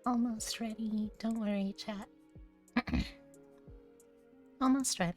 Almost ready. Don't worry, chat. Almost ready.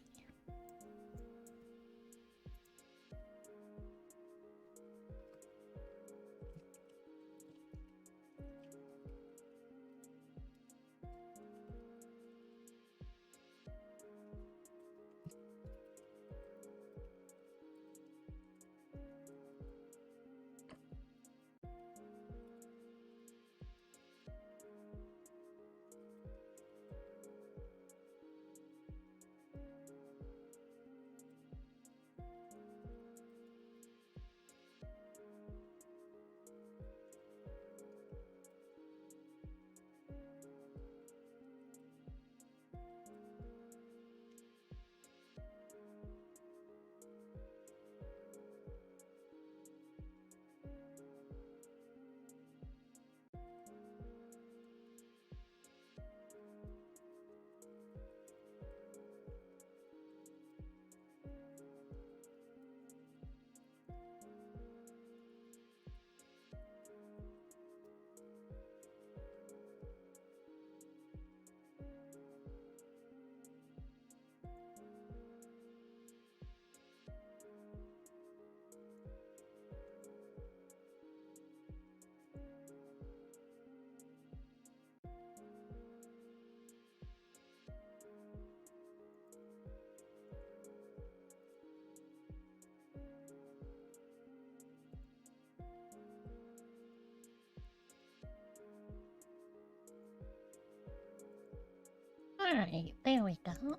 Alright, there we go.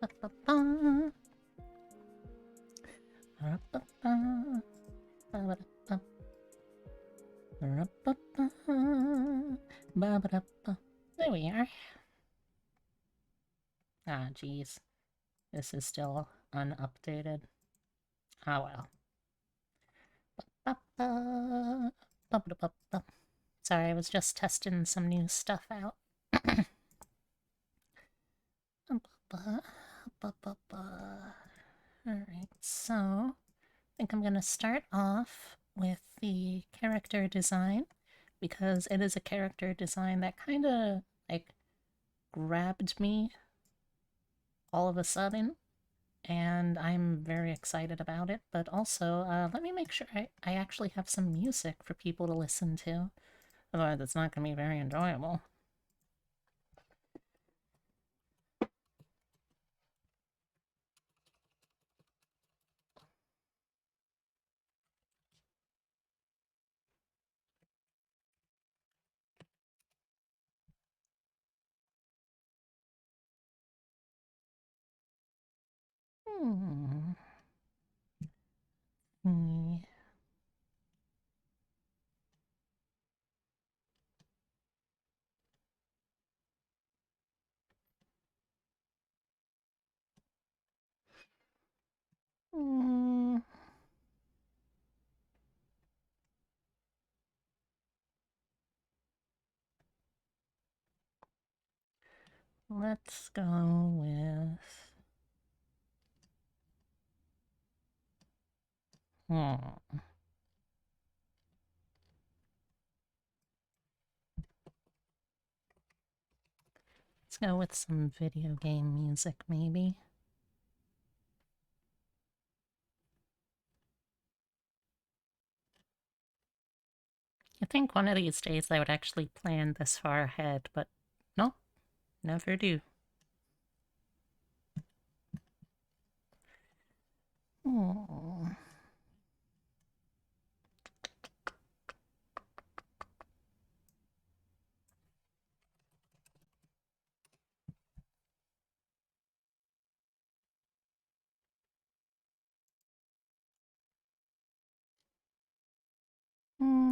Ba-ba-ba. Ra-ba-ba. Ba-ba-da-ba. Ra-ba-ba. Ba-ba-da-ba. There we are. Ah, jeez. This is still unupdated. Ah, well. Ba-ba-ba. Ba-ba-da-ba-ba. Sorry, I was just testing some new stuff out. Alright, so I think I'm gonna start off with the character design because it is a character design that kind of like grabbed me all of a sudden, and I'm very excited about it. But also, let me make sure I actually have some music for people to listen to. Otherwise, it's not going to be very enjoyable. Hmm. Hmm. Let's go with... Let's go with some video game music, maybe. I think one of these days I would actually plan this far ahead, but no, never do. Oh.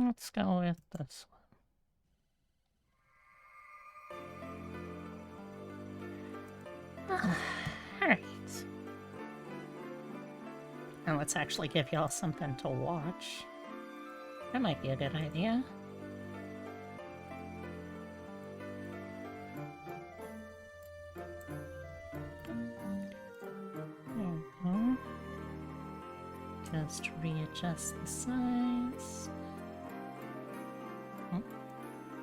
Let's go with this one. Alright. And let's actually give y'all something to watch. That might be a good idea. Just readjust the size.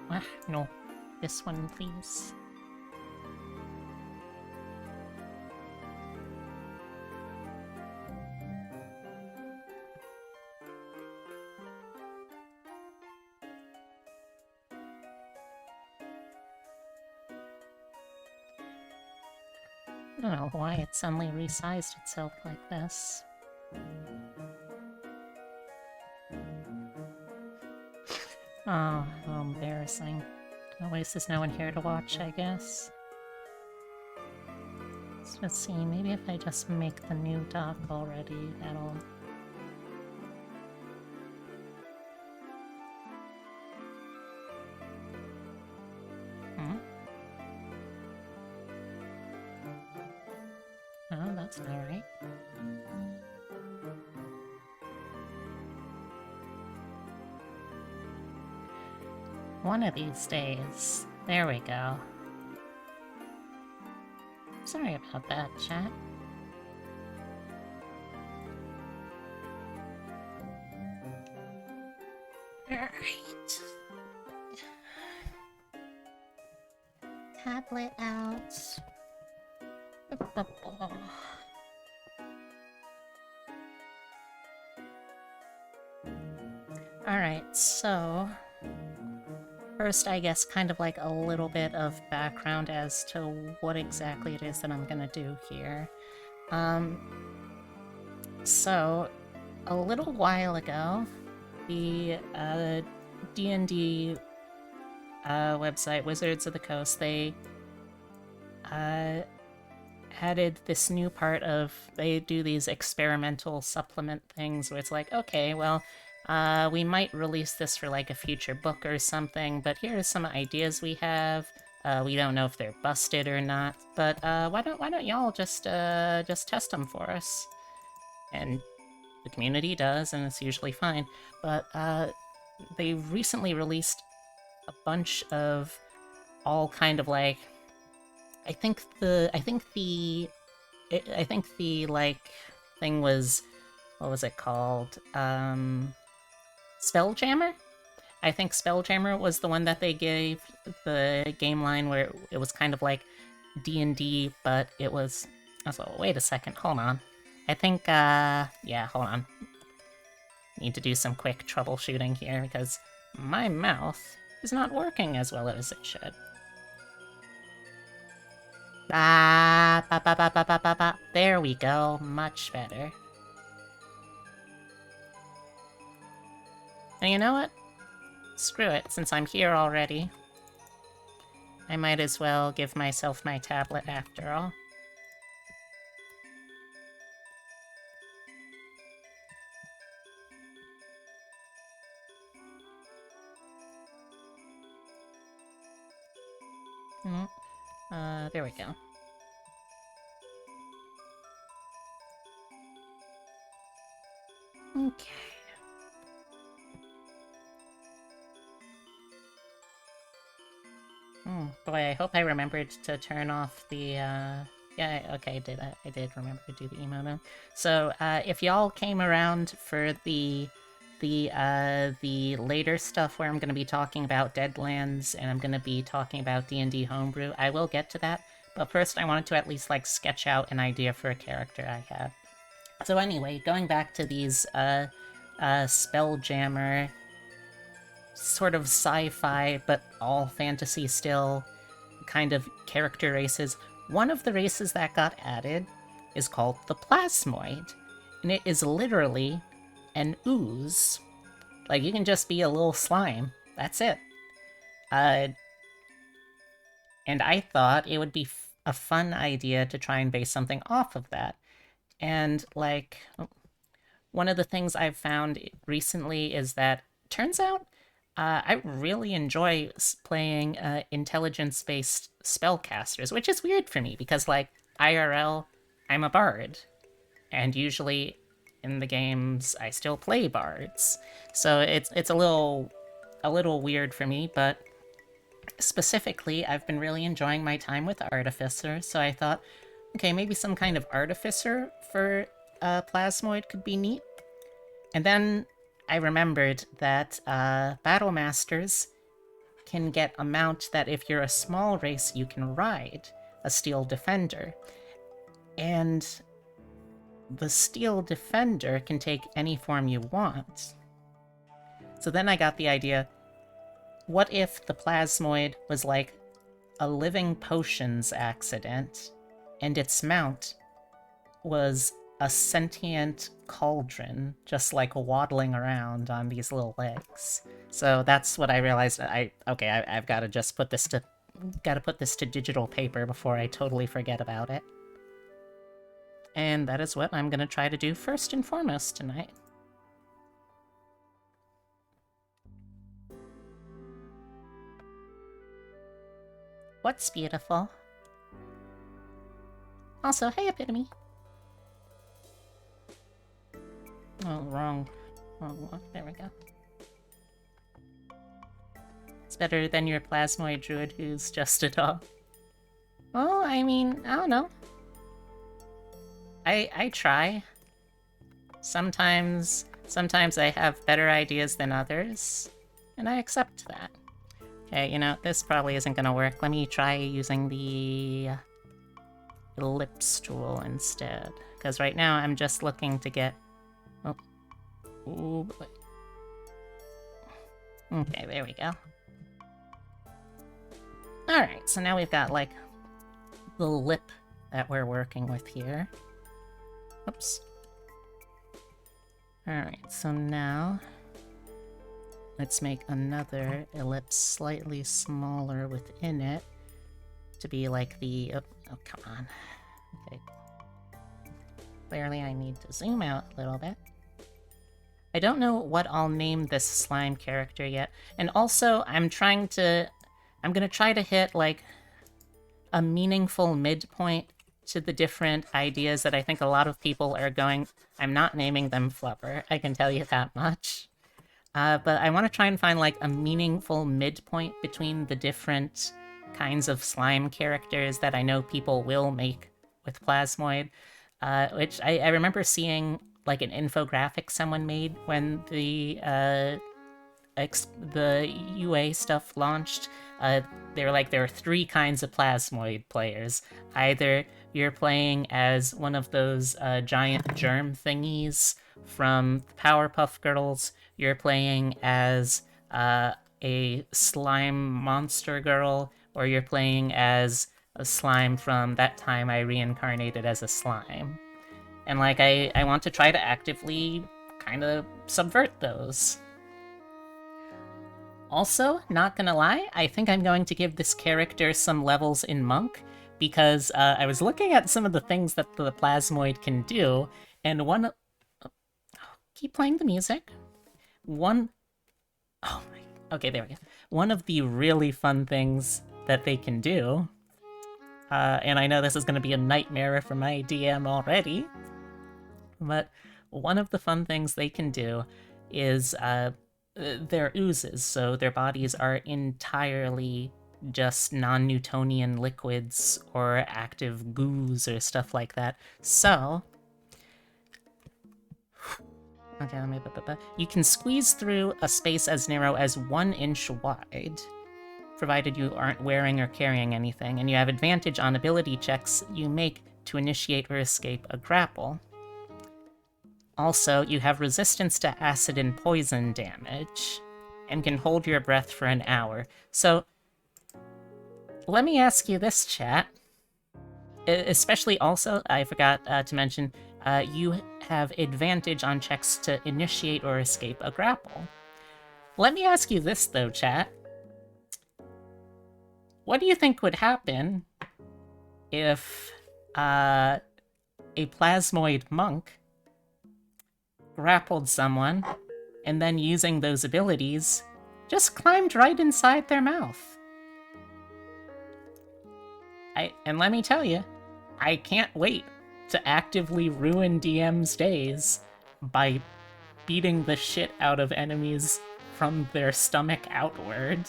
Ah, no. This one, please. I don't know why it suddenly resized itself like this. Oh, how embarrassing. At least there's no one here to watch, I guess. So let's see, maybe if I just make the new dock already, that'll... Oh, that's not right. One of these days. There we go. Sorry about that, chat. Alright. Tablet out. Alright, so... First, I guess, kind of like a little bit of background as to what exactly it is that I'm gonna do here. So, a little while ago, the D&D website, Wizards of the Coast, they added this new part of, they do these experimental supplement things where it's like, okay, well, we might release this for like a future book or something, but here are some ideas we have. We don't know if they're busted or not, but why don't y'all just test them for us? And the community does, and it's usually fine. But they recently released a bunch of all kind of like, I think the like thing was, what was it called? Spelljammer? I think Spelljammer was the one that they gave the game line where it was kind of like D&D, but it was... Also, wait a second, hold on. I think, yeah, hold on. Need to do some quick troubleshooting here because my mouth is not working as well as it should. There we go, much better. And you know what? Screw it, since I'm here already. I might as well give myself my tablet after all. There we go. Okay. Boy, I hope I remembered to turn off the, Yeah, okay, I did remember to do the emote. So, if y'all came around for the later stuff where I'm going to be talking about Deadlands and I'm going to be talking about D&D Homebrew, I will get to that. But first, I wanted to at least, like, sketch out an idea for a character I have. So anyway, going back to these, Spelljammer, sort of sci-fi, but all fantasy still, kind of character races. One of the races that got added is called the Plasmoid, and it is literally an ooze. Like, you can just be a little slime. That's it. And I thought it would be a fun idea to try and base something off of that. And, like, one of the things I've found recently is that, turns out, I really enjoy playing intelligence-based spellcasters, which is weird for me, because, like, IRL, I'm a bard. And usually, in the games, I still play bards. So it's a little weird for me, but specifically, I've been really enjoying my time with Artificer, so I thought, okay, maybe some kind of Artificer for Plasmoid could be neat. And then I remembered that Battle Masters can get a mount that if you're a small race, you can ride, a Steel Defender. And the Steel Defender can take any form you want. So then I got the idea, what if the Plasmoid was like a living potions accident, and its mount was a sentient cauldron, just like waddling around on these little legs. So that's what I realized. I've got to just put this to digital paper before I totally forget about it. And that is what I'm gonna try to do first and foremost tonight. What's beautiful? Also, hey, Epitome. Oh, wrong one. There we go. It's better than your Plasmoid Druid who's just a dog. Well, I mean, I don't know. I try. Sometimes I have better ideas than others, and I accept that. Okay, you know, this probably isn't gonna work. Let me try using the ellipse tool instead. Because right now I'm just looking to get... Oh. Ooh, boy. Okay, there we go. Alright, so now we've got, like, the lip that we're working with here. Oops. Alright, so now... let's make another ellipse slightly smaller within it to be like the... Oh, come on. Okay. Clearly I need to zoom out a little bit. I don't know what I'll name this slime character yet. And also, I'm gonna try to hit, like, a meaningful midpoint to the different ideas that I think a lot of people are going... I'm not naming them Flubber, I can tell you that much. But I want to try and find, like, a meaningful midpoint between the different kinds of slime characters that I know people will make with Plasmoid. Which I remember seeing, like, an infographic someone made when the UA stuff launched. They were like, there are 3 kinds of Plasmoid players. Either you're playing as one of those giant germ thingies from Powerpuff Girls, you're playing as a slime monster girl, or you're playing as a slime from that time I reincarnated as a slime. And, like, I want to try to actively kind of subvert those. Also, not gonna lie, I think I'm going to give this character some levels in Monk, because I was looking at some of the things that the Plasmoid can do, and one... Oh, keep playing the music. Oh my... Okay, there we go. One of the really fun things that they can do, and I know this is going to be a nightmare for my DM already, but one of the fun things they can do is their oozes, so their bodies are entirely just non-Newtonian liquids or active goos or stuff like that. So... okay, let me... You can squeeze through a space as narrow as 1 inch wide, provided you aren't wearing or carrying anything, and you have advantage on ability checks you make to initiate or escape a grapple. Also, you have resistance to acid and poison damage, and can hold your breath for an hour. So, let me ask you this, chat. Especially also, I forgot to mention, you have advantage on checks to initiate or escape a grapple. Let me ask you this, though, chat. What do you think would happen if a Plasmoid monk grappled someone, and then using those abilities, just climbed right inside their mouth? And let me tell you, I can't wait to actively ruin DM's days by beating the shit out of enemies from their stomach outward.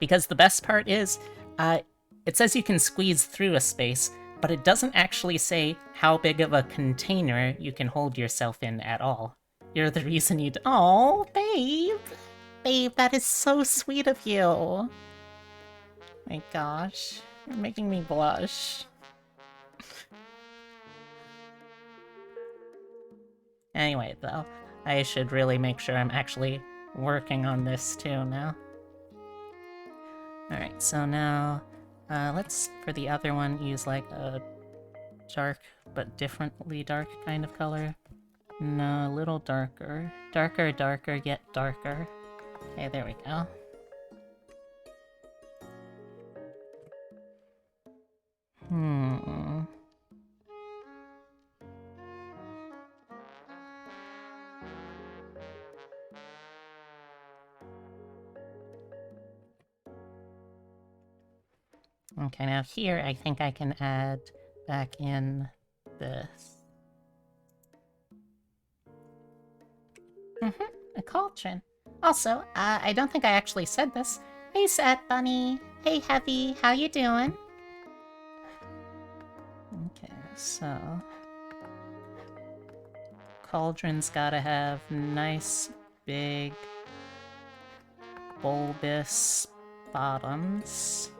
Because the best part is, it says you can squeeze through a space, but it doesn't actually say how big of a container you can hold yourself in at all. You're the reason you Oh, babe! Babe, that is so sweet of you! My gosh, you're making me blush. Anyway, though, I should really make sure I'm actually working on this too now. Alright, so now, let's, for the other one, use like a dark, but differently dark kind of color. No, a little darker. Darker, darker, yet darker. Okay, there we go. Okay, now here I think I can add back in this. A cauldron. Also, I don't think I actually said this. Hey, Sad Bunny. Hey, Heavy. How you doing? Okay, so... Cauldron's gotta have nice, big, bulbous bottoms.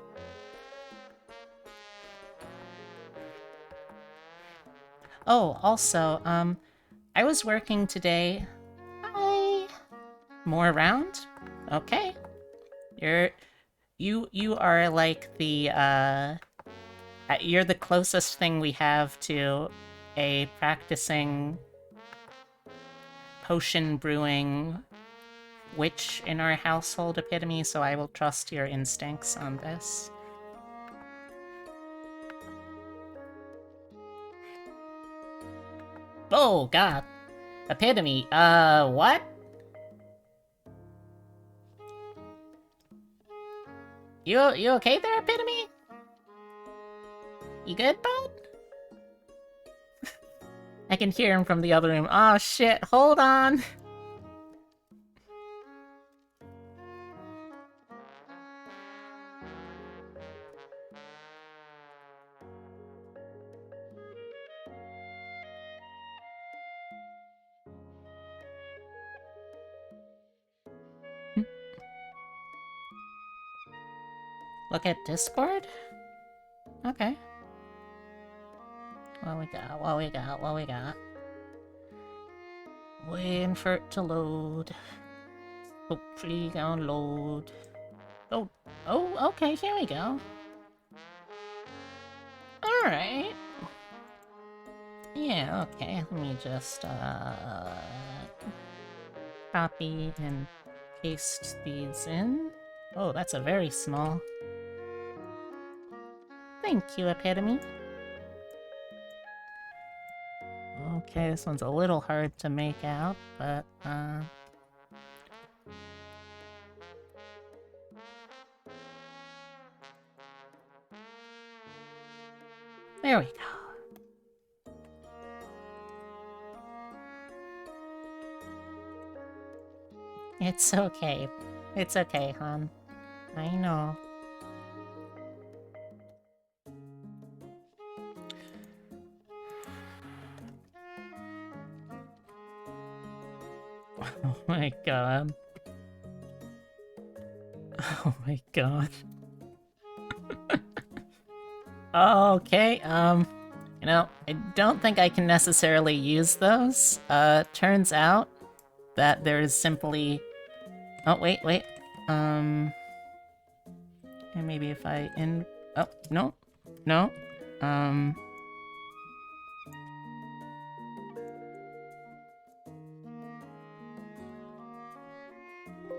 Oh, also, I was working today. Hi! More around? Okay. You are like the, you're the closest thing we have to a practicing potion brewing witch in our household, Epitome, so I will trust your instincts on this. Oh, God. Epitome, what? You okay there, Epitome? You good, bud? I can hear him from the other room. Oh, shit, hold on. Look at Discord? Okay. What we got, what we got, what we got? Waiting for it to load. Hopefully gonna load. Oh, okay, here we go. Alright. Yeah, okay, let me just, copy and paste these in. Oh, that's a very small. Thank you, Epitome. Okay, this one's a little hard to make out, but, there we go. It's okay. It's okay, hon. I know. Oh my god. Oh my god. Okay, you know, I don't think I can necessarily use those. Turns out that there's simply... Oh, wait. And maybe if I Oh, no.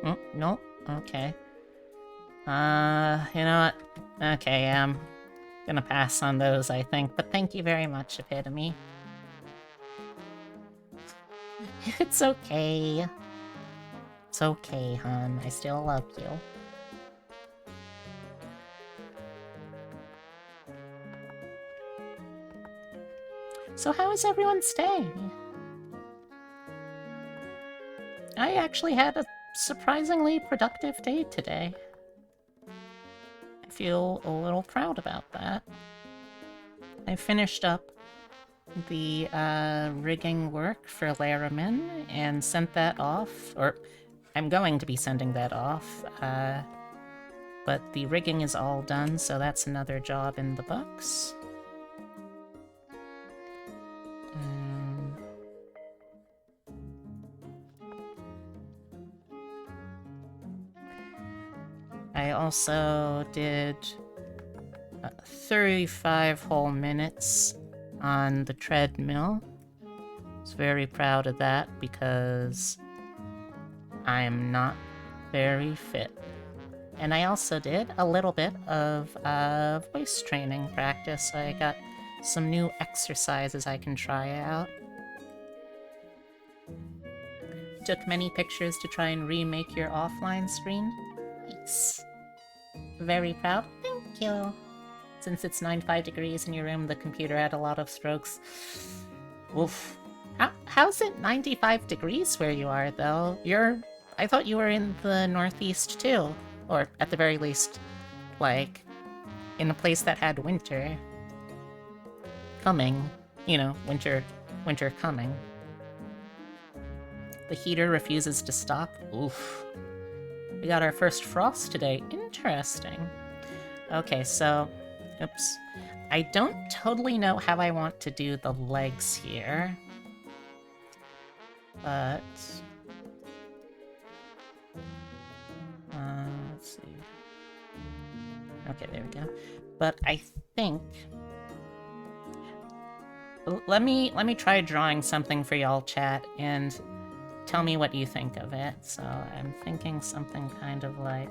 Oh, no. Okay. You know what? Okay, gonna pass on those, I think, but thank you very much, Epitome. It's okay. It's okay, hon. I still love you. So how is everyone's day? I actually had a surprisingly productive day today. I feel a little proud about that. I finished up the rigging work for Laramin and sent that off, or I'm going to be sending that off, but the rigging is all done, so that's another job in the books. I also did 35 whole minutes on the treadmill. I was very proud of that because I'm not very fit. And I also did a little bit of voice training practice. I got some new exercises I can try out. Took many pictures to try and remake your offline screen. Nice. Very proud. Thank you. Since it's 95 degrees in your room, the computer had a lot of strokes. Oof. How's it 95 degrees where you are, though? I thought you were in the Northeast, too. Or, at the very least, like, in a place that had winter coming. You know, winter coming. The heater refuses to stop. Oof. We got our first frost today. Interesting. Okay, so... Oops. I don't totally know how I want to do the legs here. But... let's see. Okay, there we go. But I think... Let me try drawing something for y'all, chat, and tell me what you think of it. So I'm thinking something kind of like...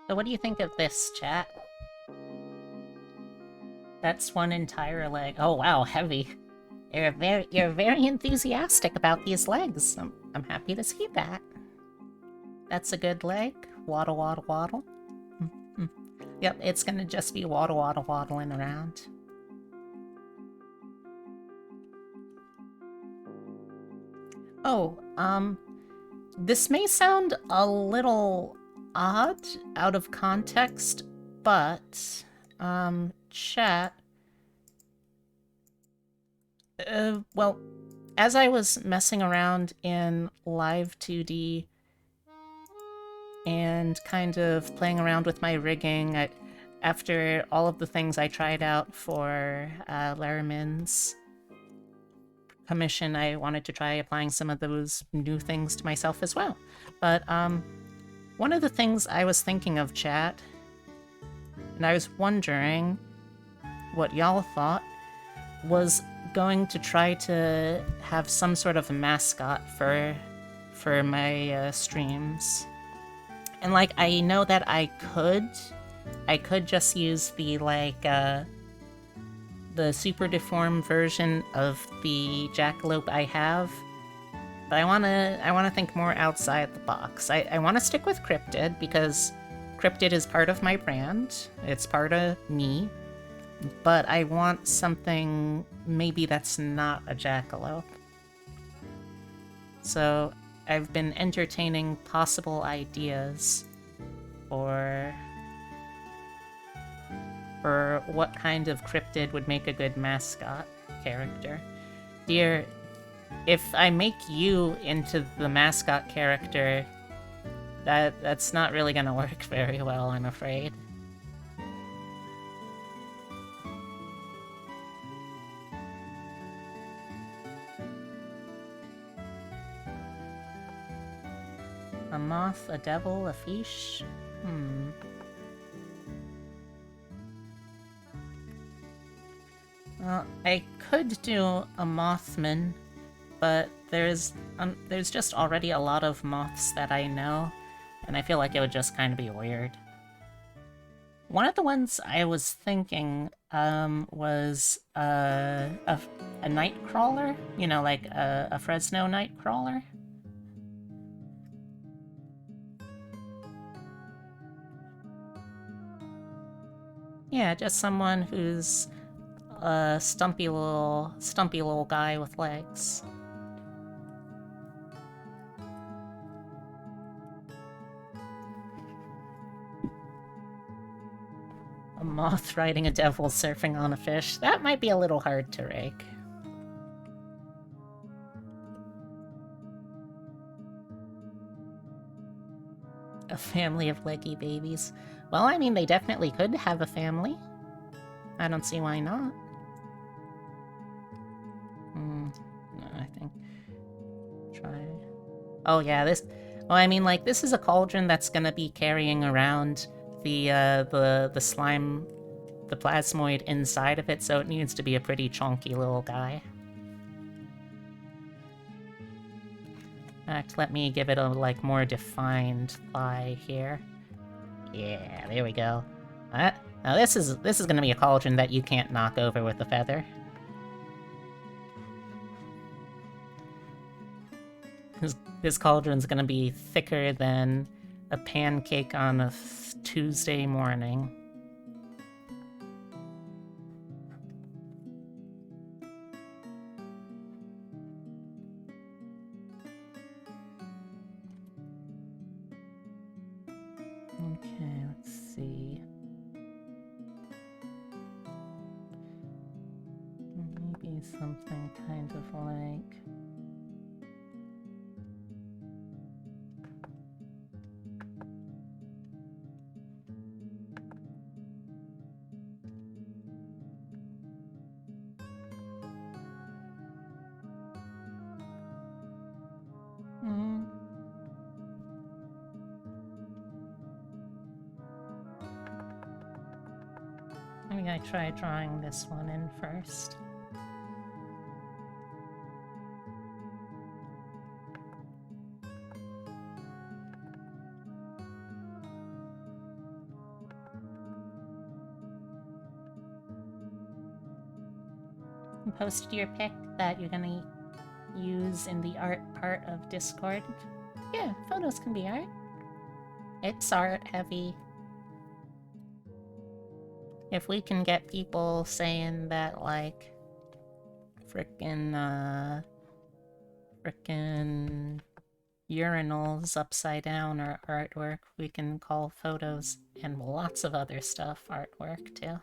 So what do you think of this, chat? That's one entire leg. Oh wow, heavy. You're very enthusiastic about these legs. I'm happy to see that. That's a good leg. Waddle, waddle, waddle. Yep, it's gonna just be waddle, waddle, waddling around. Oh, this may sound a little odd out of context, but, chat... well, as I was messing around in Live 2D and kind of playing around with my rigging, after all of the things I tried out for Laramin's commission, I wanted to try applying some of those new things to myself as well. But, one of the things I was thinking of, chat, and I was wondering what y'all thought, was going to try to have some sort of a mascot for my streams. And, like, I know that I could just use the, like, the super deformed version of the jackalope I have, but I wanna think more outside the box. I wanna stick with Cryptid because Cryptid is part of my brand. It's part of me. But I want something maybe that's not a jackalope. So I've been entertaining possible ideas for what kind of cryptid would make a good mascot character. Dear, if I make you into the mascot character, that's not really gonna work very well, I'm afraid. moth, a devil, a fish? Well, I could do a mothman, but there's just already a lot of moths that I know, and I feel like it would just kind of be weird. One of the ones I was thinking was a night crawler, you know, like a Fresno night crawler. Yeah, just someone who's a stumpy little guy with legs. A moth riding a devil surfing on a fish. That might be a little hard to rake. A family of leggy babies. Well, I mean, they definitely could have a family. I don't see why not. No, I think... Try... Oh yeah, this... Well, I mean, like, this is a cauldron that's gonna be carrying around the slime, the plasmoid inside of it, so it needs to be a pretty chunky little guy. In fact, let me give it a, like, more defined thigh here. Yeah, there we go. Now this is gonna be a cauldron that you can't knock over with a feather. This cauldron's gonna be thicker than a pancake on a Tuesday morning. Okay, let's see. Maybe something kind of like... Maybe I try drawing this one in first. You posted your pic that you're gonna use in the art part of Discord. Yeah, photos can be art. It's art heavy. If we can get people saying that, like, frickin' urinals upside down are artwork, we can call photos and lots of other stuff artwork, too.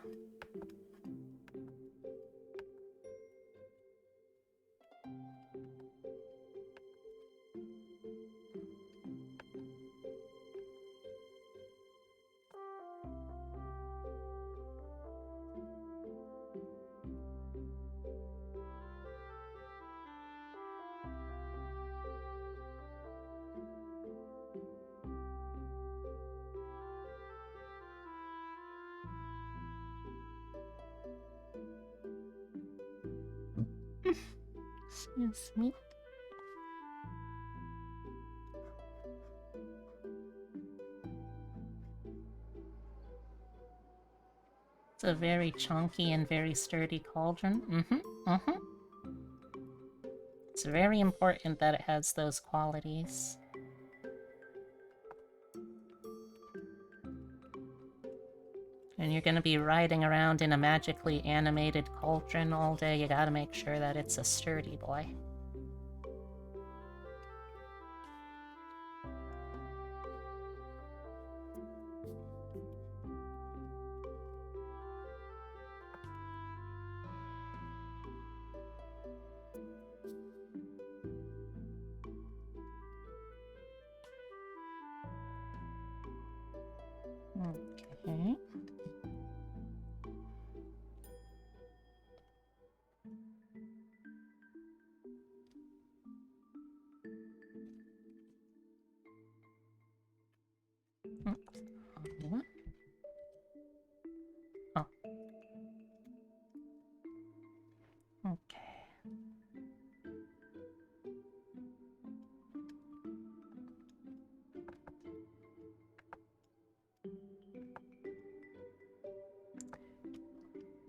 Excuse me. It's a very chunky and very sturdy cauldron. It's very important that it has those qualities. And you're gonna be riding around in a magically animated cauldron all day, you gotta make sure that it's a sturdy boy. Okay.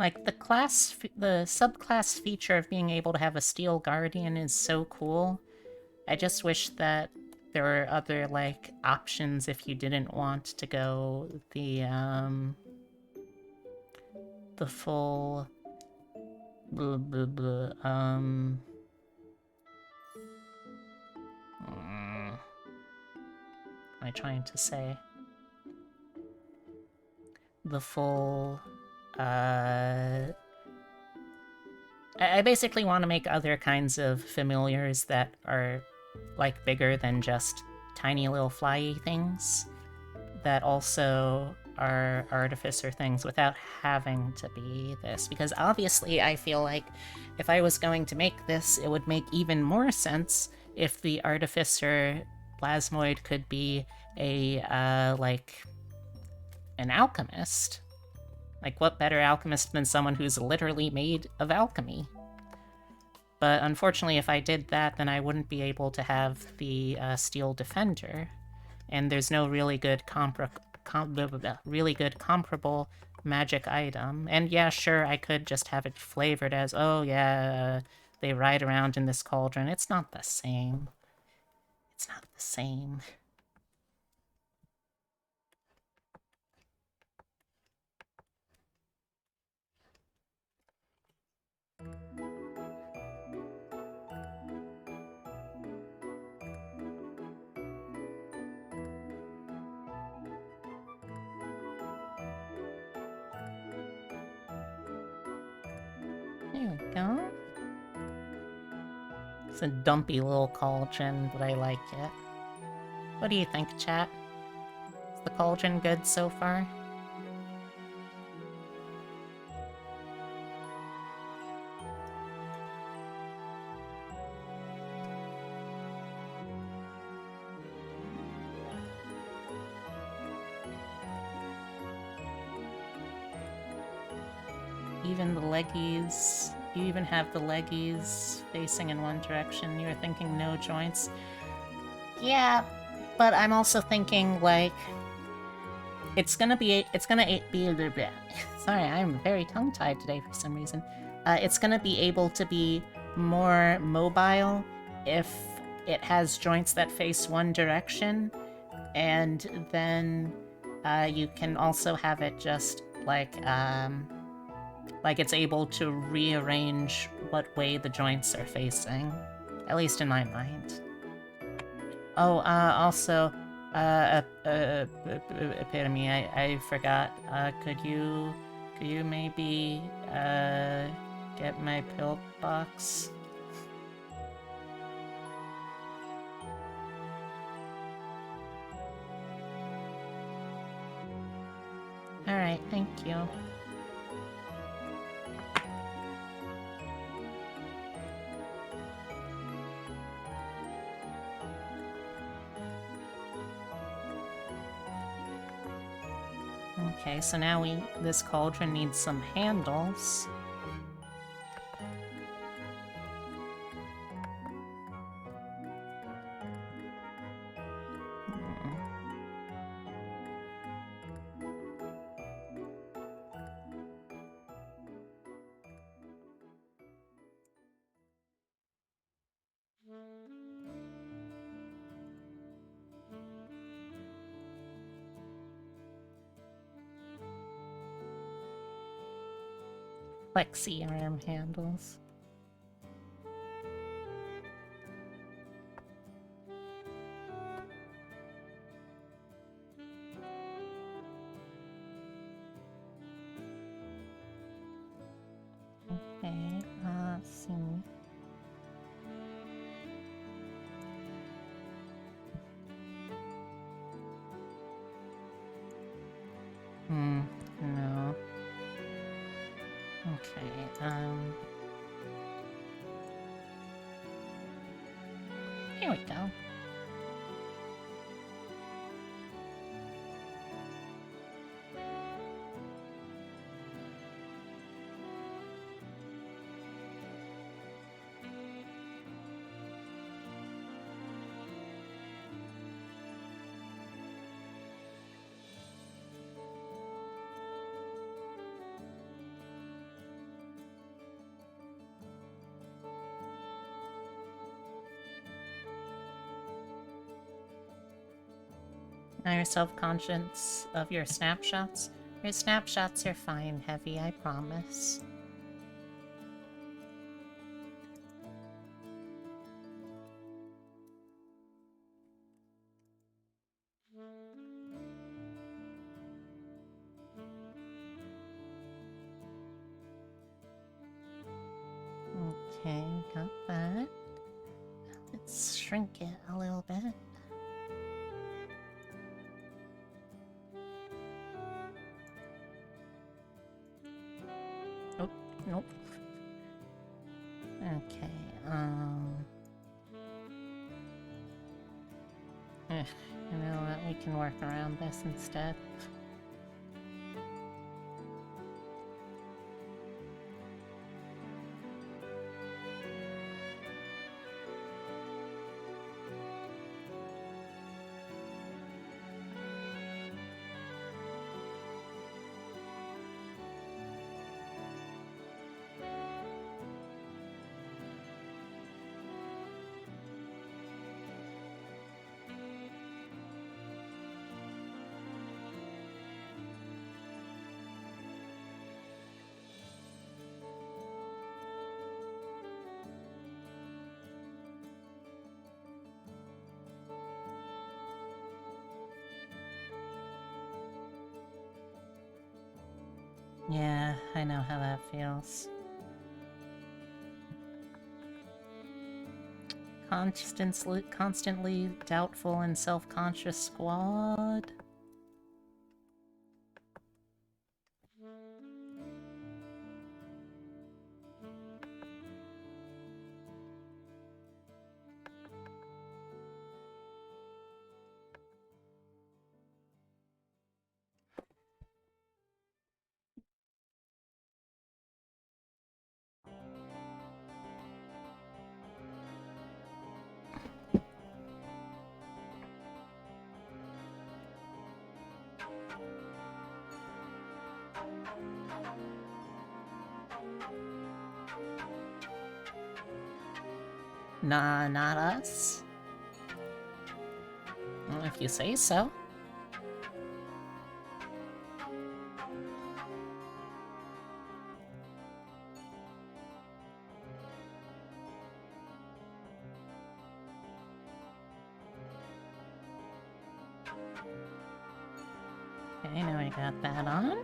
Like, the subclass feature of being able to have a Steel Guardian is so cool. I just wish that there were other, like, options if you didn't want to go the full... Blah, blah, blah, what am I trying to say? The full... I basically want to make other kinds of familiars that are, like, bigger than just tiny little flyy things, that also are artificer things without having to be this. Because obviously I feel like if I was going to make this, it would make even more sense if the artificer plasmoid could be like, an alchemist. Like, what better alchemist than someone who's literally made of alchemy? But unfortunately, if I did that, then I wouldn't be able to have the Steel Defender. And there's no really good comparable magic item. And yeah, sure, I could just have it flavored as, oh yeah, they ride around in this cauldron. It's not the same. It's not the same. There we go. It's a dumpy little cauldron, but I like it. What do you think, chat? Is the cauldron good so far? Even the leggies... You even have the leggies facing in one direction. You're thinking no joints. Yeah, but I'm also thinking, like... It's gonna be a little bit... Sorry, I'm very tongue-tied today for some reason. It's gonna be able to be more mobile if it has joints that face one direction, and then you can also have it just, like it's able to rearrange what way the joints are facing. At least in my mind. Oh, also, Epitome, I forgot. Could you maybe, get my pill box? Alright, thank you. Okay, so now this cauldron needs some handles. Plexi arm handles. Okay, let's see. No. Okay, here we go. Now you're self-conscious of your snapshots. Your snapshots are fine, Heavy, I promise. Okay, got that. Let's shrink it a little bit. Oh, nope. Okay, you know what, we can work around this instead. Yeah, I know how that feels. Constantly doubtful and self-conscious squad. Nah, not us. Well, if you say so. Okay, now I got that on.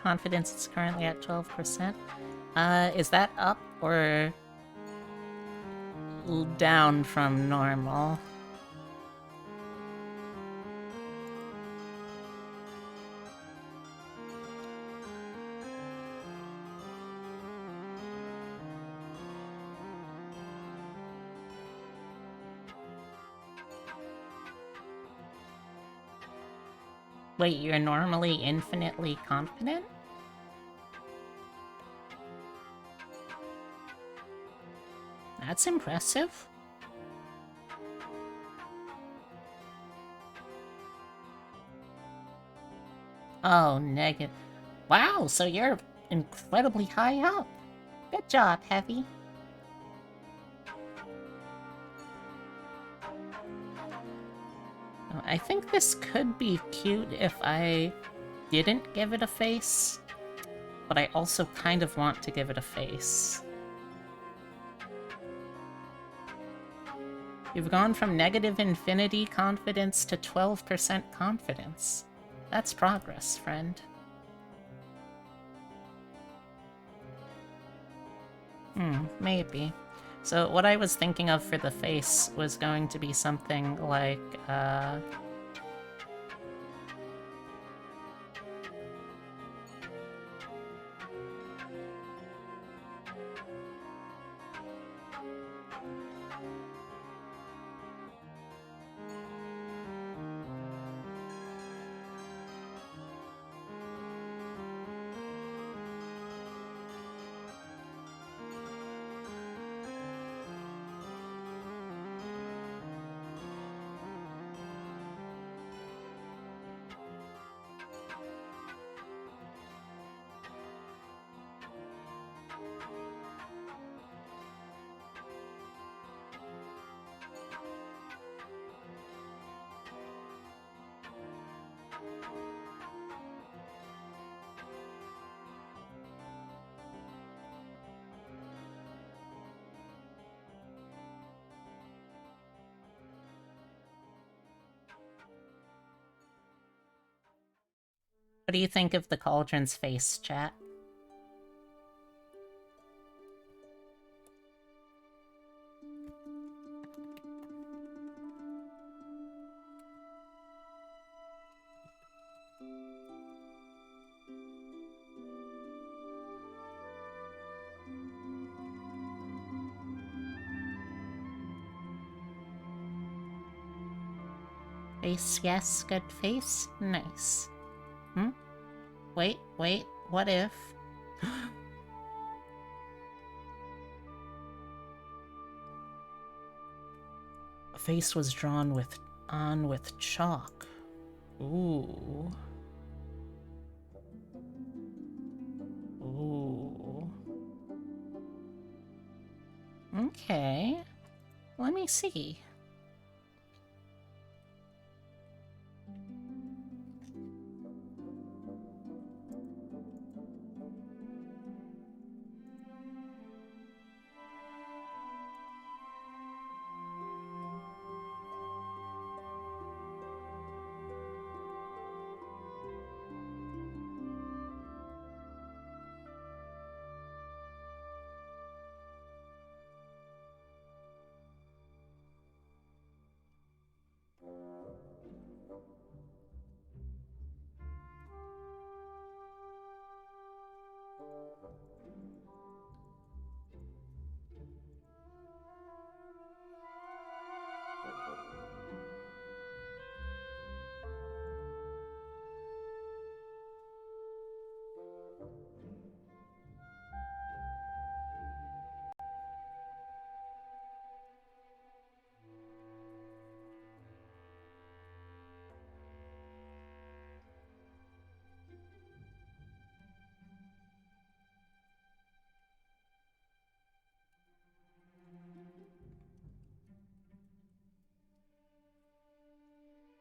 Confidence is currently at 12%. Is that up or down from normal? Wait, you're normally infinitely confident? That's impressive. Oh, negative. Wow, so you're incredibly high up. Good job, Heavy. I think this could be cute if I didn't give it a face, but I also kind of want to give it a face. You've gone from negative infinity confidence to 12% confidence. That's progress, friend. Maybe. So what I was thinking of for the face was going to be something like, What do you think of the cauldron's face, chat? Face, yes, good face. Nice. Wait, what if... A face was drawn with chalk. Ooh. Ooh. Okay. Let me see.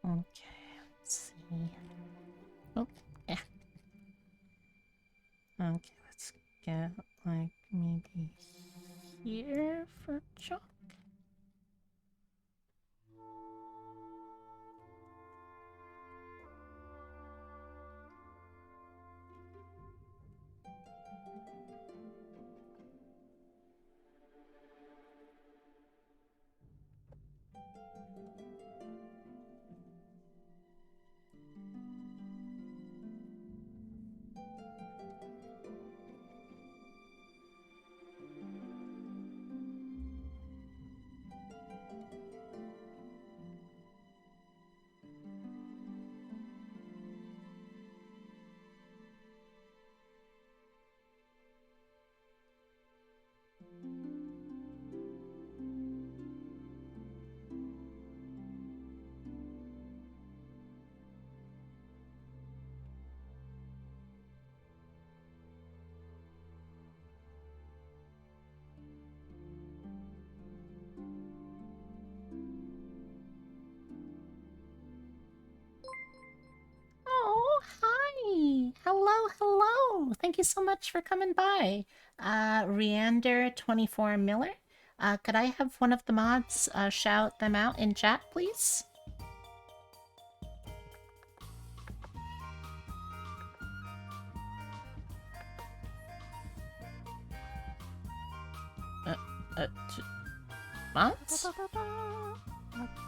Okay, let's see. Oh, yeah. Okay, let's get, like, maybe here for chalk. Oh, hi! Hello! Thank you so much for coming by. Reander24 Miller. Could I have one of the mods shout them out in chat, please? Mods?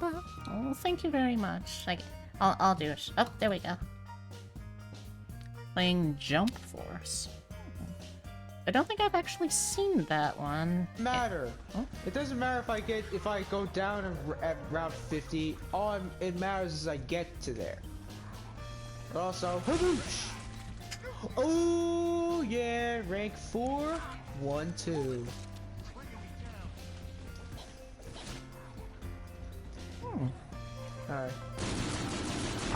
Oh, thank you very much. I'll do it. Oh, there we go. Playing Jump Force. I don't think I've actually seen that one. Matter. Oh? It doesn't matter if I go down at round 50. All it matters is I get to there. But also, haboosh! Oh yeah, rank 4, 1, 2. Alright.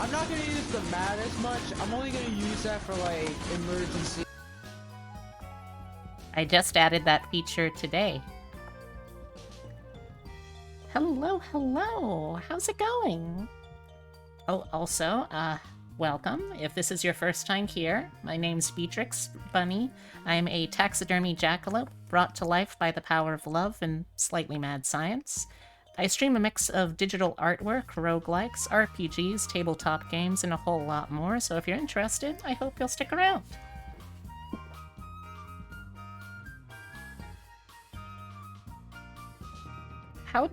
I'm not gonna use the mat as much. I'm only gonna use that for like emergency. I just added that feature today. Hello! How's it going? Oh, also, welcome. If this is your first time here, my name's Beatrix Bunny. I'm a taxidermy jackalope brought to life by the power of love and slightly mad science. I stream a mix of digital artwork, roguelikes, RPGs, tabletop games, and a whole lot more, so if you're interested, I hope you'll stick around.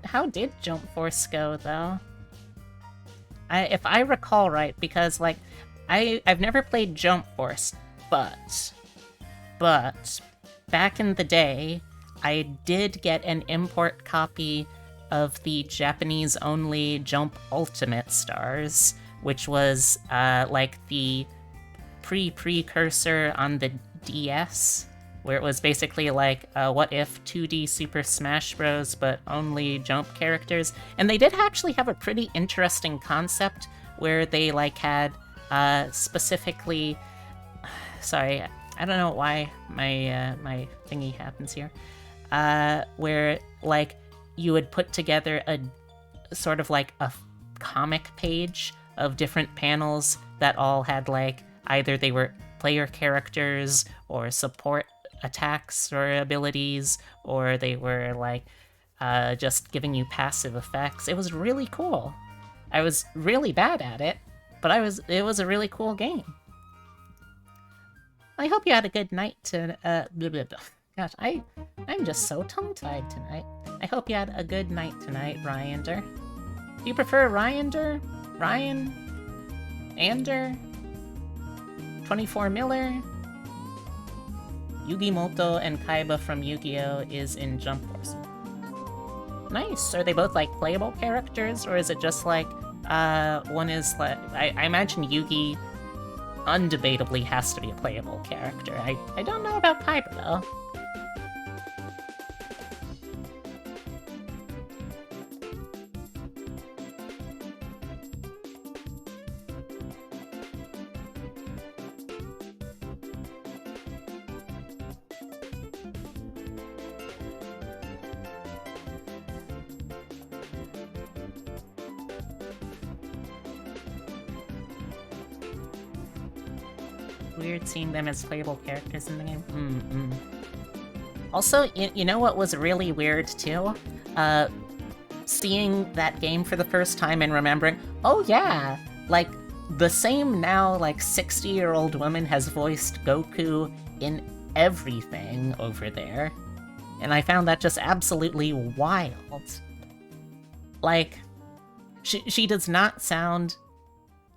How did Jump Force go, though? If I recall right, because, like, I've never played Jump Force, but back in the day, I did get an import copy of the Japanese-only Jump Ultimate Stars, which was, like, the precursor on the DS, where it was basically like, what if 2D Super Smash Bros, but only Jump characters? And they did actually have a pretty interesting concept where they, like, had, specifically... Sorry, I don't know why my thingy happens here. Where, like, you would put together a sort of like a comic page of different panels that all had, like, either they were player characters or support attacks or abilities, or they were, like, just giving you passive effects. It was really cool. I was really bad at it, but it was a really cool game. I hope you had a good night to, blah, blah, blah. Gosh, I'm just so tongue-tied tonight. I hope you had a good night tonight, Ryander. Do you prefer Ryander? Ryan? Ander? 24 Miller? Yugimoto and Kaiba from Yu-Gi-Oh! Is in Jump Force. Nice. Are they both, like, playable characters, or is it just, like, one is, like... I imagine Yugi undebatably has to be a playable character. I don't know about Kaiba, though. Weird seeing them as playable characters in the game. Also, you know what was really weird, too? Seeing that game for the first time and remembering, oh yeah, like, the same now, like, 60-year-old woman has voiced Goku in everything over there. And I found that just absolutely wild. Like, she does not sound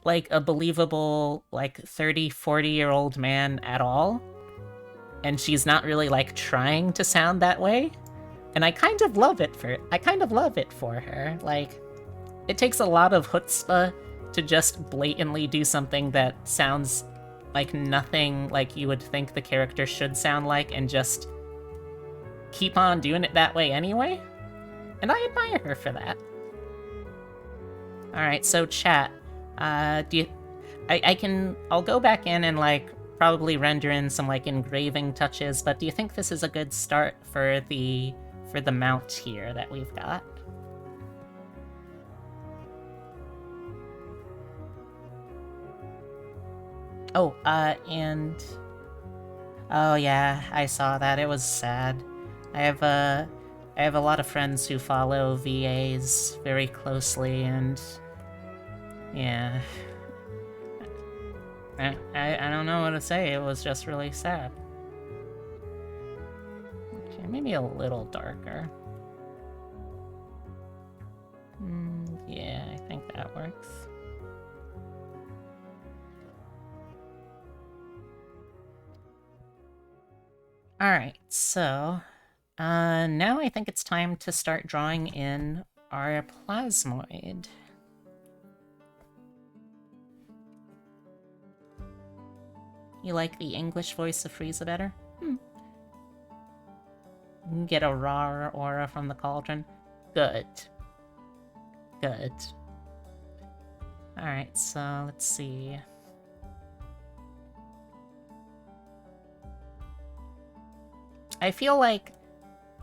like a believable, like, 30, 40-year-old man at all. And she's not really, like, trying to sound that way. And I kind of love it for her. Like, it takes a lot of chutzpah to just blatantly do something that sounds like nothing like you would think the character should sound like, and just keep on doing it that way anyway. And I admire her for that. Alright, so chat. I'll go back in and, like, probably render in some, like, engraving touches, but do you think this is a good start for the mount here that we've got? Oh, and... Oh yeah, I saw that. It was sad. I have a lot of friends who follow VAs very closely, and... yeah... I don't know what to say, it was just really sad. Okay, maybe a little darker. Yeah, I think that works. Alright, so... now I think it's time to start drawing in our plasmoid. You like the English voice of Frieza better? You can get a raw aura from the cauldron. Good. Good. Alright, so let's see. I feel like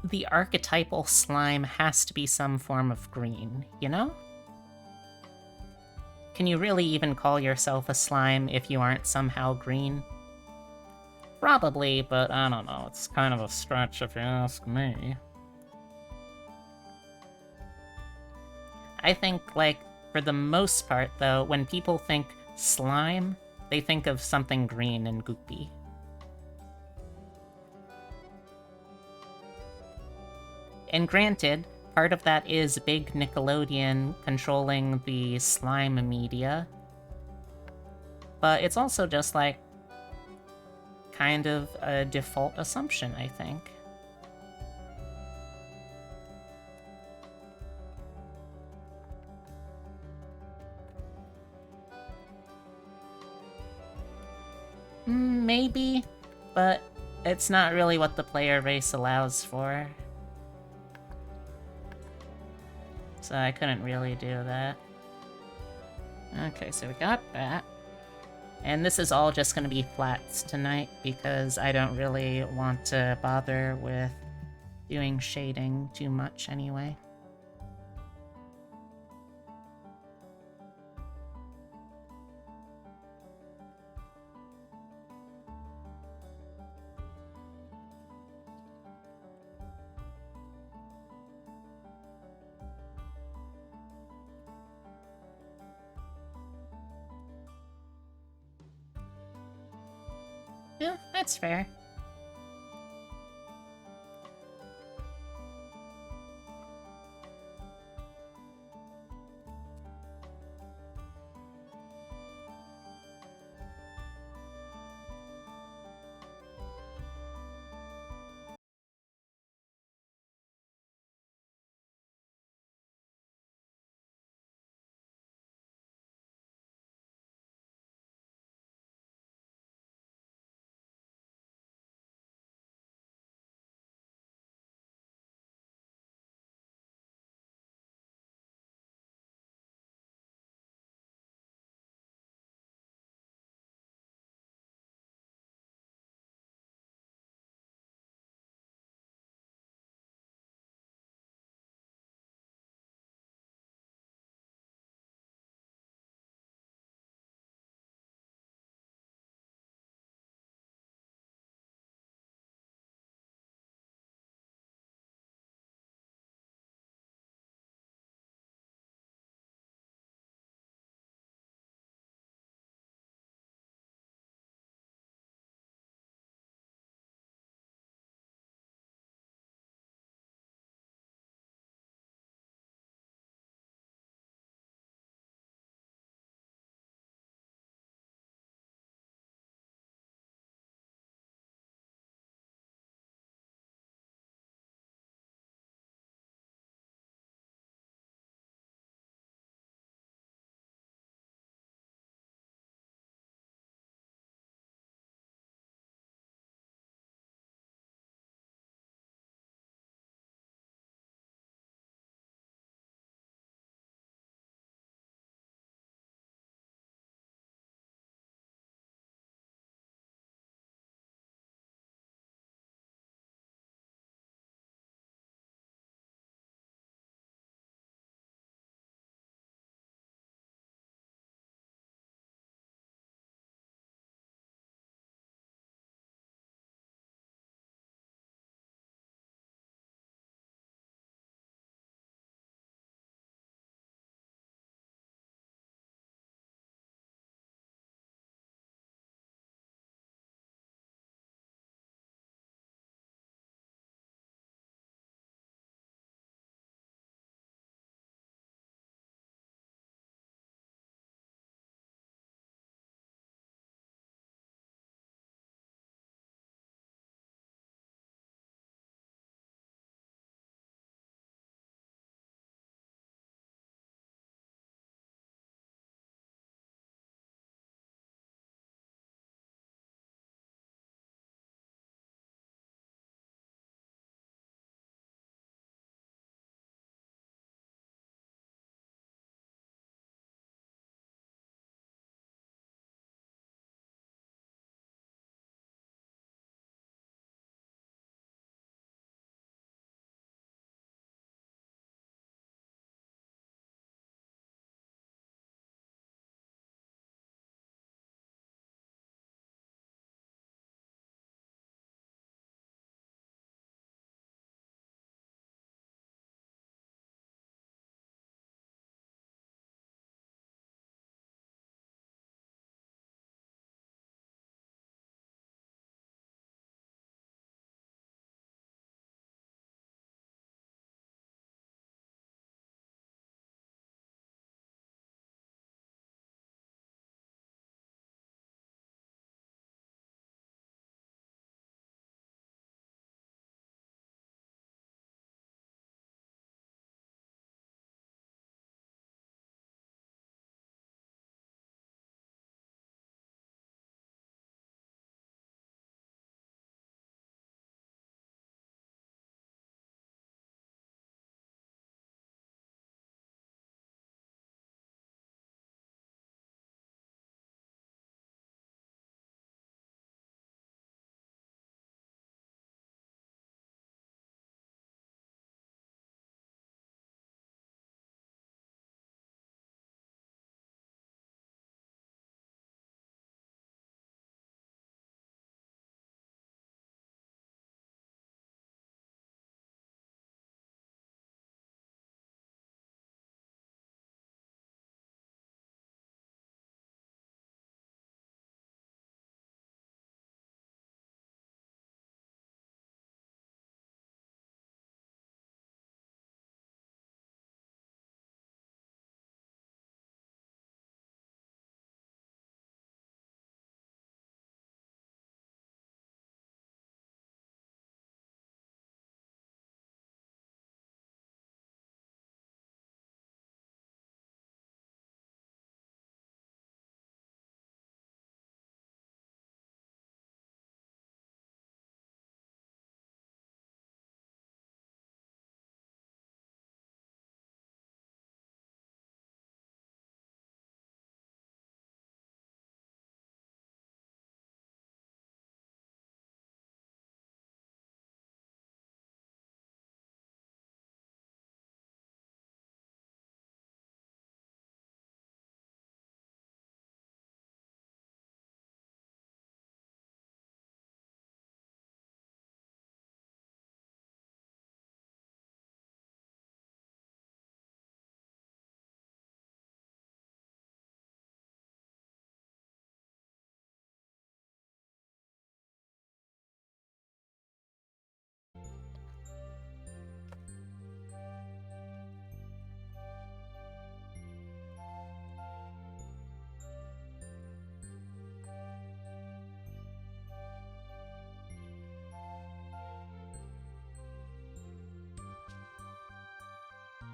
the archetypal slime has to be some form of green, you know? Can you really even call yourself a slime if you aren't somehow green? Probably, but I don't know. It's kind of a stretch if you ask me. I think, like, for the most part, though, when people think slime, they think of something green and goopy. And granted, part of that is big Nickelodeon controlling the slime media, but it's also just, like, kind of a default assumption, I think. Maybe, but it's not really what the player base allows for. So I couldn't really do that. Okay, so we got that. And this is all just going to be flats tonight because I don't really want to bother with doing shading too much anyway. Yeah, that's fair.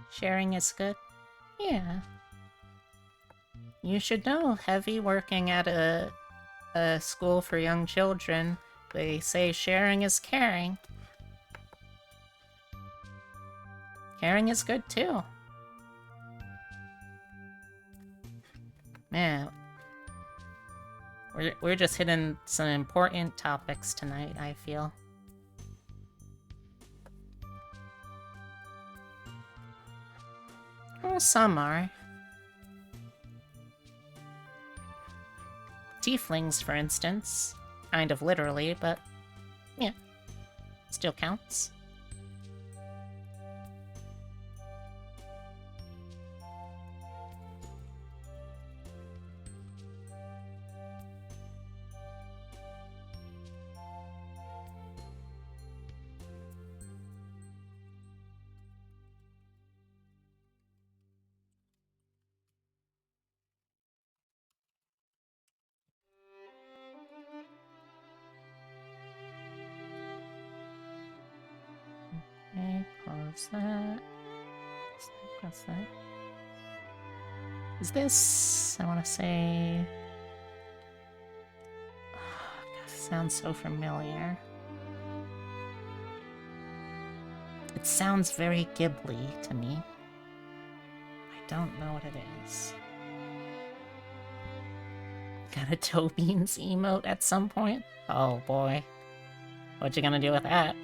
Sharing is good? Yeah. You should know, heavy working at a school for young children. They say sharing is caring. Caring is good too. Man, we're just hitting some important topics tonight, I feel. Well, some are. Tieflings, for instance. Kind of literally, but yeah, still counts. Okay, close that. Close that. Is this... I want to say... Oh, God, this sounds so familiar. It sounds very Ghibli to me. I don't know what it is. Got a toe beans emote at some point? Oh boy. What you gonna do with that?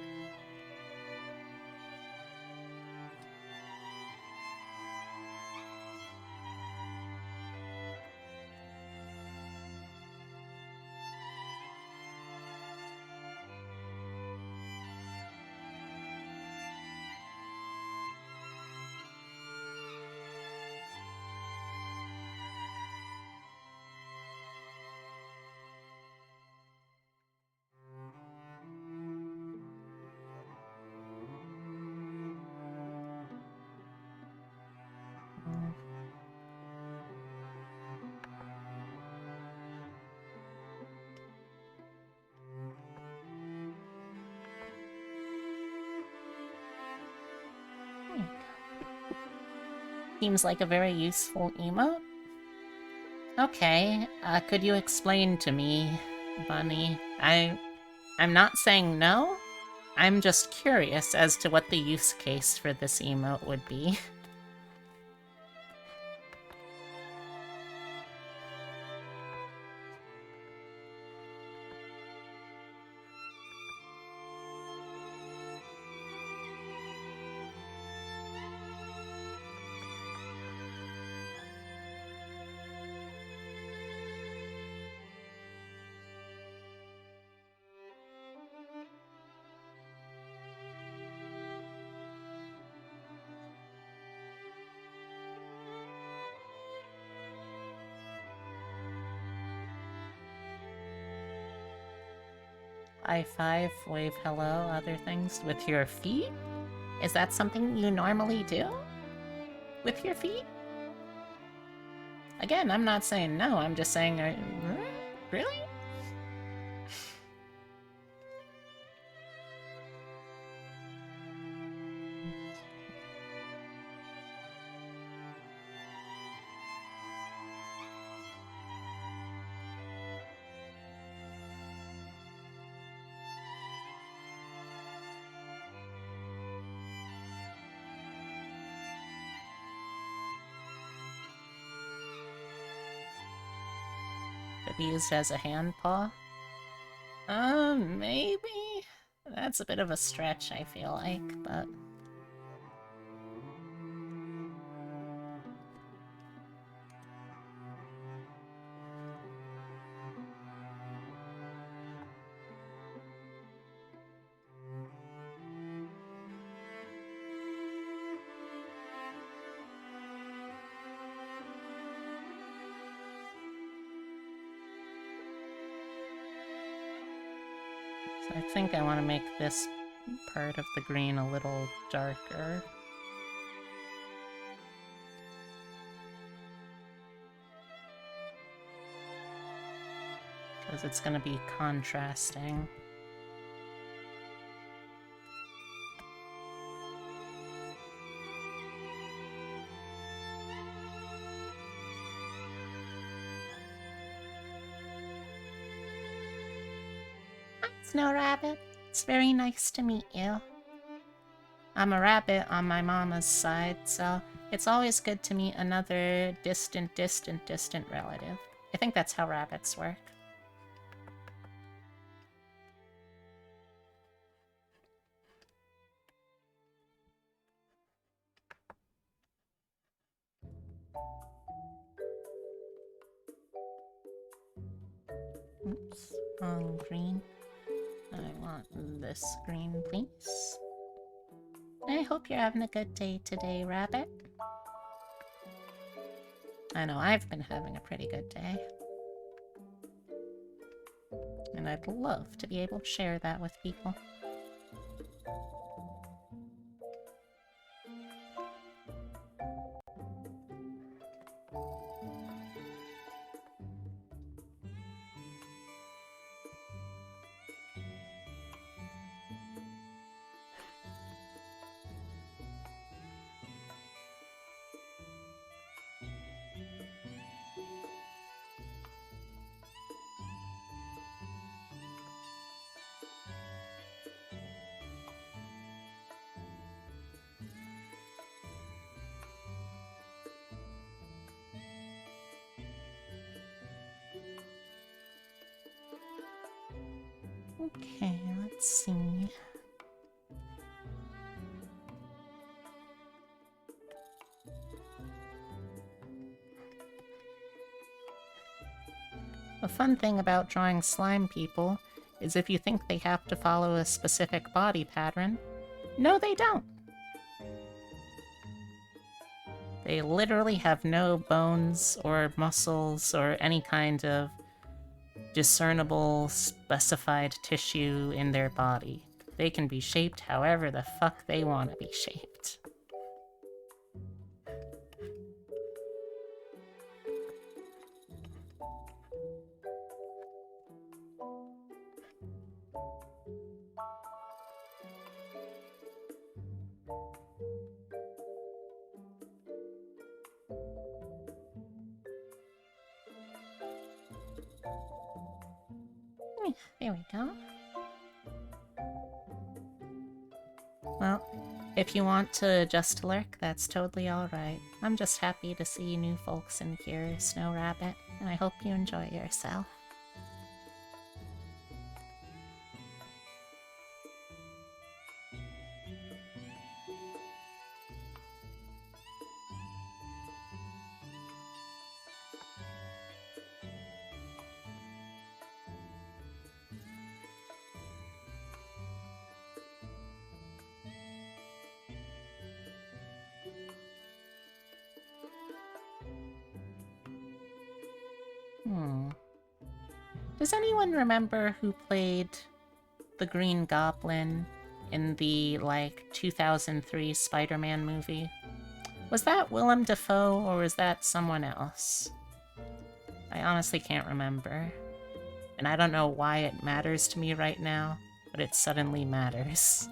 Seems like a very useful emote. Okay, could you explain to me, Bunny? I'm not saying no. I'm just curious as to what the use case for this emote would be. High five, wave hello, other things with your feet? Is that something you normally do? With your feet? Again, I'm not saying no, I'm just saying, really? Could be used as a hand paw? Maybe? That's a bit of a stretch, I feel like, but... So I think I want to make this part of the green a little darker. Because it's going to be contrasting. Snow Rabbit. It's very nice to meet you. I'm a rabbit on my mama's side, so it's always good to meet another distant relative. I think that's how rabbits work. Oops, wrong green. I want this green, please. I hope you're having a good day today, Rabbit. I know I've been having a pretty good day. And I'd love to be able to share that with people. Okay, let's see. The fun thing about drawing slime people is if you think they have to follow a specific body pattern, no they don't. They literally have no bones or muscles or any kind of discernible specified tissue in their body. They can be shaped however the fuck they want to be shaped. There we go. Well, if you want to just lurk, that's totally alright. I'm just happy to see new folks in here, Snow Rabbit, and I hope you enjoy yourself. Does anyone remember who played the Green Goblin in the, 2003 Spider-Man movie? Was that Willem Dafoe, or was that someone else? I honestly can't remember. And I don't know why it matters to me right now, but it suddenly matters.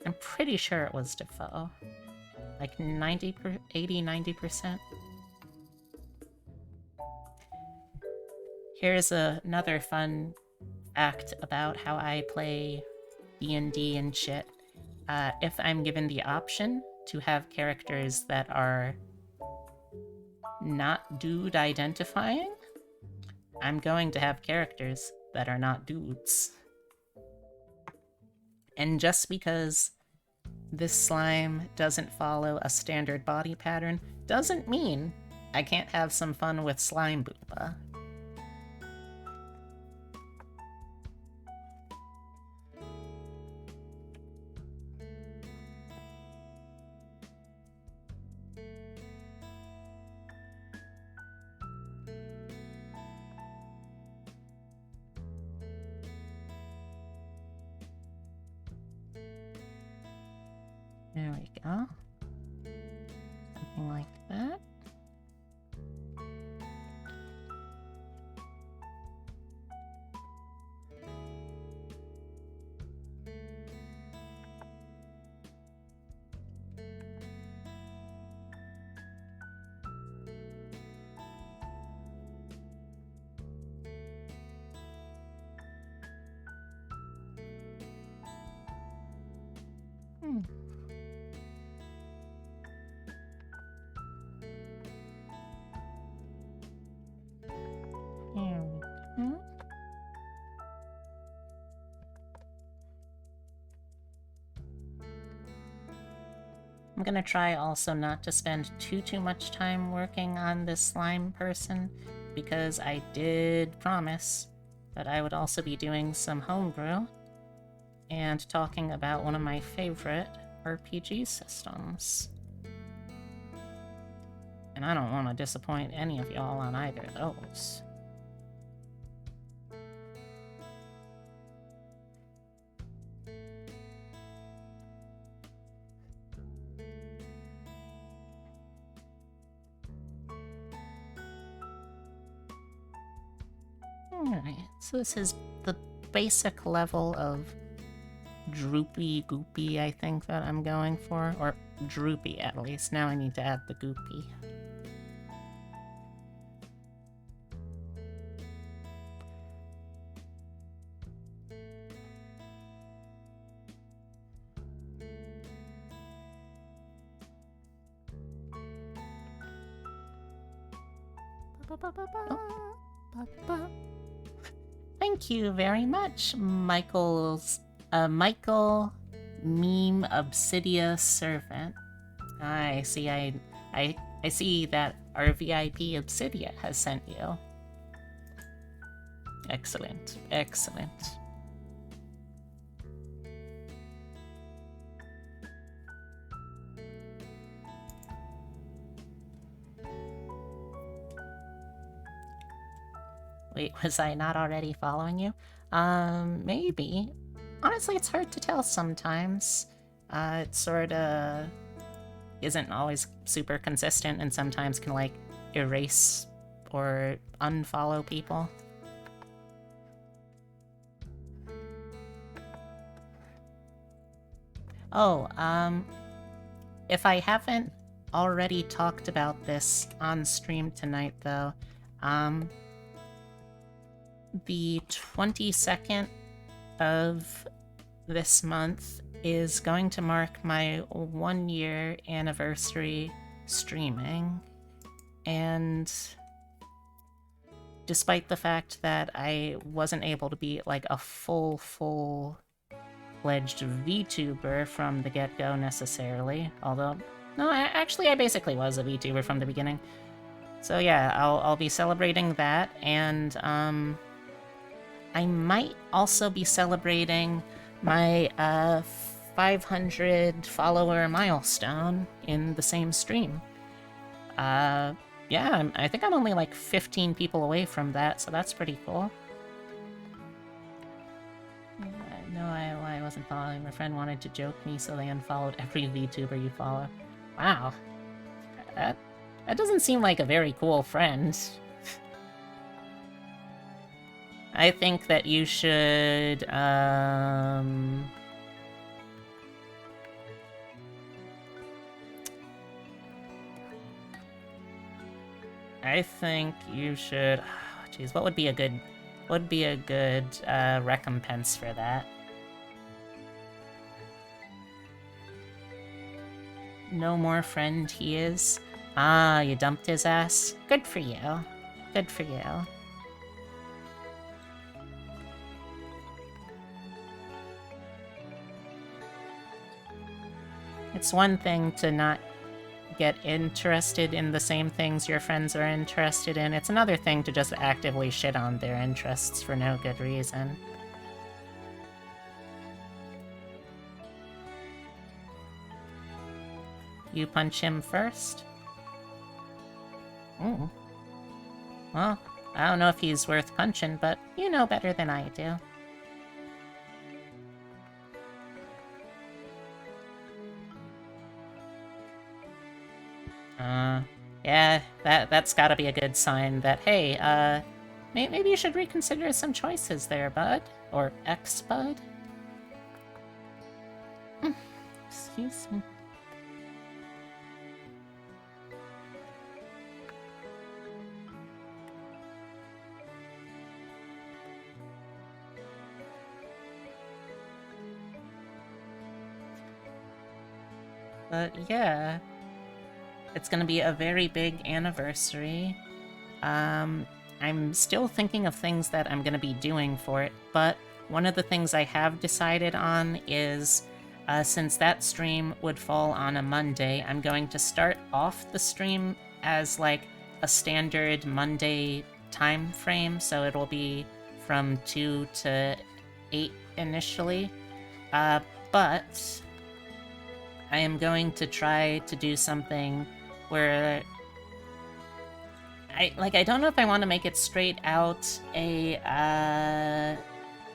I'm pretty sure it was Dafoe. Like 80-90%. Here's another fun fact about how I play D&D and shit. If I'm given the option to have characters that are not dude identifying, I'm going to have characters that are not dudes. And just because this slime doesn't follow a standard body pattern doesn't mean I can't have some fun with Slime Booba. There we go. Something like that. Hmm. Here we go. I'm gonna try also not to spend too much time working on this slime person, because I did promise that I would also be doing some homebrew and talking about one of my favorite RPG systems. And I don't want to disappoint any of y'all on either of those. Alright, so this is the basic level of droopy goopy, I think, that I'm going for. Or droopy, at least. Now I need to add the goopy. Oh. Thank you very much, Michael Meme Obsidia Servant. I see. I see that our VIP Obsidia has sent you. Excellent, excellent. Wait, was I not already following you? Maybe. Honestly, it's hard to tell sometimes. It sorta isn't always super consistent and sometimes can, like, erase or unfollow people. Oh, if I haven't already talked about this on stream tonight, though, the 22nd of this month is going to mark my 1-year anniversary streaming, and despite the fact that I wasn't able to be like a full-fledged VTuber from the get-go necessarily, although, no, I basically was a VTuber from the beginning. So yeah, I'll be celebrating that, and I might also be celebrating my 500 follower milestone in the same stream. Yeah, I think I'm only like 15 people away from that, so that's pretty cool. No, I wasn't following. My friend wanted to joke me, so they unfollowed every VTuber you follow. Wow. That doesn't seem like a very cool friend. I think that you should, I think you should... Jeez, what would be a good recompense for that? No more friend he is. Ah, you dumped his ass? Good for you. Good for you. It's one thing to not get interested in the same things your friends are interested in. It's another thing to just actively shit on their interests for no good reason. You punch him first? Ooh. Well, I don't know if he's worth punching, but you know better than I do. Yeah, that's gotta be a good sign that, hey, maybe you should reconsider some choices there, bud. Or ex-bud. Excuse me. But yeah, it's gonna be a very big anniversary. I'm still thinking of things that I'm gonna be doing for it, but one of the things I have decided on is, since that stream would fall on a Monday, I'm going to start off the stream as like a standard Monday time frame, so it'll be from 2 to 8 initially. But I am going to try to do something where I don't know if I want to make it straight out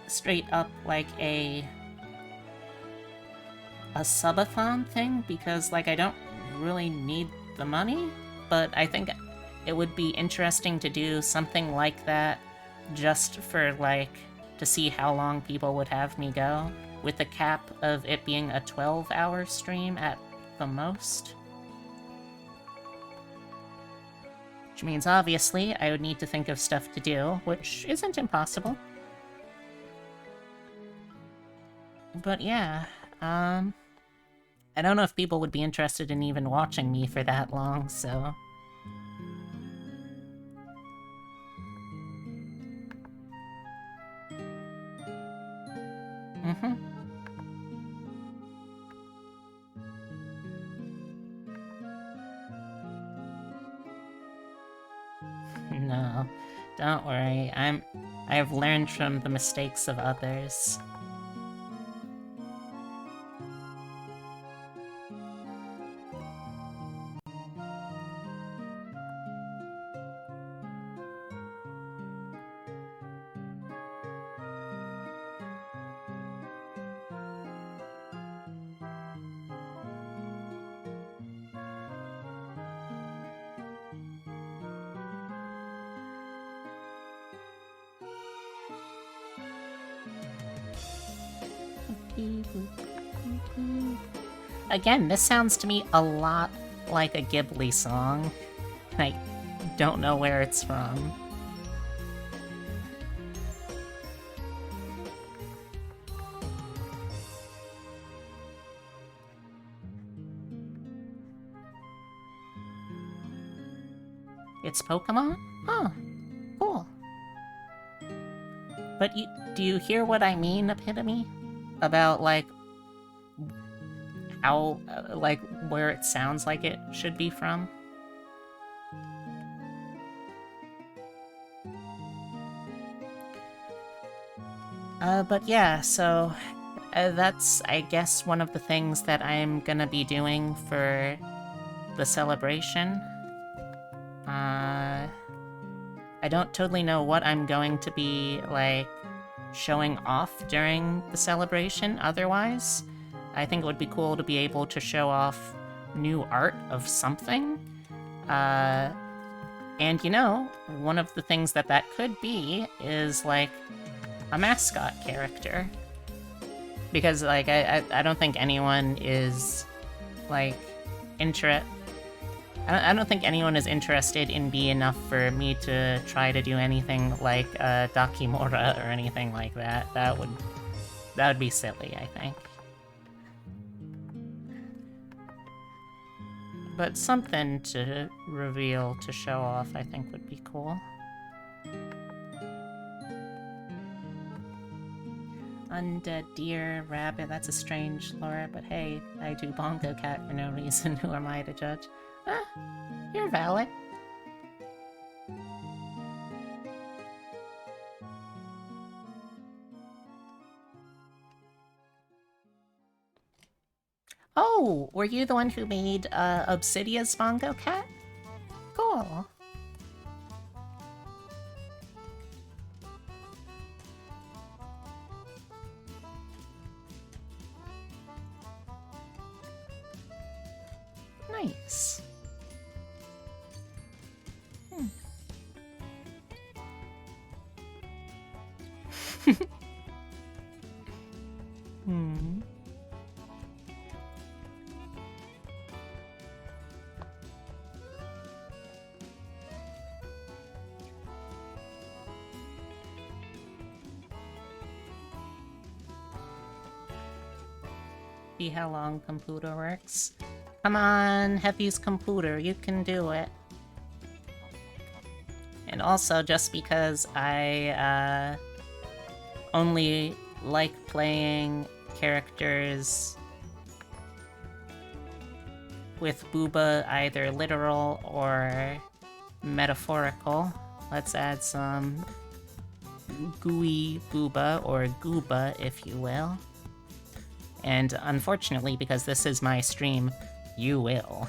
straight up like a subathon thing, because like I don't really need the money, but I think it would be interesting to do something like that just for like to see how long people would have me go, with the cap of it being a 12-hour stream at the most. Which means, obviously, I would need to think of stuff to do, which isn't impossible. But yeah, I don't know if people would be interested in even watching me for that long, so... Mm-hmm. No, don't worry. I have learned from the mistakes of others. Again, this sounds to me a lot like a Ghibli song. I don't know where it's from. It's Pokemon? Oh, cool. But do you hear what I mean, Epitome? About, like, how, like, where it sounds like it should be from? But yeah, so that's, I guess, one of the things that I'm gonna be doing for the celebration. I don't totally know what I'm going to be, like, showing off during the celebration otherwise. I think it would be cool to be able to show off new art of something. And you know, one of the things that could be is, like, a mascot character. Because, like, I don't think anyone is, like, I don't think anyone is interested in B enough for me to try to do anything like Dakimura or anything like that. That would be silly, I think. But something to reveal, to show off, I think would be cool. Undead deer, rabbit, that's a strange lore, but hey, I do Bongo Cat for no reason, who am I to judge? Ah, you're valid. Oh, were you the one who made Obsidia's Bongo Cat? Cool. Nice. Hmm. See how long computer works. Come on, Heavy's computer, you can do it. And also, just because I only like playing characters with booba, either literal or metaphorical, let's add some gooey booba, or gooba if you will. And unfortunately, because this is my stream, you will.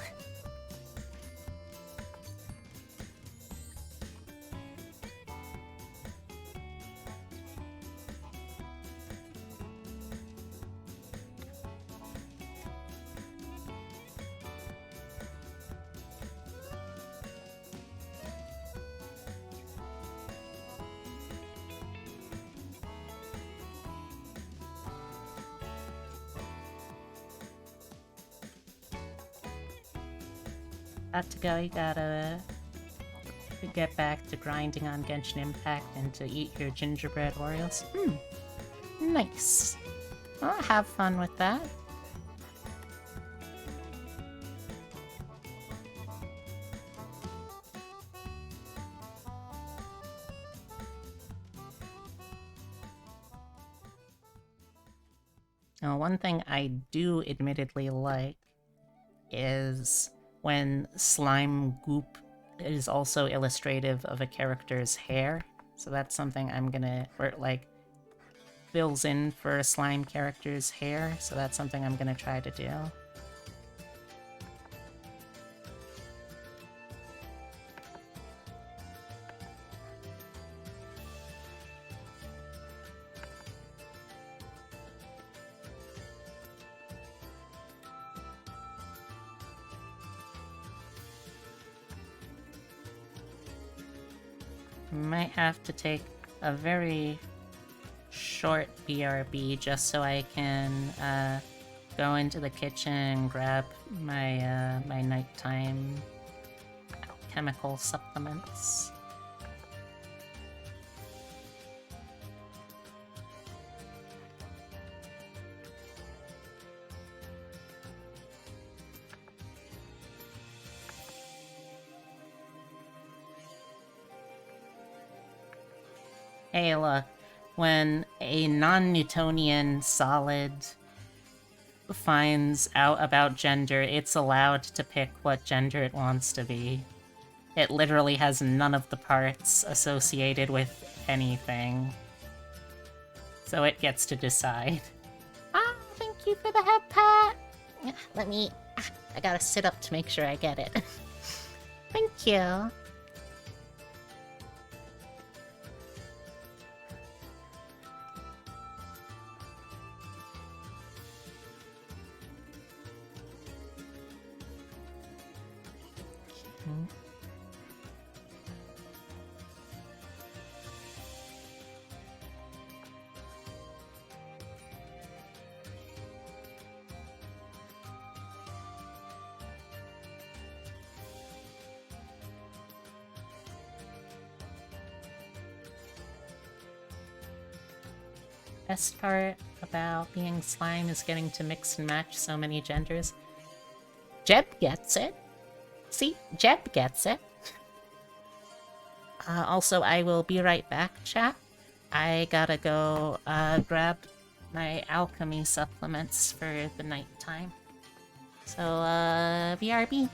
Got to go, you gotta get back to grinding on Genshin Impact and to eat your gingerbread Oreos. Nice. I'll have fun with that. Now, one thing I do admittedly like is when slime goop is also illustrative of a character's hair. So that's something I'm gonna, or like, fills in for a slime character's hair. So that's something I'm gonna try to do. Might have to take a very short BRB just so I can go into the kitchen and grab my my nighttime chemical supplements. Hey, look, when a non-Newtonian solid finds out about gender, it's allowed to pick what gender it wants to be. It literally has none of the parts associated with anything. So it gets to decide. Ah, thank you for the head pat! Let me... I gotta sit up to make sure I get it. Thank you. Best part about being slime is getting to mix and match so many genders. Jeb gets it. See, Jeb gets it. Also, I will be right back, chat. I gotta go grab my alchemy supplements for the nighttime. So, BRB.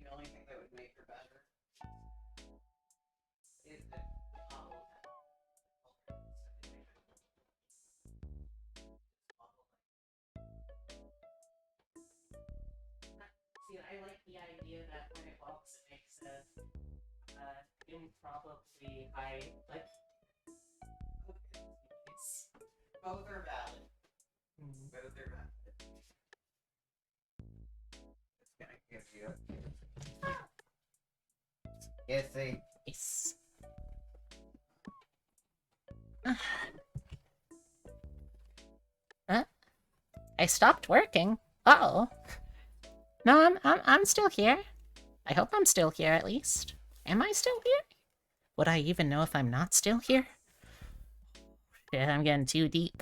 The only thing that would make her better is if the bottle had See, I like the idea that when it walks, it makes a improbably high, like, both are valid. Both are valid. It's gonna give you a... Yes, Yes. I stopped working. Uh-oh. No, I'm still here. I hope I'm still here at least. Am I still here? Would I even know if I'm not still here? Shit, I'm getting too deep.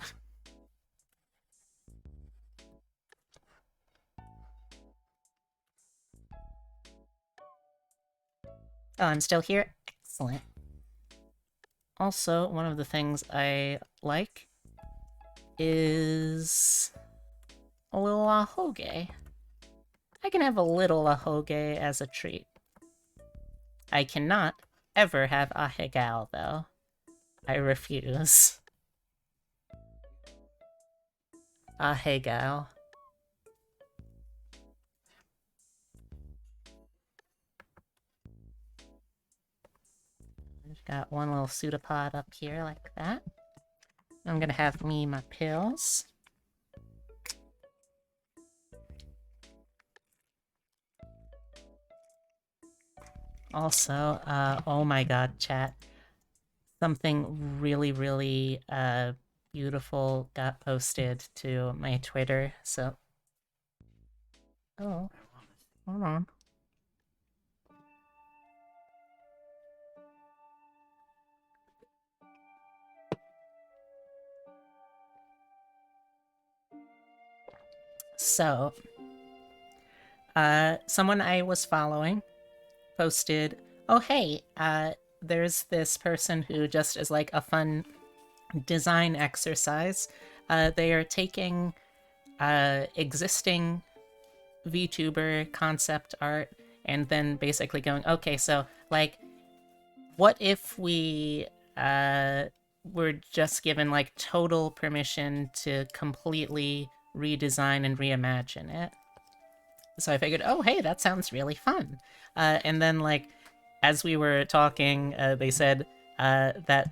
Oh, I'm still here? Excellent. Also, one of the things I like is a little ahoge. I can have a little ahoge as a treat. I cannot ever have ahegao, though. I refuse. Ahegao. I've got one little pseudopod up here like that. I'm gonna have me my pills. Also, oh my god, chat. Something really, really beautiful got posted to my Twitter, so... Oh, hold on. So, someone I was following posted, oh hey, there's this person who just is like a fun design exercise. They are taking existing VTuber concept art and then basically going, okay, so like, what if we were just given like total permission to completely redesign and reimagine it? So I figured, oh hey, that sounds really fun. And then like, as we were talking, they said that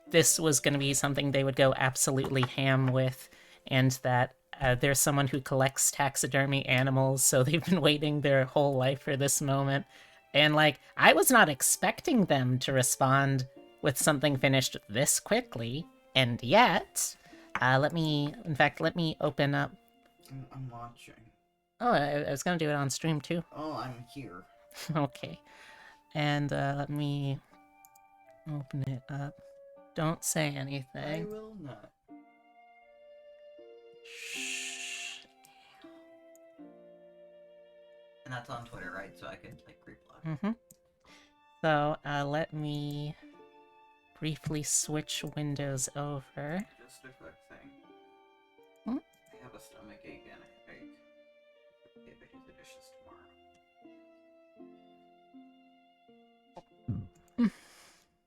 this was going to be something they would go absolutely ham with, and that there's someone who collects taxidermy animals, so they've been waiting their whole life for this moment. And like, I was not expecting them to respond with something finished this quickly, and yet, let me open up. I'm watching. Oh, I was gonna do it on stream too. Oh, I'm here. Okay. And let me open it up. Don't say anything. I will not. Shh. And that's on Twitter, right? So I could, like, reply. Mm-hmm. So, let me briefly switch windows over. Just a quick thing. Hmm? I have a stomach ache and a headache. Maybe I do the dishes tomorrow.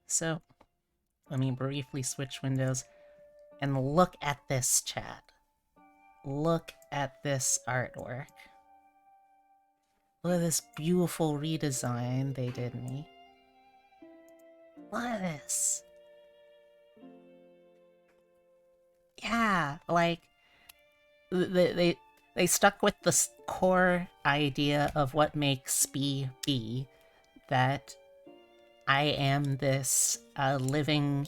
So, let me briefly switch windows and look at this, chat. Look at this artwork. Look at this beautiful redesign they did me. Look at this. Yeah, like, they stuck with the core idea of what makes be, that I am this living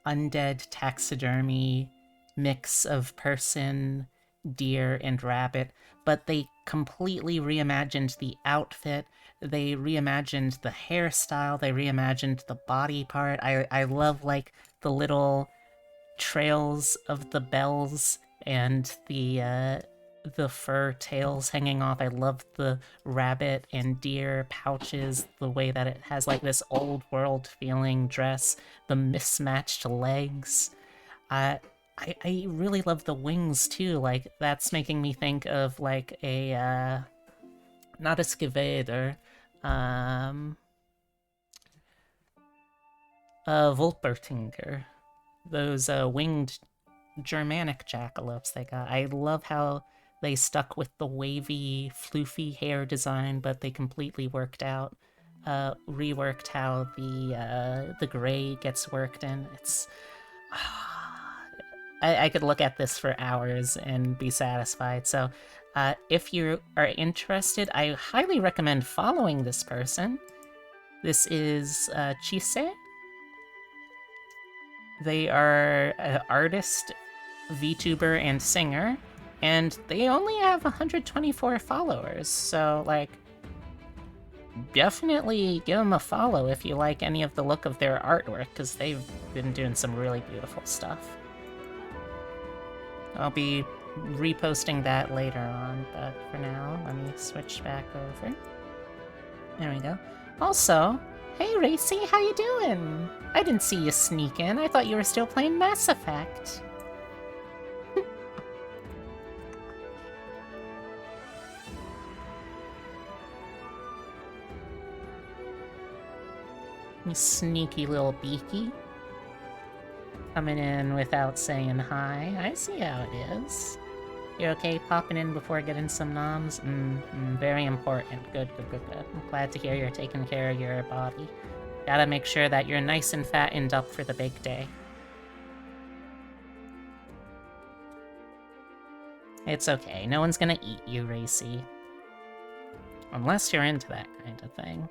undead taxidermy mix of person, deer, and rabbit, but they completely reimagined the outfit, they reimagined the hairstyle, they reimagined the body part. I love, like, the little trails of the bells and the fur tails hanging off. I love the rabbit and deer pouches, the way that it has like this old world feeling dress, the mismatched legs. I really love the wings too. Like, that's making me think of like a not a skavader, a Volpertinger. Those winged Germanic jackalopes they got. I love how they stuck with the wavy, floofy hair design, but they completely reworked how the gray gets worked in. It's... I could look at this for hours and be satisfied. So if you are interested, I highly recommend following this person. This is Chise. They are an artist, VTuber, and singer, and they only have 124 followers, so, like, definitely give them a follow if you like any of the look of their artwork, because they've been doing some really beautiful stuff. I'll be reposting that later on, but for now, let me switch back over. There we go. Also, hey Racy, how you doing? I didn't see you sneak in. I thought you were still playing Mass Effect. You sneaky little beaky. Coming in without saying hi. I see how it is. You're okay popping in before getting some noms? Very important. Good. I'm glad to hear you're taking care of your body. Gotta make sure that you're nice and fattened up for the big day. It's okay. No one's gonna eat you, Racy. Unless you're into that kind of thing.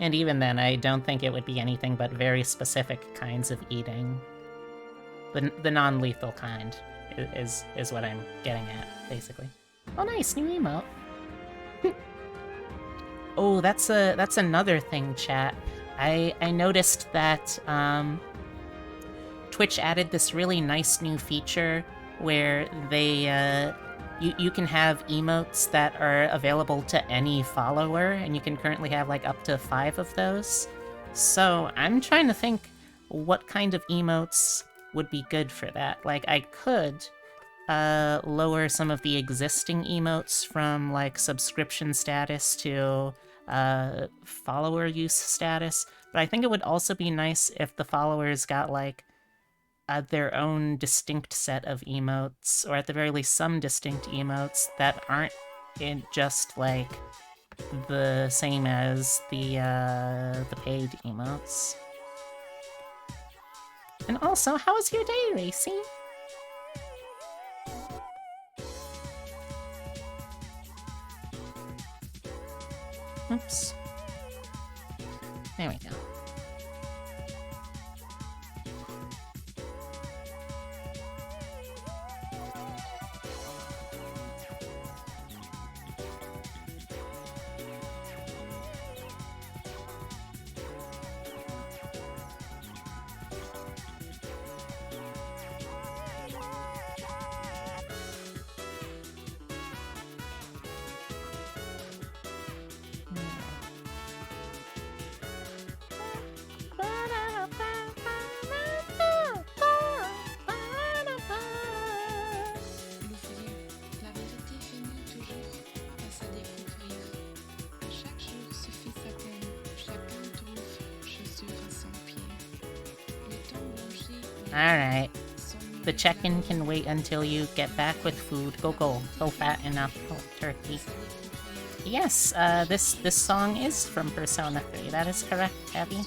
And even then, I don't think it would be anything but very specific kinds of eating. The non-lethal kind is what I'm getting at, basically. Oh, nice, new emote. Oh, that's another thing, chat. I noticed that Twitch added this really nice new feature where they you can have emotes that are available to any follower, and you can currently have like up to 5 of those. So I'm trying to think what kind of emotes would be good for that. Like, I could lower some of the existing emotes from like subscription status to follower use status, but I think it would also be nice if the followers got like their own distinct set of emotes, or at the very least some distinct emotes that aren't just like the same as the paid emotes. And also, how was your day, Racy? Oops. There we go. Alright. The check-in can wait until you get back with food. Go fatten up, turkey. Yes, this song is from Persona 3. That is correct, Abby.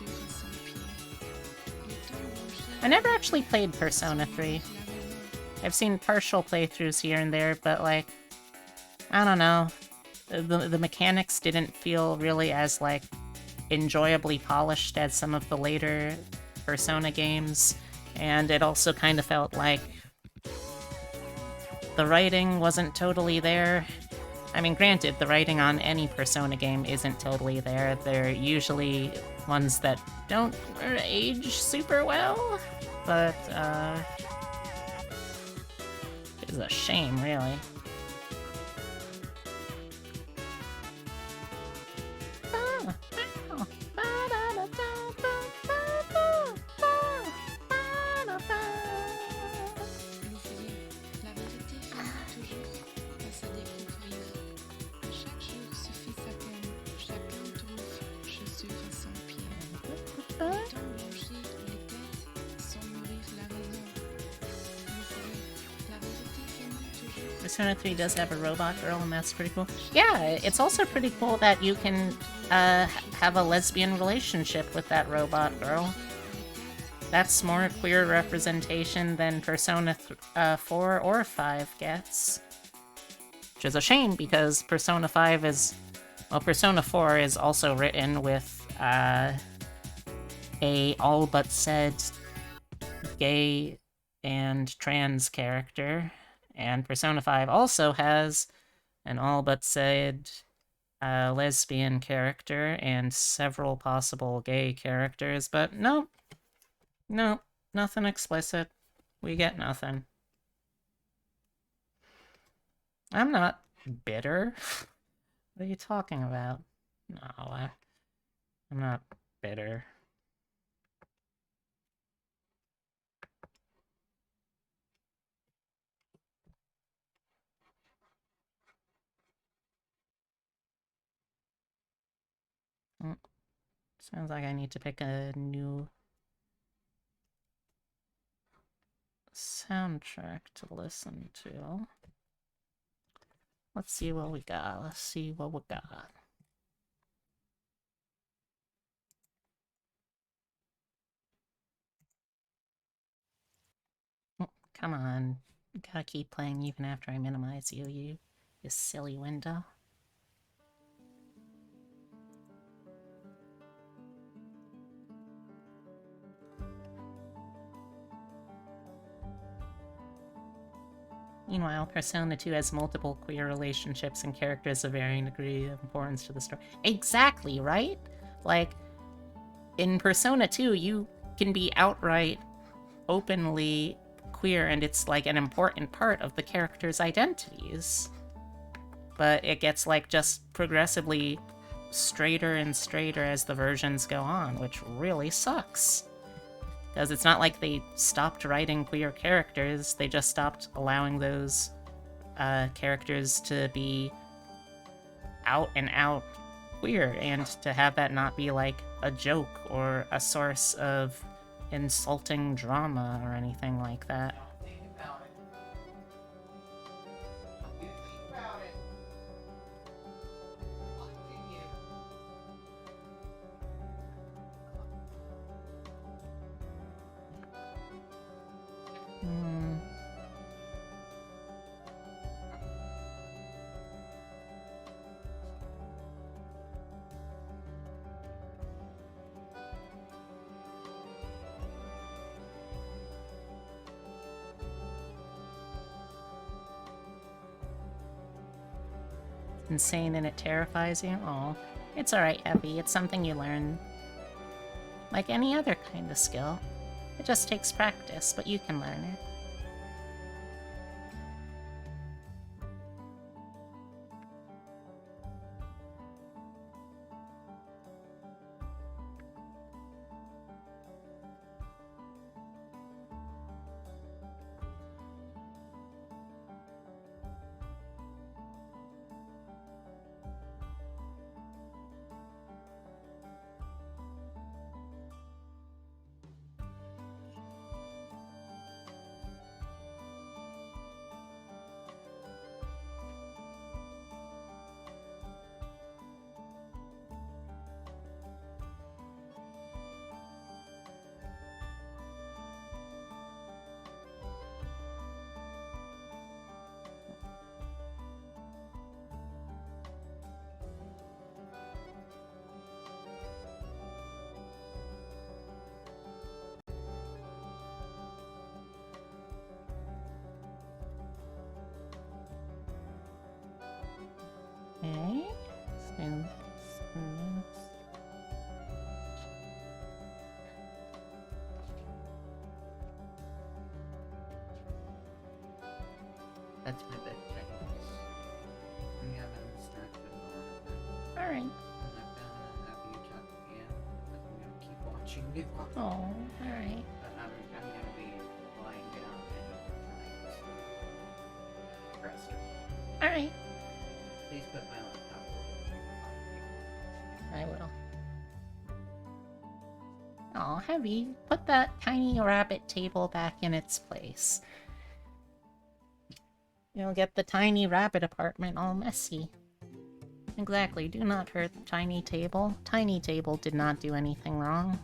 I never actually played Persona 3. I've seen partial playthroughs here and there, but like, I don't know. The mechanics didn't feel really as like enjoyably polished as some of the later Persona games. And it also kind of felt like the writing wasn't totally there. I mean, granted, the writing on any Persona game isn't totally there. They're usually ones that don't age super well, but it's a shame, really. Persona 3 does have a robot girl, and that's pretty cool. Yeah, it's also pretty cool that you can have a lesbian relationship with that robot girl. That's more queer representation than Persona 4 or 5 gets. Which is a shame, because Persona 5 is... Well, Persona 4 is also written with a all but said gay and trans character, and Persona 5 also has an all but said lesbian character and several possible gay characters, but no, nothing explicit. We get nothing. I'm not bitter. What are you talking about? No, I'm not bitter. Sounds like I need to pick a new soundtrack to listen to. Let's see what we got. Come on. You gotta keep playing even after I minimize you, you silly window. Meanwhile, Persona 2 has multiple queer relationships and characters of varying degree of importance to the story. Exactly, right? Like, in Persona 2, you can be outright, openly queer, and it's like an important part of the characters' identities. But it gets like just progressively straighter and straighter as the versions go on, which really sucks. Because it's not like they stopped writing queer characters, they just stopped allowing those characters to be out and out queer, and to have that not be like a joke or a source of insulting drama or anything like that. Don't think about it. You think about it. Continue. Hmm. Insane and it terrifies you? Oh, it's alright, Effie. It's something you learn. Like any other kind of skill. It just takes practice, but you can learn it. Okay. That's my bed checkings. We haven't started on it. Alright. And I'm gonna have you check again. Because I'm gonna keep watching you. Oh, alright. But I'm gonna be lying down and trying to rest. Alright. Please put my laptop away. I will. Oh, Heavy, put that tiny rabbit table back in its place. You'll get the tiny rabbit apartment all messy. Exactly, do not hurt the tiny table. Tiny table did not do anything wrong.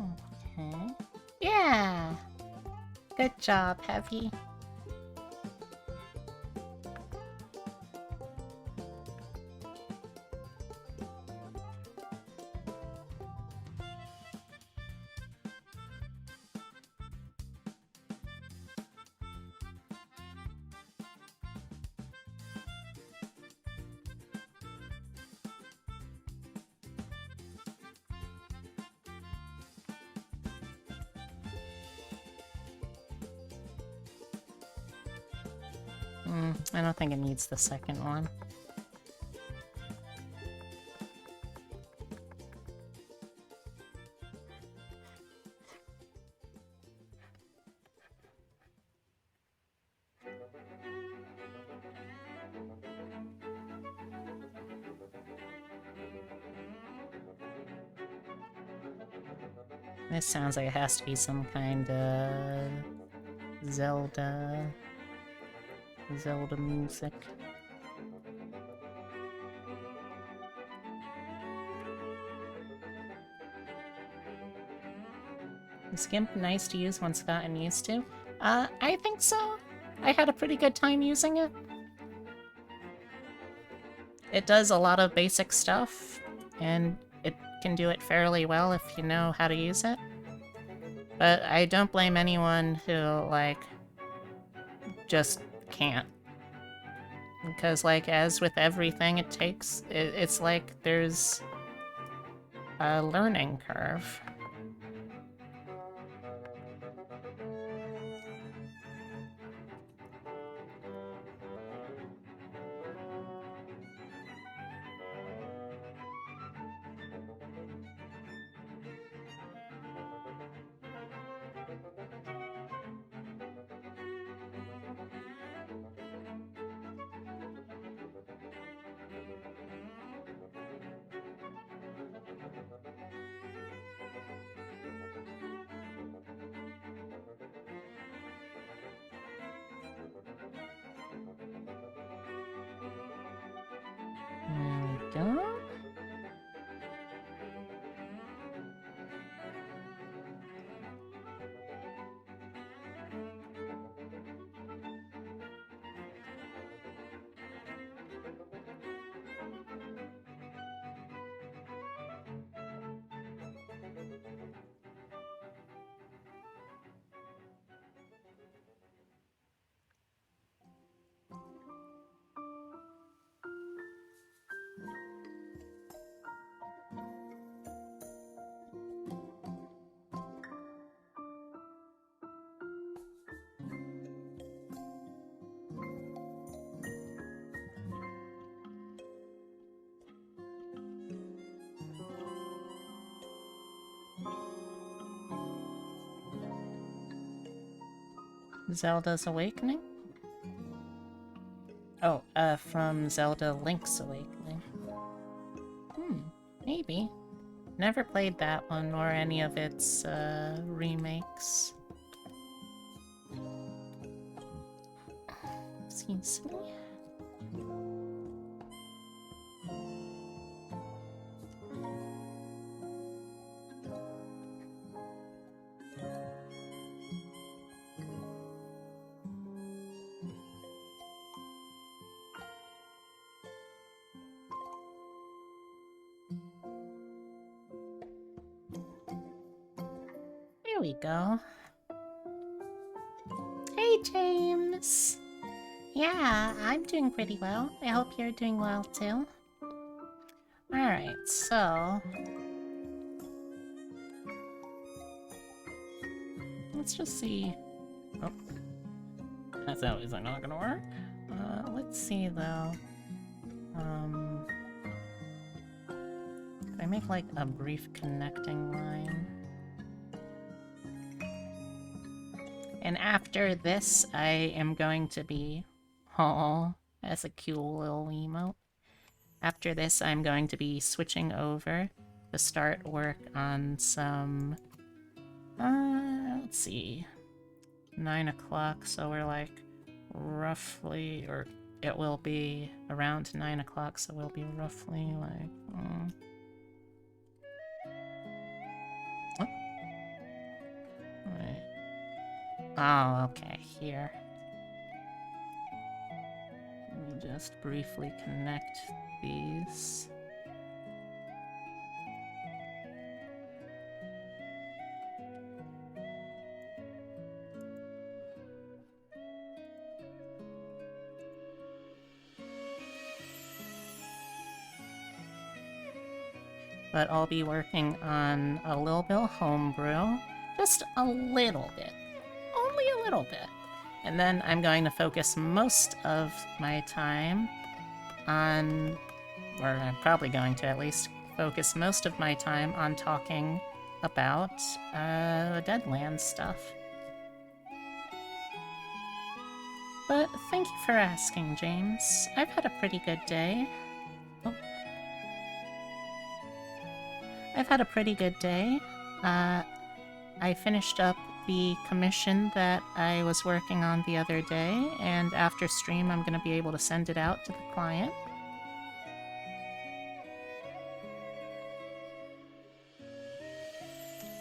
Okay. Yeah! Good job, Heavy. I don't think it needs the second one. This sounds like it has to be some kind of Zelda music. Is GIMP nice to use once gotten used to? I think so. I had a pretty good time using it. It does a lot of basic stuff, and it can do it fairly well if you know how to use it. But I don't blame anyone who, like, just can't. Because, like, as with everything, it's like there's a learning curve. There we go. Zelda's Awakening? Oh, from Zelda Link's Awakening. Maybe. Never played that one or any of its remakes. Excuse me. There we go. Hey, James! Yeah, I'm doing pretty well. I hope you're doing well, too. Alright, so... let's just see... Oh. That's always not gonna work. Let's see, though. Can I make, like, a brief connecting line? And after this, I am going to be... Oh, that's a cute little emote. After this, I'm going to be switching over to start work on some... let's see... 9 o'clock, so we're like roughly... or it will be around 9 o'clock, so we'll be roughly like... Oh, okay, here. Let me just briefly connect these. But I'll be working on a little bit of homebrew. Just a little bit. Only a little bit. And then I'm going to focus most of my time on, or I'm probably going to at least focus most of my time on talking about Deadlands stuff. But thank you for asking, James. I've had a pretty good day. Oh. I've had a pretty good day. I finished up the commission that I was working on the other day, and after stream I'm going to be able to send it out to the client.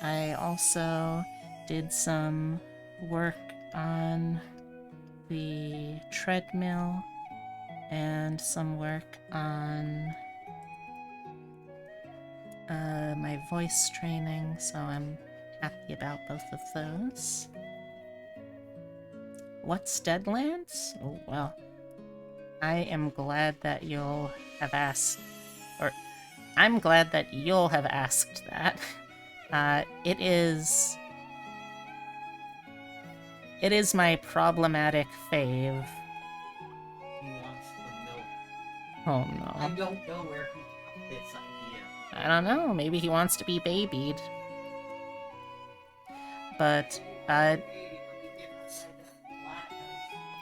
I also did some work on the treadmill and some work on my voice training, so I'm happy about both of those. What's Deadlands? Oh, well, I am glad that you'll have asked, or I'm glad that you'll have asked that. It is my problematic fave. He wants the milk. Oh no. I don't know where he got this idea. I don't know, maybe he wants to be babied. But,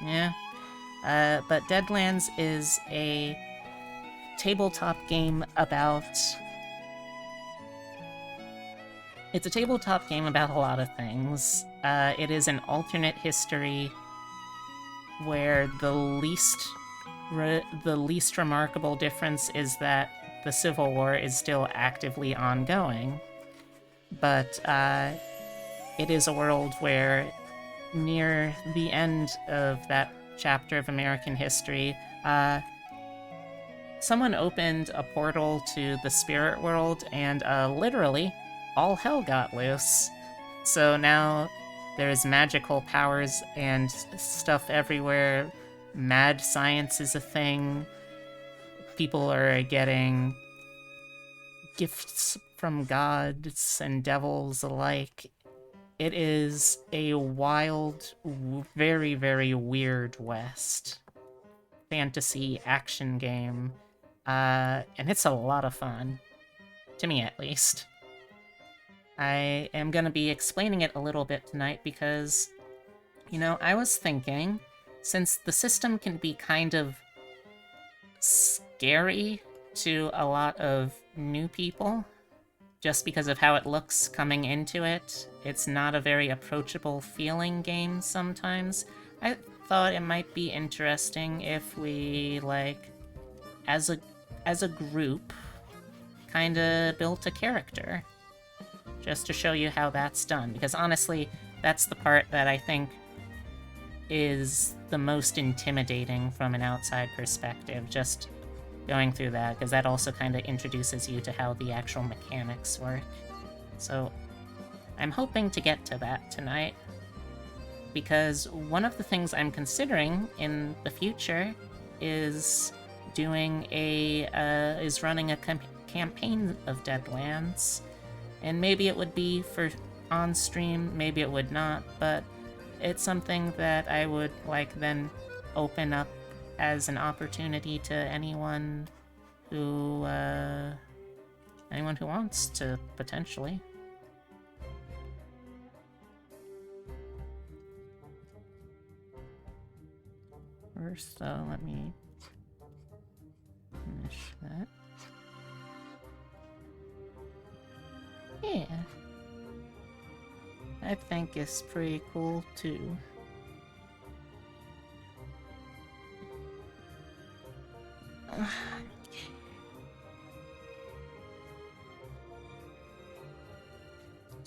yeah. But Deadlands is a tabletop game about... It's a tabletop game about a lot of things. It is an alternate history where the least remarkable difference is that the Civil War is still actively ongoing. But, it is a world where, near the end of that chapter of American history, someone opened a portal to the spirit world, and literally, all hell got loose. So now there's magical powers and stuff everywhere. Mad science is a thing. People are getting gifts from gods and devils alike. It is a wild, very, very weird West fantasy action game, and it's a lot of fun. To me, at least. I am going to be explaining it a little bit tonight because, you know, I was thinking, since the system can be kind of scary to a lot of new people, just because of how it looks coming into it, it's not a very approachable feeling game sometimes. I thought it might be interesting if we, like, as a group, kinda built a character. Just to show you how that's done, because honestly, that's the part that I think is the most intimidating from an outside perspective, just going through that, because that also kind of introduces you to how the actual mechanics work. So, I'm hoping to get to that tonight, because one of the things I'm considering in the future is running a campaign of Deadlands. And maybe it would be for on-stream, maybe it would not, but it's something that I would, like, then open up as an opportunity to anyone who wants to, potentially. First, though, let me finish that. Yeah. I think it's pretty cool, too.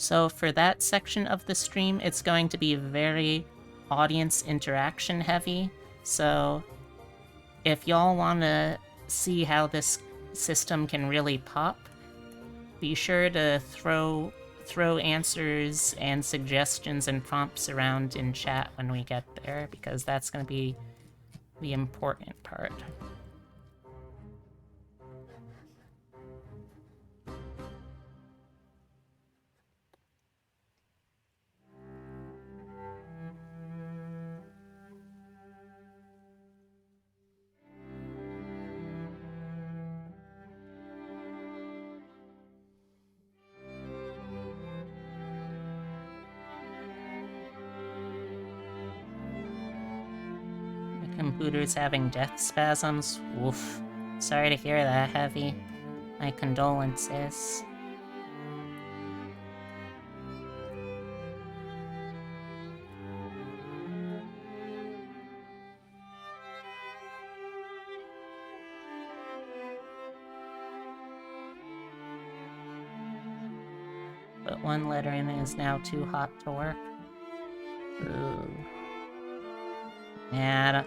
So for that section of the stream, it's going to be very audience interaction heavy. So if y'all want to see how this system can really pop, be sure to throw answers and suggestions and prompts around in chat when we get there, because that's going to be the important part. Computer's having death spasms. Woof. Sorry to hear that, Heavy. My condolences. But one letter in is now too hot to work. Ooh. Yeah,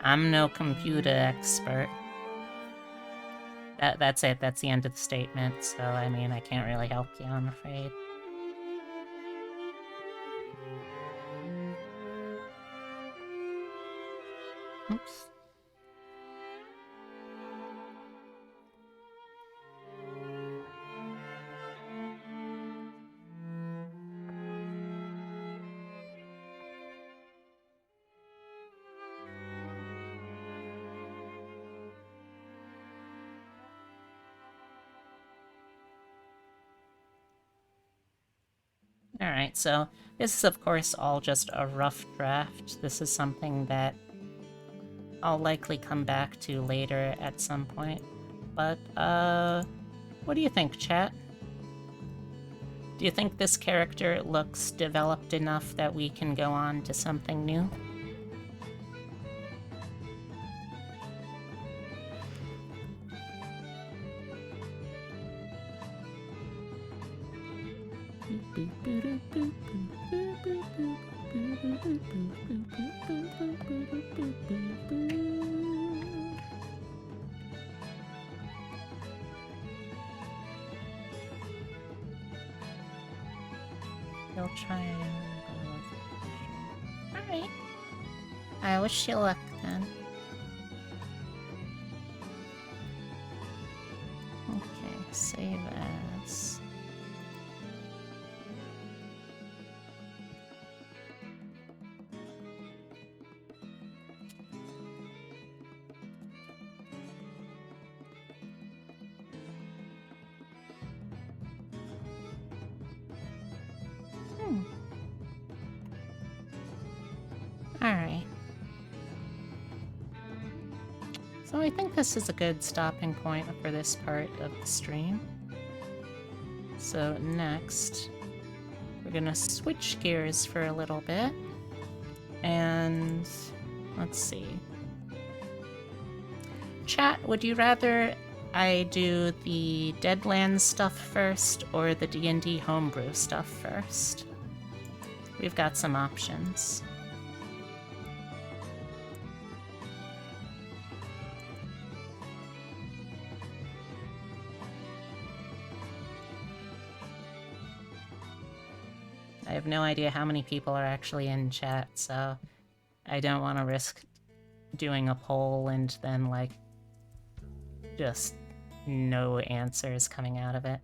I'm no computer expert. That's it. That's the end of the statement. So, I mean, I can't really help you, I'm afraid. Oops. Alright, so this is of course all just a rough draft. This is something that I'll likely come back to later at some point. But, what do you think, chat? Do you think this character looks developed enough that we can go on to something new? He'll try and go with it. Alright. I wish you luck then. Okay, save as. Alright. So I think this is a good stopping point for this part of the stream. So next, we're gonna switch gears for a little bit. And let's see. Chat, would you rather I do the Deadlands stuff first or the D&D homebrew stuff first? We've got some options. I have no idea how many people are actually in chat, so I don't want to risk doing a poll and then, like, just no answers coming out of it.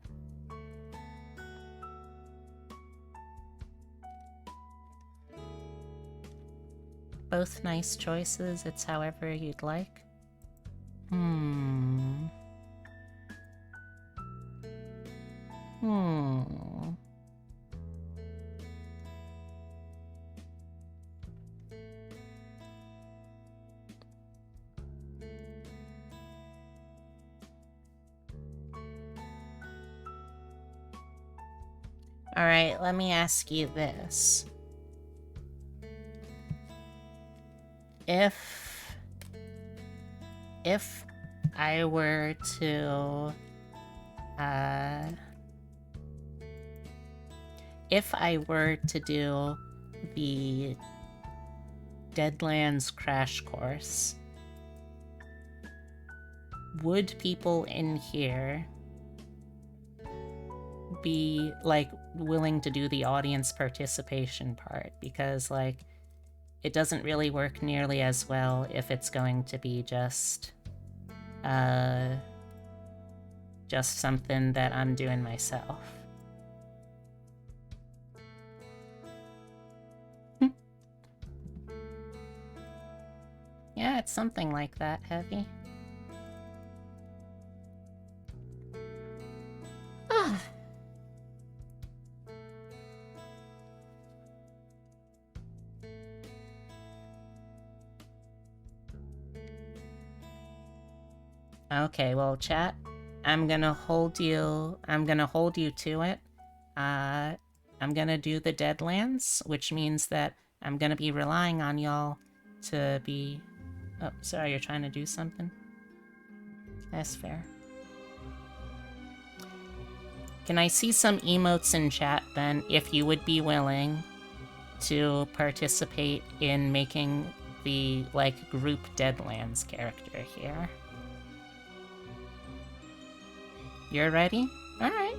Both nice choices, it's however you'd like. Alright, let me ask you this. If I were to if I were to do the Deadlands crash course, would people in here be like willing to do the audience participation part? Because like it doesn't really work nearly as well if it's going to be just something that I'm doing myself. Yeah, it's something like that, Heavy. Ah. Okay, well, chat, I'm gonna hold you to it. I'm gonna do the Deadlands, which means that I'm gonna be relying on y'all to be... Oh, sorry, you're trying to do something? That's fair. Can I see some emotes in chat, then, if you would be willing to participate in making the, like, group Deadlands character here? You're ready? Alright.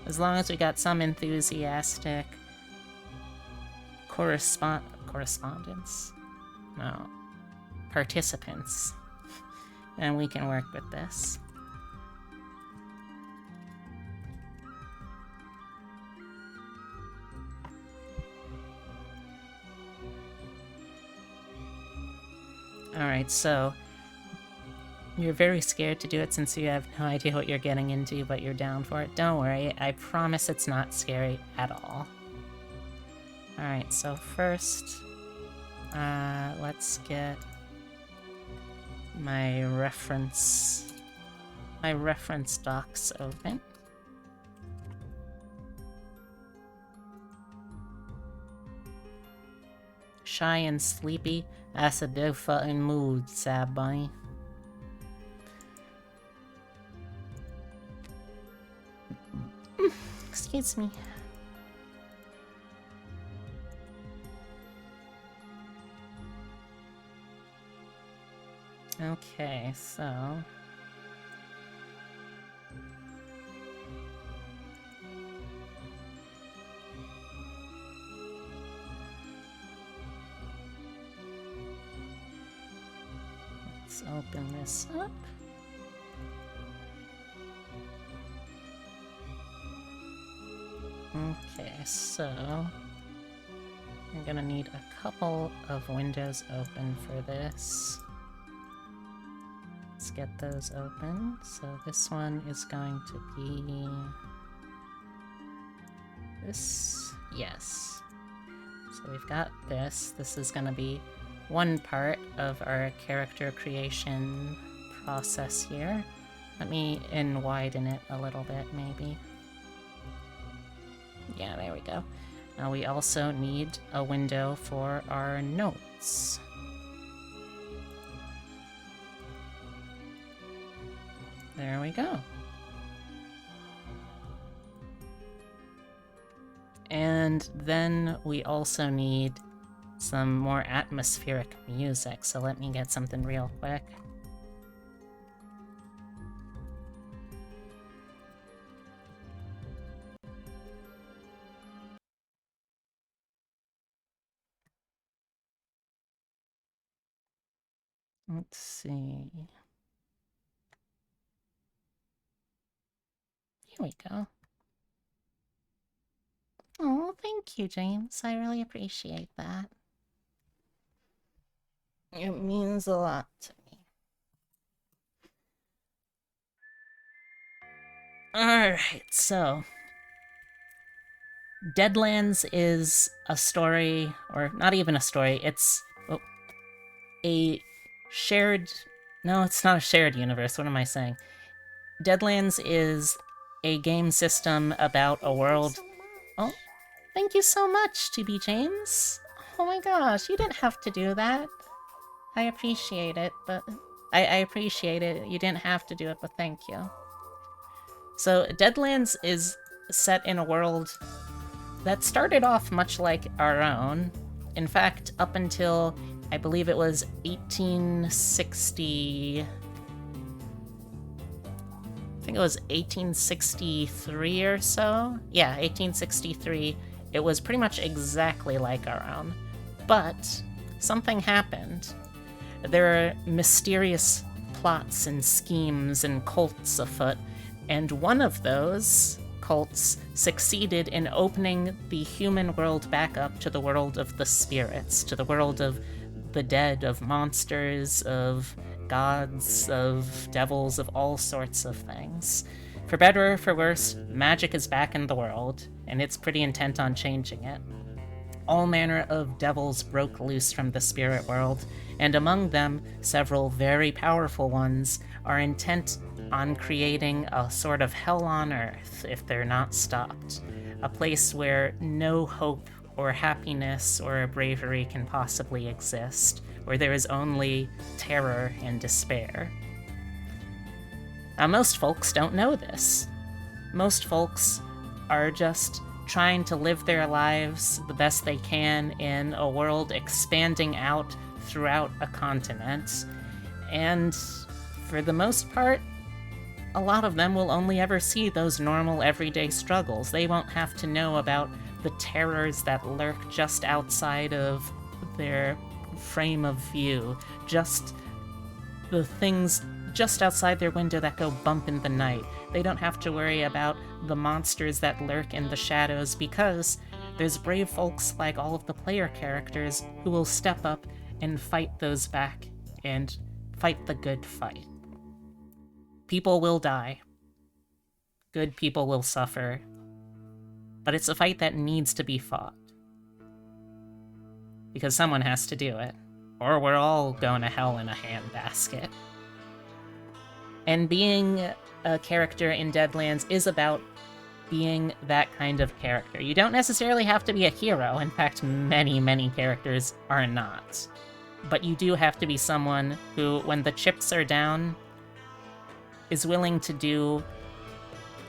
As long as we got some enthusiastic correspondence? No. Participants. And we can work with this. Alright, so you're very scared to do it since you have no idea what you're getting into, but you're down for it. Don't worry, I promise it's not scary at all. Alright, so first, let's get my reference docs open. Shy and sleepy, that's a big fucking mood, sad bunny. Excuse me. Okay, so... let's open this up. Okay, so I'm gonna need a couple of windows open for this. Let's get those open. So this one is going to be this. Yes. So we've got this. This is gonna be one part of our character creation process here. Let me widen it a little bit, maybe. Yeah, there we go. Now we also need a window for our notes. There we go. And then we also need some more atmospheric music, so let me get something real quick. Let's see. Here we go. Oh, thank you, James. I really appreciate that. It means a lot to me. Alright, so... Deadlands is a story, or not even a story, it's a shared... No, it's not a shared universe, what am I saying? Deadlands is a game system about a world... Oh, thank you so much, TB James. Oh my gosh, you didn't have to do that. I appreciate it, but... I appreciate it. You didn't have to do it, but thank you. So, Deadlands is set in a world that started off much like our own. In fact, up until, I believe it was 1860... I think it was 1863 or so? Yeah, 1863. It was pretty much exactly like our own. But something happened. There are mysterious plots and schemes and cults afoot, and one of those cults succeeded in opening the human world back up to the world of the spirits, to the world of the dead, of monsters, of gods, of devils, of all sorts of things. For better or for worse, magic is back in the world, and it's pretty intent on changing it. All manner of devils broke loose from the spirit world, and among them, several very powerful ones are intent on creating a sort of hell on earth if they're not stopped. A place where no hope or happiness or bravery can possibly exist, where there is only terror and despair. Now, most folks don't know this. Most folks are just trying to live their lives the best they can in a world expanding out throughout a continent, and for the most part, a lot of them will only ever see those normal everyday struggles. They won't have to know about the terrors that lurk just outside of their frame of view, just the things just outside their window that go bump in the night. They don't have to worry about the monsters that lurk in the shadows, because there's brave folks like all of the player characters who will step up and fight those back and fight the good fight. People will die. Good people will suffer. But it's a fight that needs to be fought. Because someone has to do it, or we're all going to hell in a handbasket. And being a character in Deadlands is about being that kind of character. You don't necessarily have to be a hero. In fact, many characters are not. But you do have to be someone who, when the chips are down, is willing to do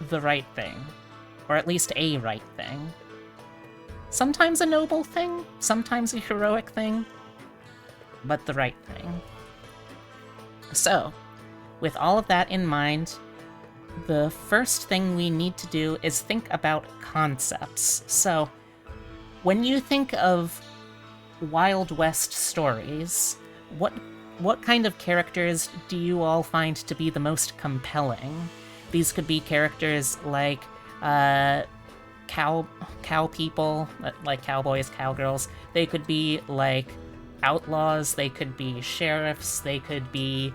the right thing. Or at least a right thing. Sometimes a noble thing, sometimes a heroic thing, but the right thing. So, with all of that in mind, the first thing we need to do is think about concepts. So, when you think of Wild West stories, what kind of characters do you all find to be the most compelling? These could be characters like cow people, like cowboys, cowgirls. They could be like outlaws, they could be sheriffs, they could be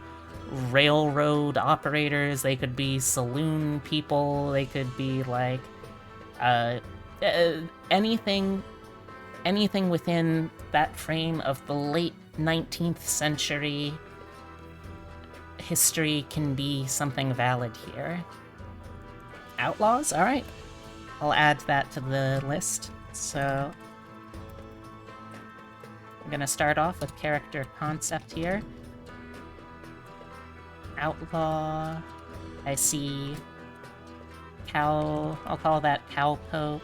railroad operators, they could be saloon people, they could be like anything within that frame of the late 19th century history can be something valid here. Outlaws? Alright. I'll add that to the list. So, I'm gonna start off with character concept here. Outlaw. I see cow. I'll call that cowpoke.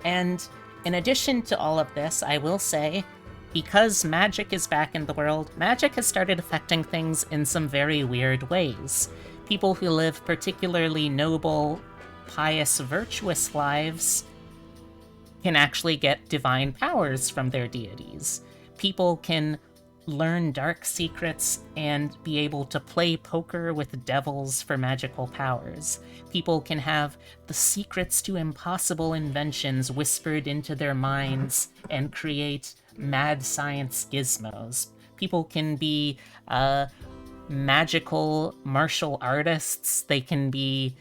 And in addition to all of this, I will say, because magic is back in the world, magic has started affecting things in some very weird ways. People who live particularly noble, pious, virtuous lives can actually get divine powers from their deities. People can learn dark secrets and be able to play poker with devils for magical powers. People can have the secrets to impossible inventions whispered into their minds and create mad science gizmos. People can be magical martial artists. They can be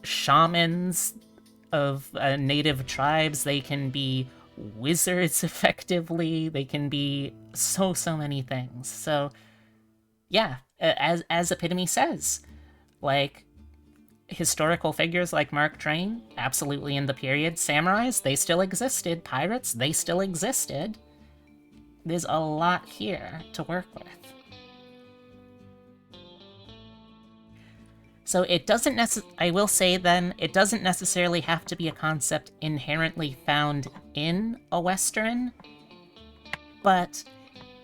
shamans of native tribes. They can be wizards, effectively. They can be so many things. So yeah, as Epitome says, like, historical figures like Mark Twain, absolutely in the period. Samurais, they still existed. Pirates, they still existed. There's a lot here to work with. So it doesn't I will say then, it doesn't necessarily have to be a concept inherently found in a Western, but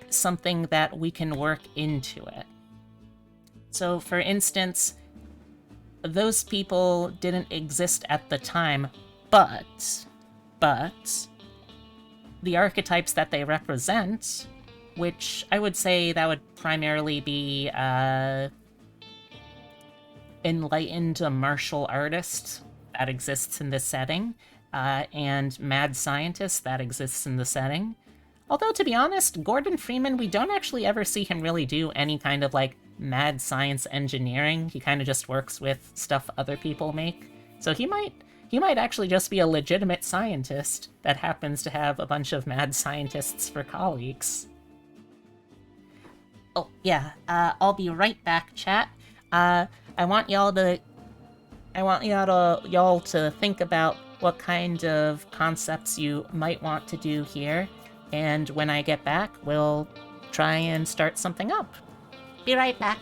something that we can work into it. So for instance, those people didn't exist at the time, but the archetypes that they represent, which I would say that would primarily be enlightened martial artist that exists in this setting, and mad scientist that exists in the setting. Although, to be honest, Gordon Freeman, we don't actually ever see him really do any kind of, like, mad science engineering. He kind of just works with stuff other people make. So he might actually just be a legitimate scientist that happens to have a bunch of mad scientists for colleagues. Oh, yeah, I'll be right back, chat. I want y'all to think about what kind of concepts you might want to do here, and when I get back, we'll try and start something up. Be right back.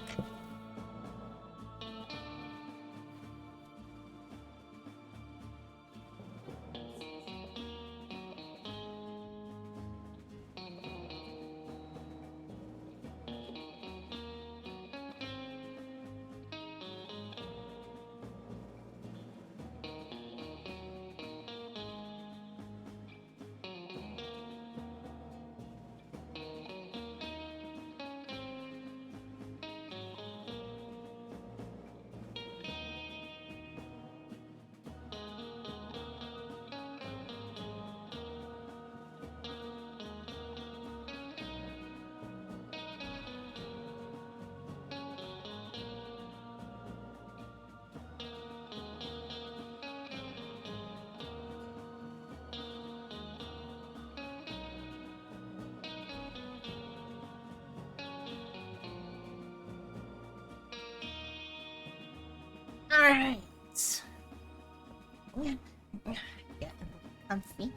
Alright. Get comfy.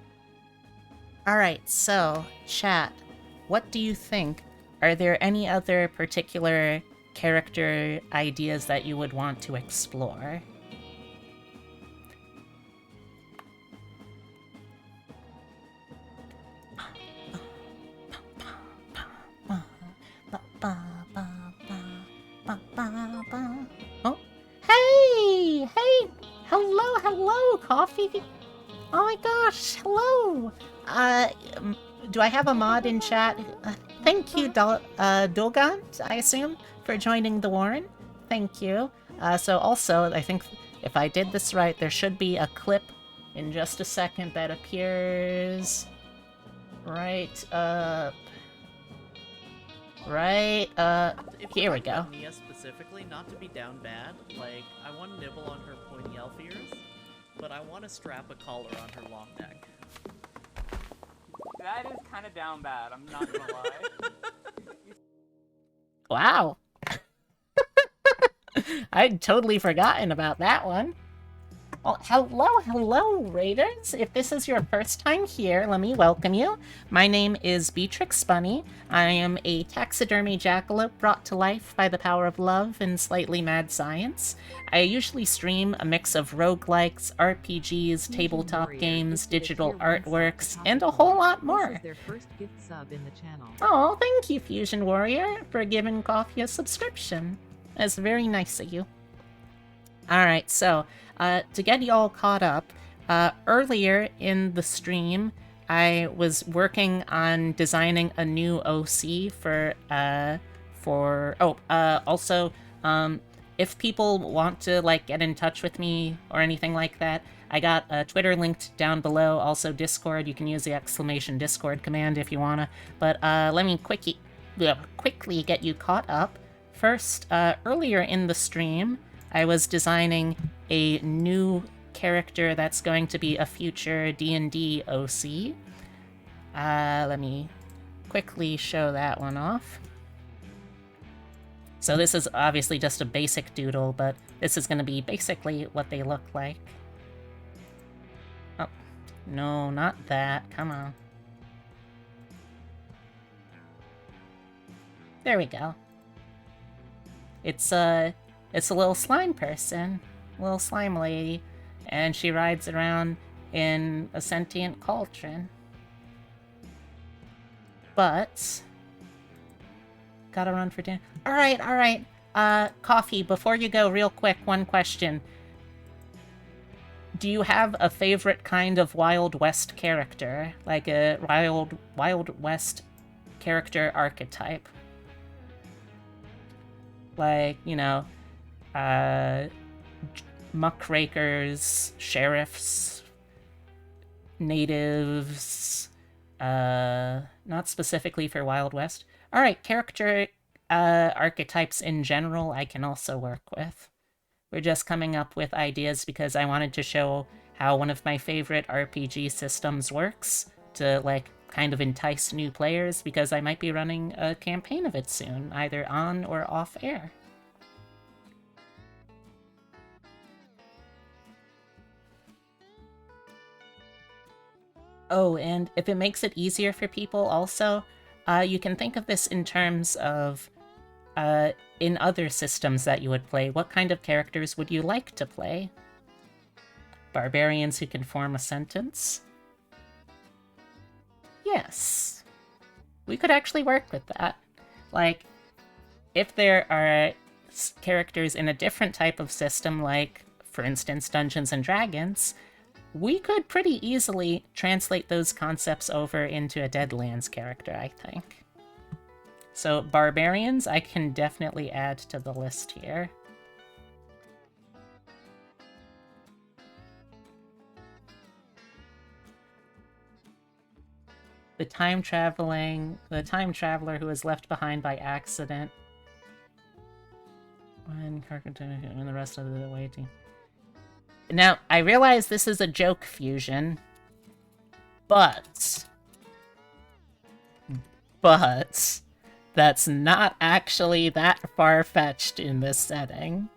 Alright, so, chat, what do you think? Are there any other particular character ideas that you would want to explore? Oh, hey! Hello, coffee! Oh my gosh, hello! Do I have a mod in chat? Thank you, Dolgant, I assume, for joining the Warren. Thank you. So also, I think if I did this right, there should be a clip in just a second that appears right here we go. Mia specifically, not to be down bad, like, I want to nibble on her pointy elf ears, but I want to strap a collar on her long neck. That is kind of down bad, I'm not gonna lie. Wow. I'd totally forgotten about that one. Well, hello, Raiders! If this is your first time here, let me welcome you. My name is Beatrix Bunny. I am a taxidermy jackalope brought to life by the power of love and slightly mad science. I usually stream a mix of roguelikes, RPGs, tabletop games, digital artworks, and a whole lot more. Oh, thank you, Fusion Warrior, for giving Coffee a subscription. That's very nice of you. Alright, so, to get y'all caught up, earlier in the stream, I was working on designing a new OC also, if people want to, like, get in touch with me or anything like that, I got a Twitter linked down below, also Discord. You can use the exclamation Discord command if you wanna, but, let me quickly get you caught up. First, earlier in the stream, I was designing a new character that's going to be a future D&D OC. Let me quickly show that one off. So this is obviously just a basic doodle, but this is going to be basically what they look like. Oh, no, not that. Come on. There we go. It's It's a little slime person, little slime lady, and she rides around in a sentient cauldron. But gotta run for dinner. All right. Coffee. Before you go, real quick, one question. Do you have a favorite kind of Wild West character, like a Wild West character archetype? Like, muckrakers, sheriffs, natives, not specifically for Wild West. Alright, character archetypes in general I can also work with. We're just coming up with ideas because I wanted to show how one of my favorite RPG systems works to, like, kind of entice new players because I might be running a campaign of it soon, either on or off air. Oh, and if it makes it easier for people also, you can think of this in terms of in other systems that you would play, what kind of characters would you like to play? Barbarians who can form a sentence? Yes. We could actually work with that. Like, if there are characters in a different type of system, like, for instance, Dungeons and Dragons, we could pretty easily translate those concepts over into a Deadlands character, I think. So, barbarians, I can definitely add to the list here. The time traveler who was left behind by accident. When Carpenter and the rest of the waiting. Now, I realize this is a joke fusion, but that's not actually that far-fetched in this setting.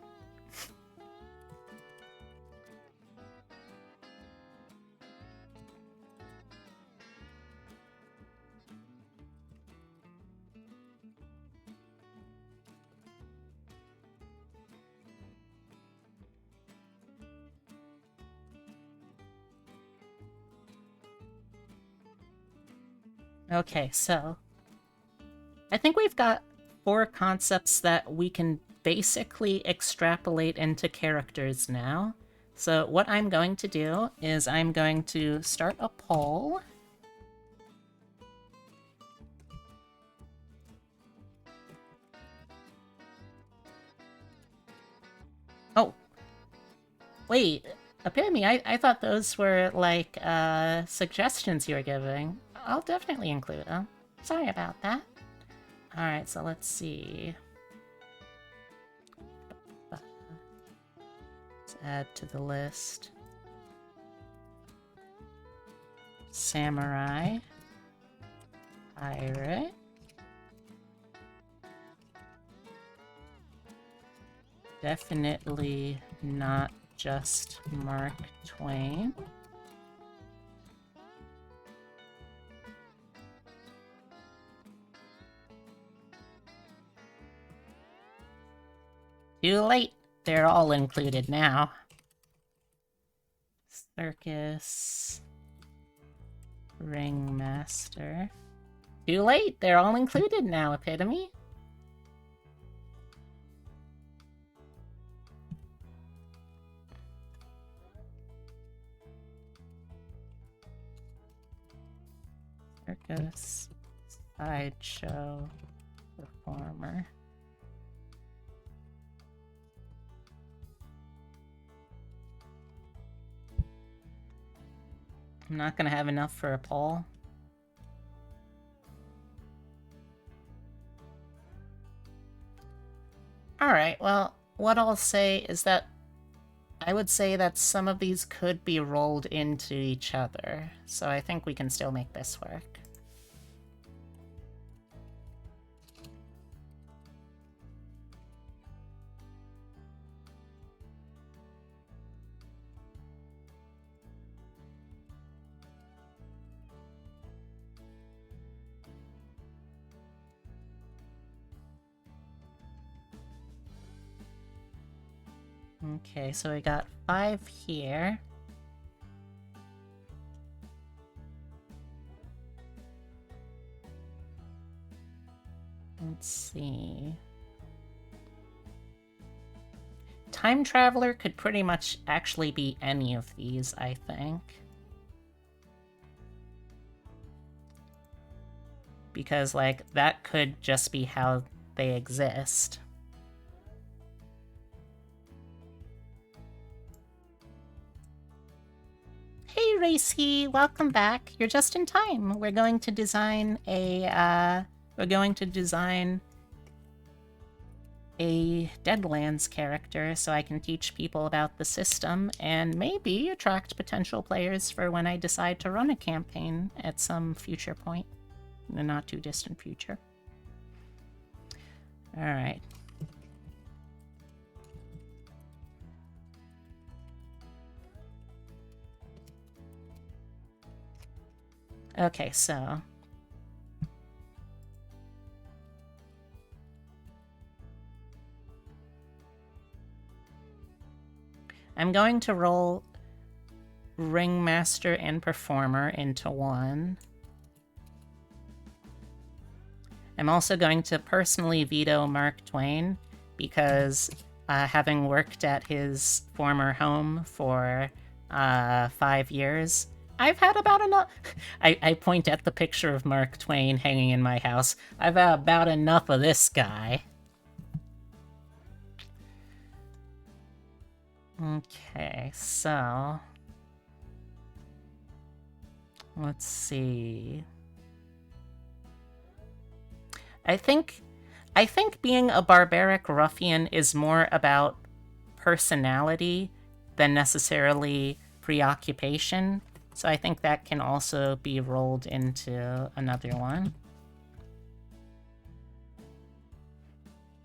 Okay, so I think we've got 4 concepts that we can basically extrapolate into characters now. So what I'm going to do is I'm going to start a poll. Oh. Wait, Epitome, I thought those were, like, suggestions you were giving. I'll definitely include them. Sorry about that. Alright, so let's see. Let's add to the list. Samurai. Pirate. Definitely not just Mark Twain. Too late. They're all included now. Circus. Ringmaster. Too late. They're all included now, Epitome. Circus. Sideshow. Performer. I'm not gonna have enough for a poll. Alright, well, what I'll say is that I would say that some of these could be rolled into each other, so I think we can still make this work. Okay, so we got 5 here. Let's see. Time Traveler could pretty much actually be any of these, I think. Because, like, that could just be how they exist. Hey, Racy! Welcome back. You're just in time. We're going to design a, Deadlands character so I can teach people about the system and maybe attract potential players for when I decide to run a campaign at some future point. In the not too distant future. Alright. Okay, so... I'm going to roll Ringmaster and Performer into one. I'm also going to personally veto Mark Twain because having worked at his former home for 5 years, I've had about enough. I point at the picture of Mark Twain hanging in my house. I've had about enough of this guy. Okay, so... let's see... I think being a barbaric ruffian is more about personality than necessarily preoccupation, so I think that can also be rolled into another one.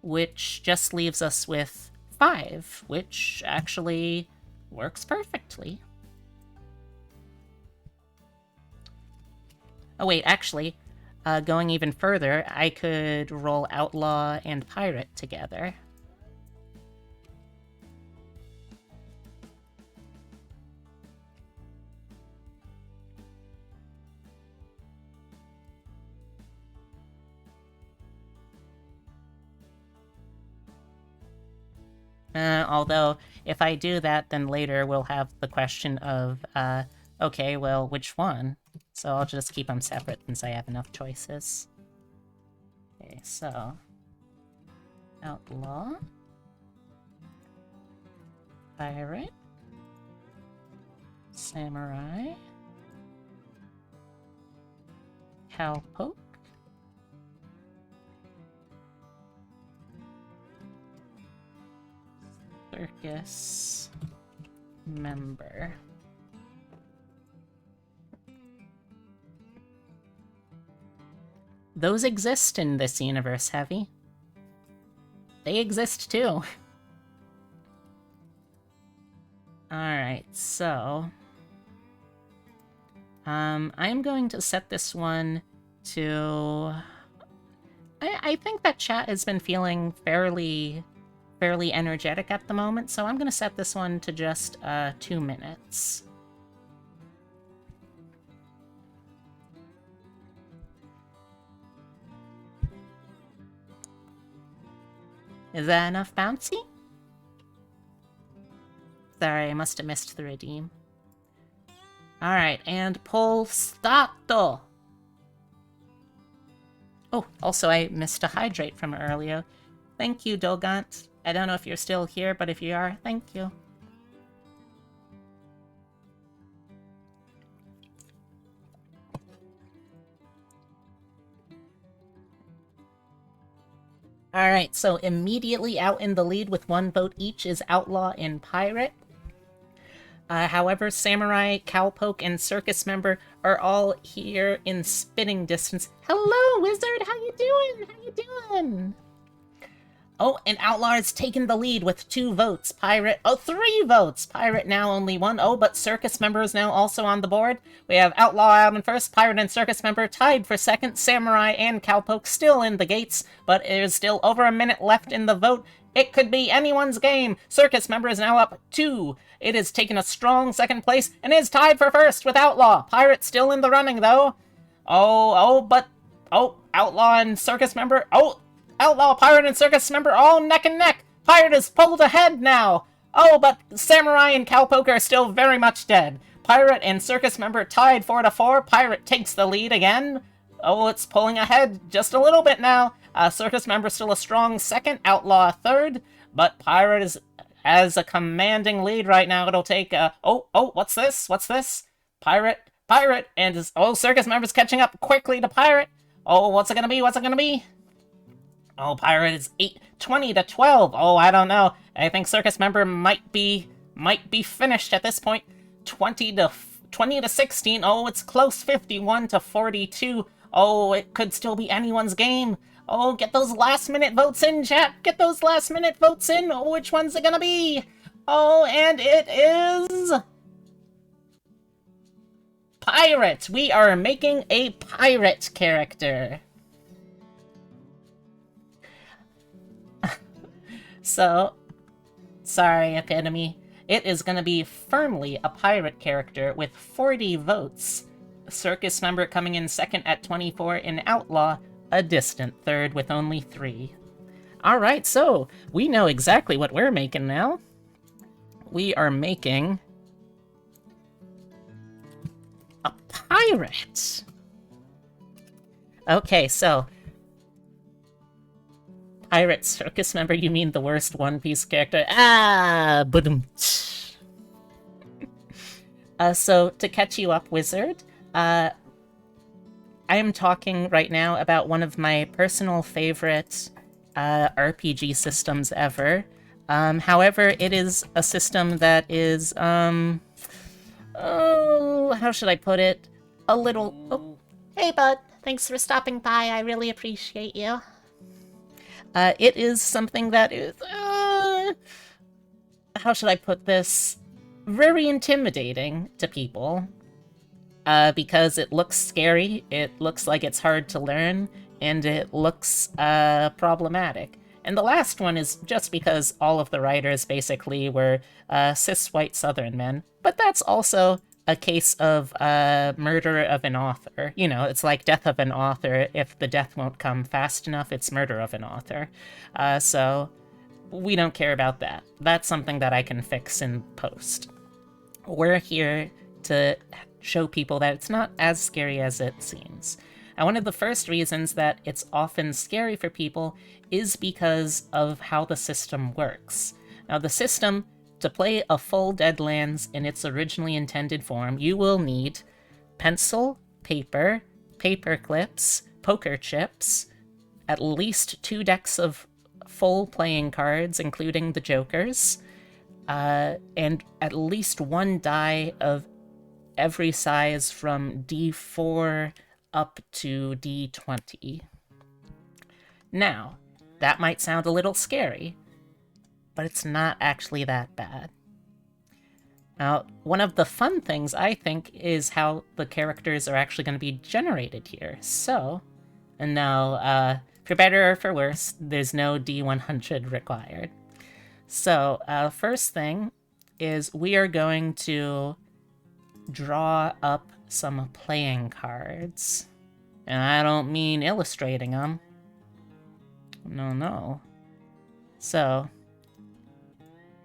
Which just leaves us with 5, which actually works perfectly. Oh wait, actually... going even further, I could roll Outlaw and Pirate together. Although, if I do that, then later we'll have the question of, okay, well, which one? So I'll just keep them separate since I have enough choices. Okay, so... Outlaw. Pirate. Samurai. Cowpoke. Circus member. Those exist in this universe, Heavy. They exist too. Alright, so... I'm going to set this one to... I think that chat has been feeling fairly energetic at the moment, so I'm going to set this one to just 2 minutes. Is that enough bouncy? Sorry, I must have missed the redeem. Alright, and pull stato! Oh, also I missed a hydrate from earlier. Thank you, Dogant. I don't know if you're still here, but if you are, thank you. Alright, so immediately out in the lead with 1 vote each is Outlaw and Pirate. However, Samurai, Cowpoke, and Circus Member are all here in spitting distance. Hello, Wizard! How you doing? How you doing? Oh, and Outlaw has taken the lead with 2 votes. Pirate... oh, 3 votes! Pirate now only 1. Oh, but Circus Member is now also on the board. We have Outlaw out in first, Pirate and Circus Member tied for second, Samurai and Cowpoke still in the gates, but there's still over a minute left in the vote. It could be anyone's game. Circus member is now up 2. It has taken a strong second place and is tied for first with Outlaw. Pirate still in the running, though. But Outlaw and Circus member. Oh, Outlaw, Pirate, and Circus member all neck and neck. Pirate is pulled ahead now. Oh, but Samurai and Cowpoke are still very much dead. Pirate and Circus member tied 4-4. Pirate takes the lead again. Oh, it's pulling ahead just a little bit now. Circus member still a strong second, Outlaw third, but Pirate has a commanding lead right now. It'll take, what's this? What's this? Pirate, and Circus member's catching up quickly to Pirate. Oh, what's it gonna be? Oh, Pirate is 20-12. Oh, I don't know. I think Circus member might be finished at this point. 20-16. Oh, it's close. 51-42. Oh, it could still be anyone's game. Oh, get those last-minute votes in, chat. Get those last-minute votes in. Oh, which one's it gonna be? Oh, and it is... Pirate. We are making a pirate character. So, sorry, Epitome. It is gonna be firmly a pirate character with 40 votes. Circus member coming in second at 24, and Outlaw a distant third with only 3. Alright, so we know exactly what we're making now. We are making a pirate. Okay, so Pirate Circus member, you mean the worst One Piece character? So, to catch you up, Wizard, I am talking right now about one of my personal favorite RPG systems ever. However, it is a system that is, how should I put it? A little... Oh. Hey, bud. Thanks for stopping by. I really appreciate you. It is something that is, how should I put this? Very intimidating to people. Because it looks scary, it looks like it's hard to learn, and it looks, problematic. And the last one is just because all of the writers basically were, cis white southern men. But that's also a case of, murder of an author. You know, it's like death of an author. If the death won't come fast enough, it's murder of an author. So we don't care about that. That's something that I can fix in post. We're here to show people that it's not as scary as it seems. And one of the first reasons that it's often scary for people is because of how the system works. Now, the system, to play a full Deadlands in its originally intended form, you will need pencil, paper, paper clips, poker chips, at least 2 decks of full playing cards, including the jokers, and at least 1 die of every size from D4 up to D20. Now, that might sound a little scary, but it's not actually that bad. Now, one of the fun things, I think, is how the characters are actually going to be generated here. So, and now, for better or for worse, there's no D100 required. So, first thing is we are going to draw up some playing cards. And I don't mean illustrating them. No. So,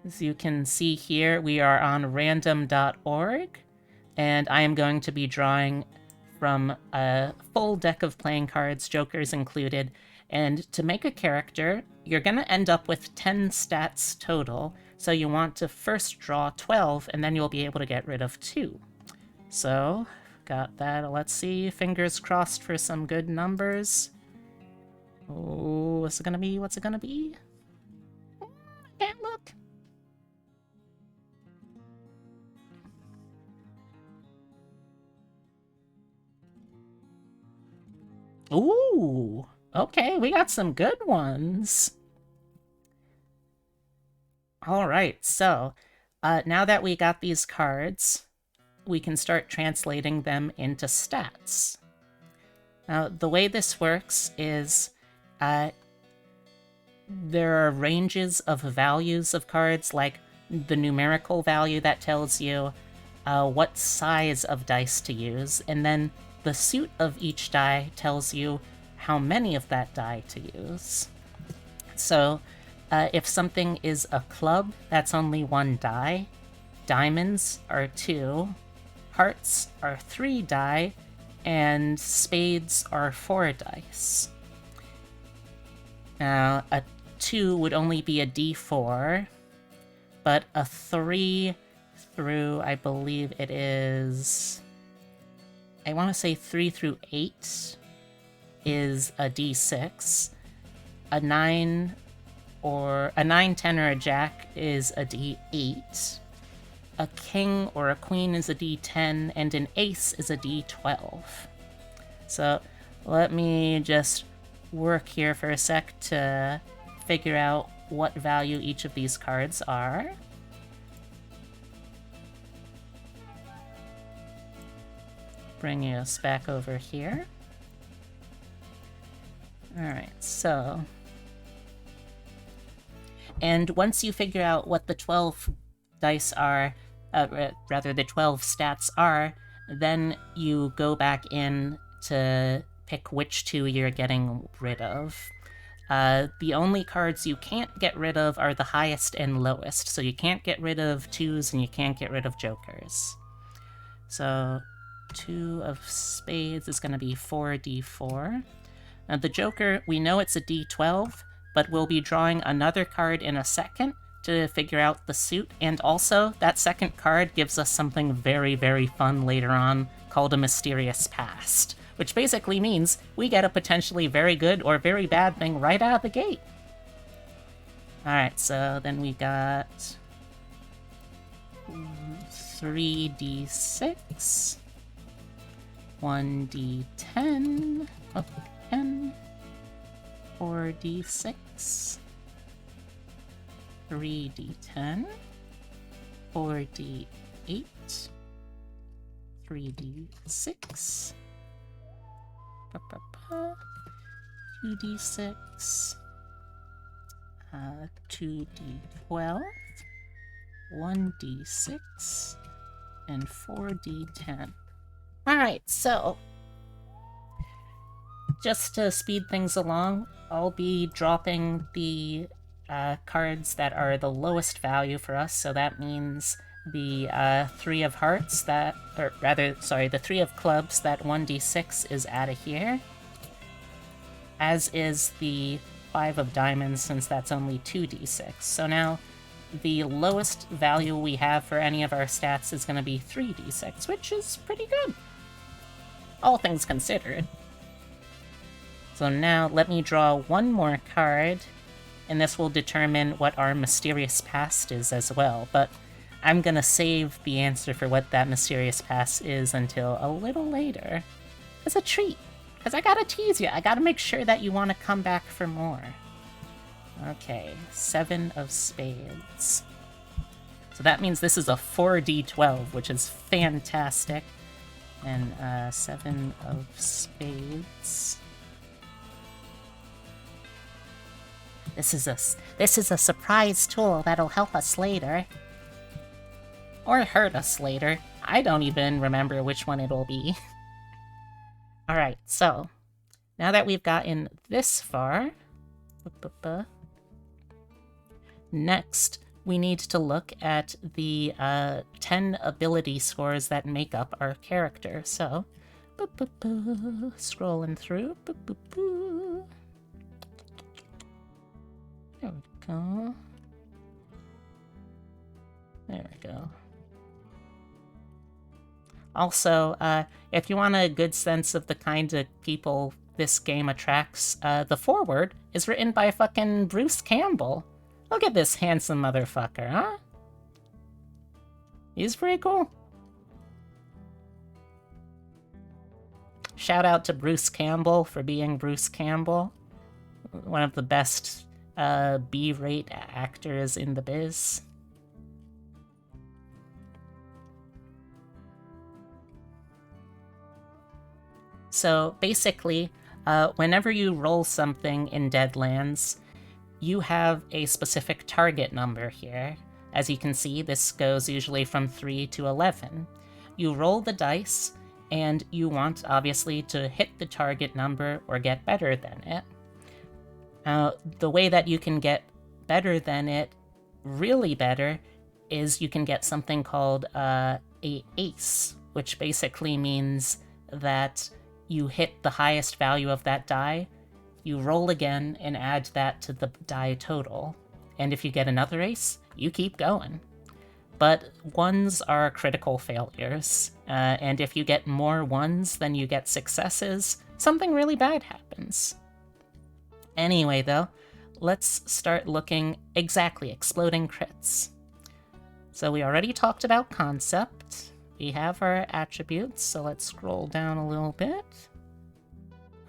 as you can see here, we are on random.org, and I am going to be drawing from a full deck of playing cards, jokers included, and to make a character, you're going to end up with 10 stats total, so you want to first draw 12, and then you'll be able to get rid of 2. So, got that. Let's see. Fingers crossed for some good numbers. Oh, what's it gonna be? What's it gonna be? I can't look. Ooh, okay, we got some good ones. Alright, so, now that we got these cards, we can start translating them into stats. Now, the way this works is, there are ranges of values of cards, like the numerical value that tells you what size of dice to use, and then the suit of each die tells you how many of that die to use. So if something is a club, that's only 1 die. Diamonds are 2. Hearts are 3 die. And spades are 4 dice. Now, a 2 would only be a d4, but a 3 through, I believe it is... I want to say 3 through 8 is a d6. A 9, 10, or a jack is a d8. A king or a queen is a d10, and an ace is a d12. So let me just work here for a sec to figure out what value each of these cards are. Bringing us back over here. Alright, so... And once you figure out what the 12 dice are, rather the 12 stats are, then you go back in to pick which 2 you're getting rid of. The only cards you can't get rid of are the highest and lowest, so you can't get rid of 2s and you can't get rid of jokers. So 2 of spades is going to be 4d4. Now the joker, we know it's a d12, but we'll be drawing another card in a second to figure out the suit, and also that second card gives us something very, very fun later on called a mysterious past, which basically means we get a potentially very good or very bad thing right out of the gate. Alright, so then we got 3d6, 1d10, 10, 4d6, 3d10, 4d8, 3d6, 2d6, 2d12, 1d6, and 4d10. Alright, so just to speed things along, I'll be dropping the cards that are the lowest value for us, so that means the 3 of hearts that, or rather, sorry, the 3 of clubs, that 1d6 is out of here, as is the 5 of diamonds, since that's only 2d6. So now, the lowest value we have for any of our stats is going to be 3d6, which is pretty good, all things considered. So now, let me draw one more card, and this will determine what our mysterious past is as well, but I'm gonna save the answer for what that mysterious past is until a little later. As a treat, because I gotta tease you, I gotta make sure that you want to come back for more. Okay, 7 of spades. So that means this is a 4d12, which is fantastic. And 7 of spades. This is a surprise tool that'll help us later. Or hurt us later. I don't even remember which one it'll be. Alright, so now that we've gotten this far, next we need to look at the 10 ability scores that make up our character. So, scrolling through. There we go. There we go. Also, if you want a good sense of the kind of people this game attracts, the foreword is written by fucking Bruce Campbell. Look at this handsome motherfucker, huh? He's pretty cool. Shout out to Bruce Campbell for being Bruce Campbell. One of the best B-rate actors in the biz. So basically, whenever you roll something in Deadlands, you have a specific target number here. As you can see, this goes usually from 3 to 11. You roll the dice, and you want, obviously, to hit the target number or get better than it. The way that you can get better than it, really better, is you can get something called a ace, which basically means that you hit the highest value of that die, you roll again and add that to the die total. And if you get another ace, you keep going. But ones are critical failures, and if you get more ones than you get successes, something really bad happens. Anyway, though, let's start looking exactly exploding crits. So we already talked about concept. We have our attributes, so let's scroll down a little bit.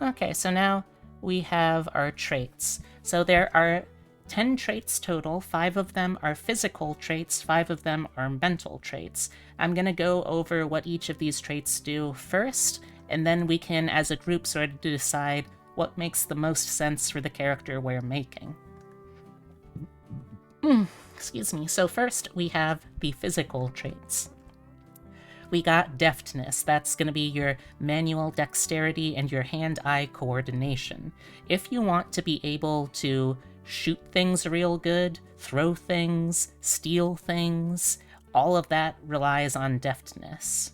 Okay, so now we have our traits. So there are 10 traits total, 5 of them are physical traits, 5 of them are mental traits. I'm gonna go over what each of these traits do first, and then we can, as a group, sort of decide what makes the most sense for the character we're making. Excuse me. So first, we have the physical traits. We got deftness. That's going to be your manual dexterity and your hand-eye coordination. If you want to be able to shoot things real good, throw things, steal things, all of that relies on deftness.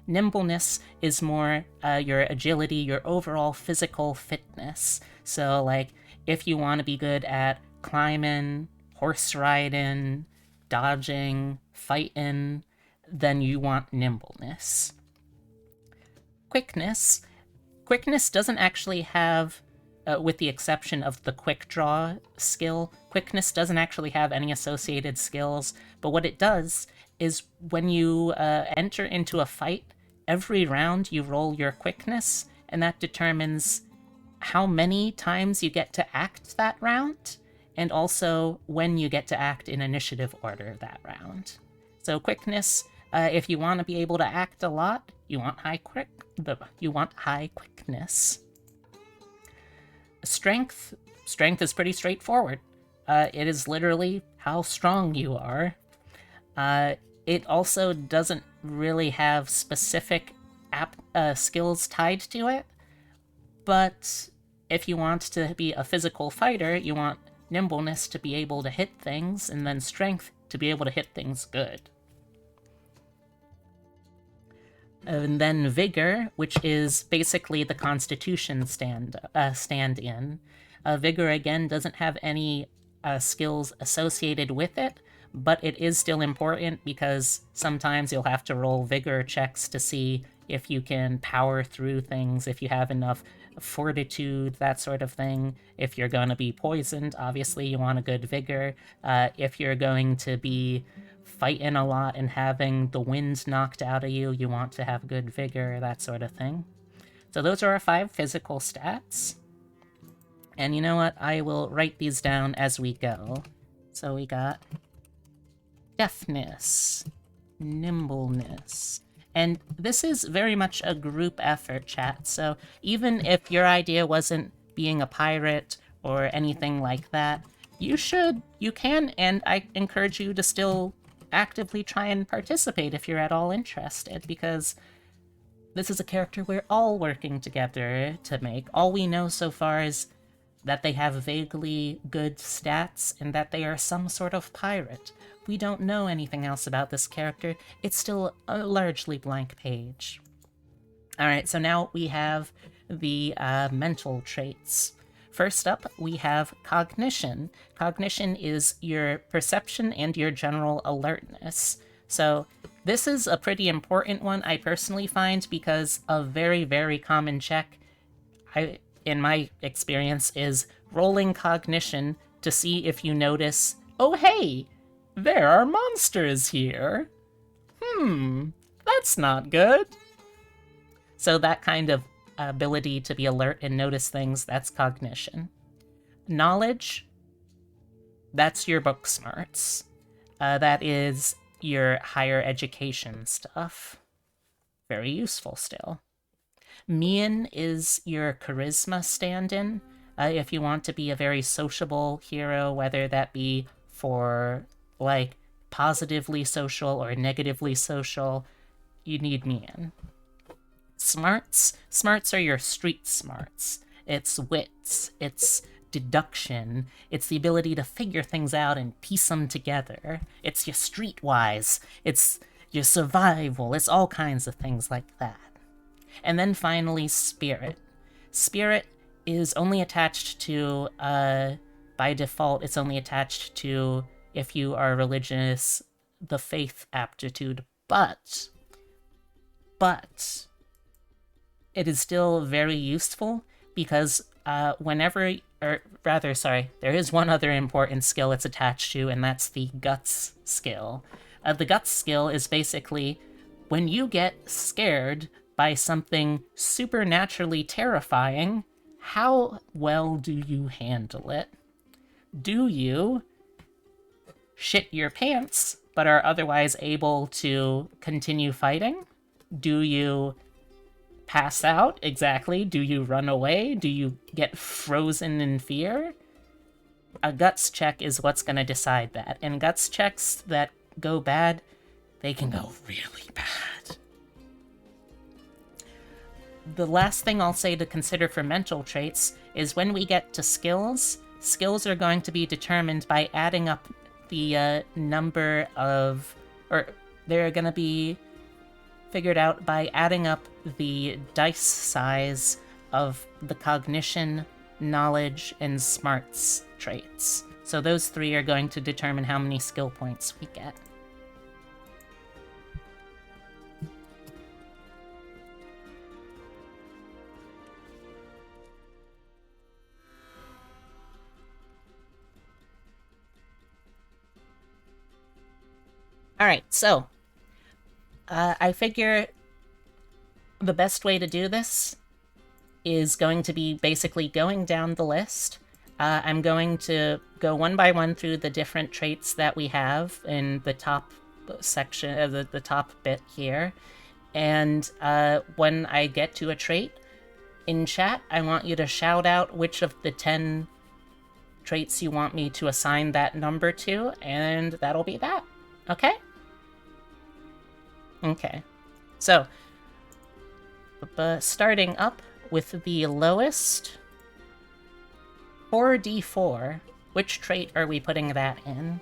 Nimbleness is more your agility, your overall physical fitness. So, like, if you want to be good at climbing, horse riding, dodging, fighting, then you want nimbleness. Quickness. Quickness doesn't actually have, with the exception of the quick draw skill, quickness doesn't actually have any associated skills, but what it does is when you enter into a fight, every round you roll your quickness, and that determines how many times you get to act that round, and also when you get to act in initiative order that round. So quickness, if you want to be able to act a lot, you want high quickness. Strength is pretty straightforward. It is literally how strong you are. It also doesn't really have specific skills tied to it, but if you want to be a physical fighter, you want nimbleness to be able to hit things, and then strength to be able to hit things good. And then vigor, which is basically the constitution stand-in. Vigor, again, doesn't have any skills associated with it, but it is still important because sometimes you'll have to roll vigor checks to see if you can power through things, if you have enough fortitude, that sort of thing. If you're going to be poisoned, obviously you want a good vigor. If you're going to be fighting a lot and having the wind knocked out of you, you want to have good vigor, that sort of thing. So those are our 5 physical stats. And you know what? I will write these down as we go. So we got deftness, nimbleness. And this is very much a group effort, chat, so even if your idea wasn't being a pirate or anything like that, you can, and I encourage you to still actively try and participate if you're at all interested, because this is a character we're all working together to make. All we know so far is that they have vaguely good stats and that they are some sort of pirate. We don't know anything else about this character. It's still a largely blank page. Alright, so now we have the mental traits. First up, we have cognition. Cognition is your perception and your general alertness. So this is a pretty important one, I personally find, because a very, very common check, in my experience, is rolling cognition to see if you notice, oh hey, there are monsters here. That's not good. So that kind of ability to be alert and notice things, that's cognition. Knowledge, that's your book smarts. That is your higher education stuff. Very useful still. Mien is your charisma stand-in. If you want to be a very sociable hero, whether that be for, like, positively social or negatively social, you need me in. Smarts are your street smarts. It's wits, it's deduction, it's the ability to figure things out and piece them together. It's your streetwise, it's your survival, it's all kinds of things like that. And then finally, spirit. Spirit is only attached to, by default, it's only attached to, if you are religious, the faith aptitude, but it is still very useful because there is one other important skill it's attached to, and that's the guts skill. The guts skill is basically when you get scared by something supernaturally terrifying, how well do you handle it? Do you shit your pants, but are otherwise able to continue fighting? Do you pass out? Exactly. Do you run away? Do you get frozen in fear? A guts check is what's going to decide that. And guts checks that go bad, they can go really bad. The last thing I'll say to consider for mental traits is when we get to skills, skills are going to be determined by adding up the number of, or they're going to be figured out by adding up the dice size of the cognition, knowledge, and smarts traits. So those three are going to determine how many skill points we get. Alright, so I figure the best way to do this is going to be basically going down the list. I'm going to go one by one through the different traits that we have in the top section, the top bit here. And when I get to a trait, in chat, I want you to shout out which of the 10 traits you want me to assign that number to, and that'll be that. Okay? Okay. So, starting up with the lowest, 4d4, which trait are we putting that in?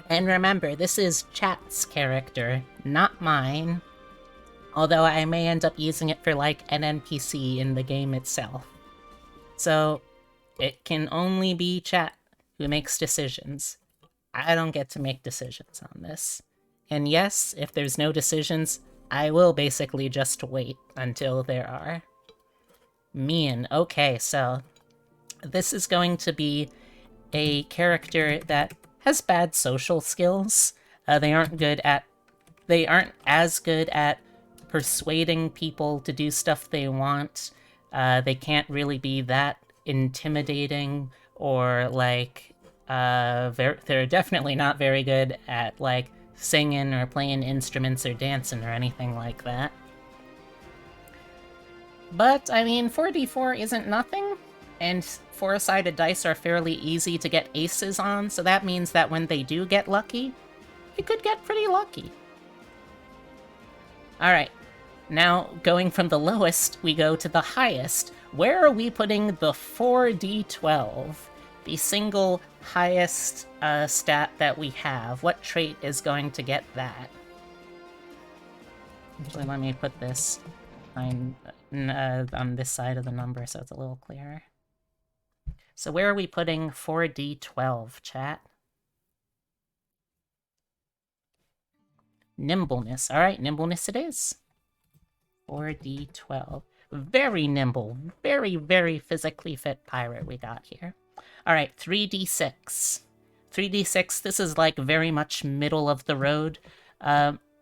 And remember, this is chat's character, not mine. Although I may end up using it for, like, an NPC in the game itself. So, it can only be chat who makes decisions. I don't get to make decisions on this. And yes, if there's no decisions, I will basically just wait until there are. Mian. Okay, so this is going to be a character that has bad social skills. They aren't as good at persuading people to do stuff they want. They can't really be that intimidating or, like, they're definitely not very good at, like, singing or playing instruments or dancing or anything like that. But, I mean, 4d4 isn't nothing, and 4-sided dice are fairly easy to get aces on, so that means that when they do get lucky, they could get pretty lucky. Alright, now going from the lowest, we go to the highest. Where are we putting the 4d12? The single highest stat that we have. What trait is going to get that? Actually, let me put this on this side of the number so it's a little clearer. So where are we putting 4d12, chat? Nimbleness. Alright, nimbleness it is. 4d12. Very nimble, very, very physically fit pirate we got here. Alright, 3d6. 3d6, this is like very much middle of the road.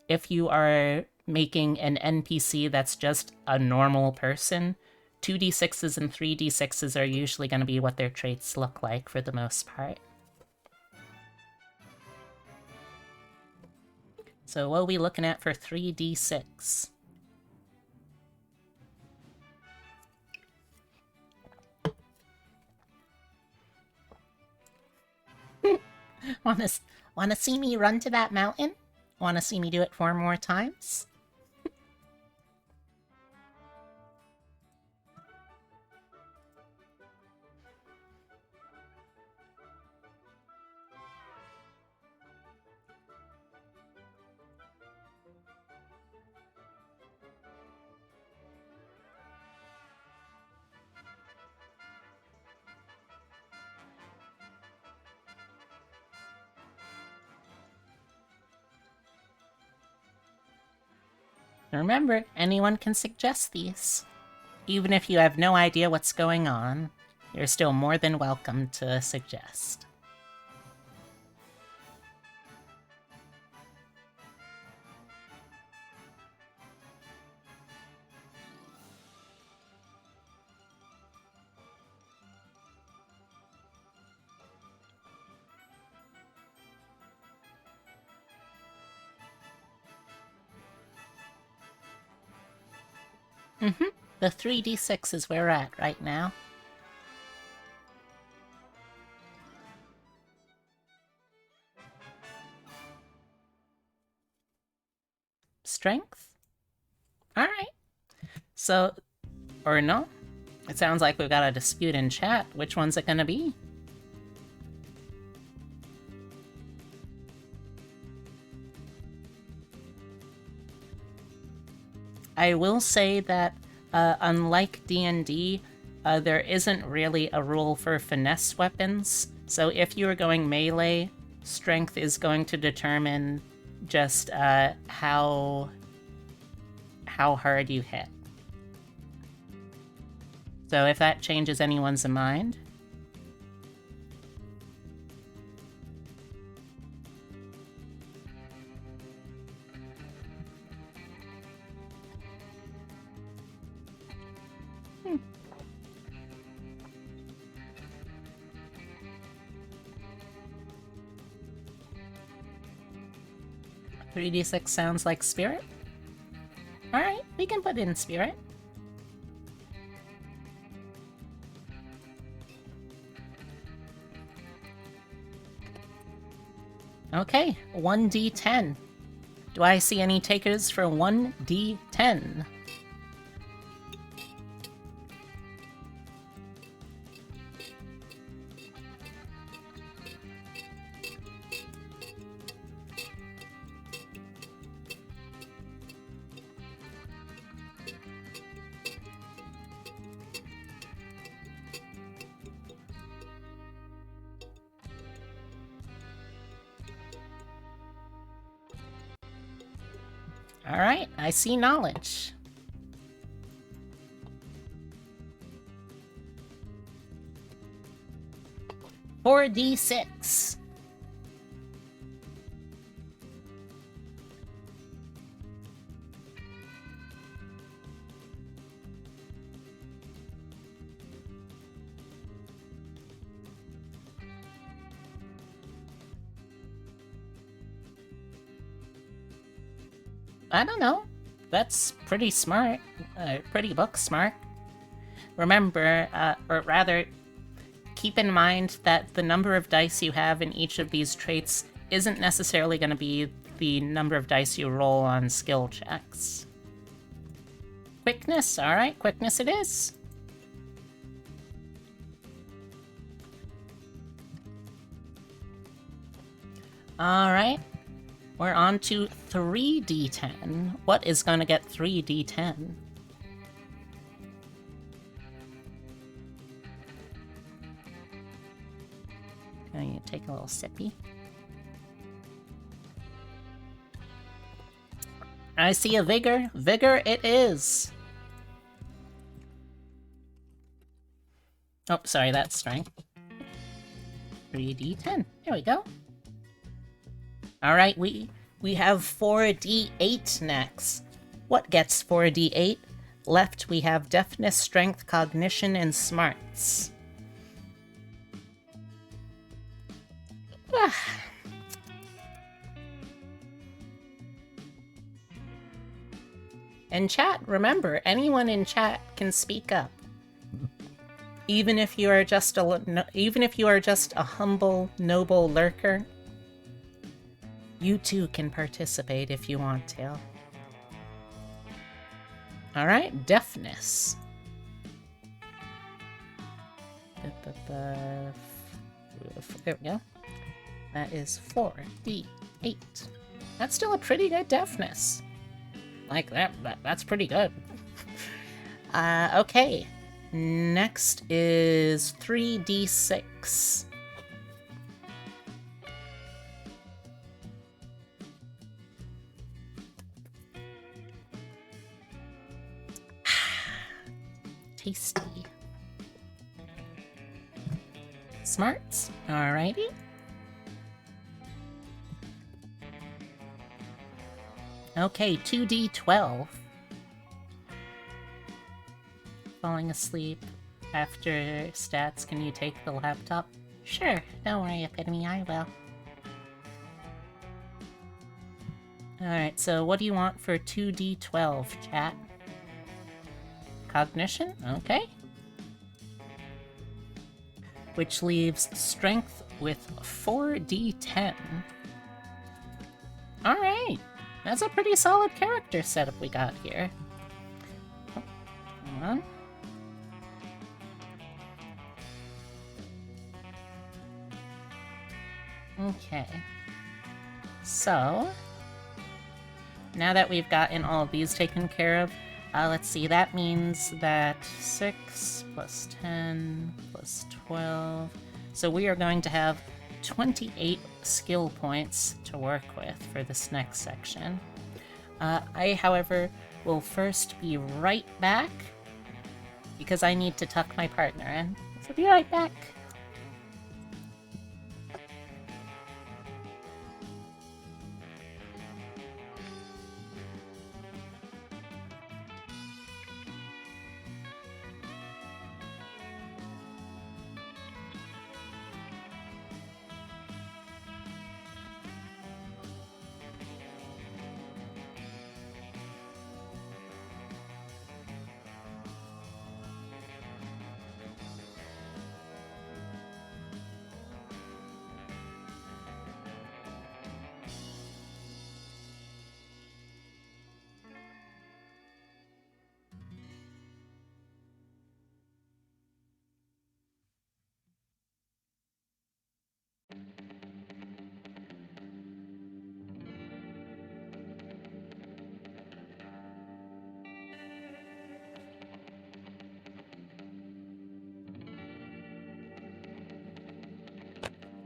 If you are making an NPC that's just a normal person, 2d6s and 3d6s are usually going to be what their traits look like for the most part. So what are we looking at for 3d6? Wanna see me run to that mountain? Wanna see me do it 4 more times? Remember, anyone can suggest these. Even if you have no idea what's going on, you're still more than welcome to suggest. The 3d6 is where we're at right now. Strength? Alright. So, or no? It sounds like we've got a dispute in chat. Which one's it gonna be? I will say that, unlike D&D, there isn't really a rule for finesse weapons. So if you are going melee, strength is going to determine just how hard you hit. So if that changes anyone's mind. Hmm. 3d6 sounds like spirit? Alright, we can put in spirit. Okay, 1d10. Do I see any takers for 1d10? Alright, I see knowledge. $4d6. I don't know. That's pretty smart. Pretty book smart. Remember, or rather, keep in mind that the number of dice you have in each of these traits isn't necessarily going to be the number of dice you roll on skill checks. Quickness, alright, quickness it is. Alright. We're on to 3d10. What is going to get 3d10? Going to take a little sippy. I see a vigor. Vigor it is. Oh, sorry, that's strength. 3d10. There we go. Alright, we have 4d8 next. What gets 4d8? Left we have deafness, strength, cognition, and smarts. And chat, remember, anyone in chat can speak up. even if you are just a humble, noble lurker, you too can participate if you want to. Alright, deafness. There we go. That is 4d8. That's still a pretty good deafness. Like that's pretty good. Okay. Next is 3d6. Tasty. Smarts. Alrighty. Okay, 2d12. Falling asleep after stats. Can you take the laptop? Sure, don't worry, Epitome, I will. Alright, so what do you want for 2d12, chat? Cognition? Okay. Which leaves strength with 4d10. Alright, that's a pretty solid character setup we got here. Oh, hold on. Okay. So, now that we've gotten all of these taken care of, let's see, that means that 6 plus 10 plus 12. So we are going to have 28 skill points to work with for this next section. I, however, will first be right back because I need to tuck my partner in. So be right back.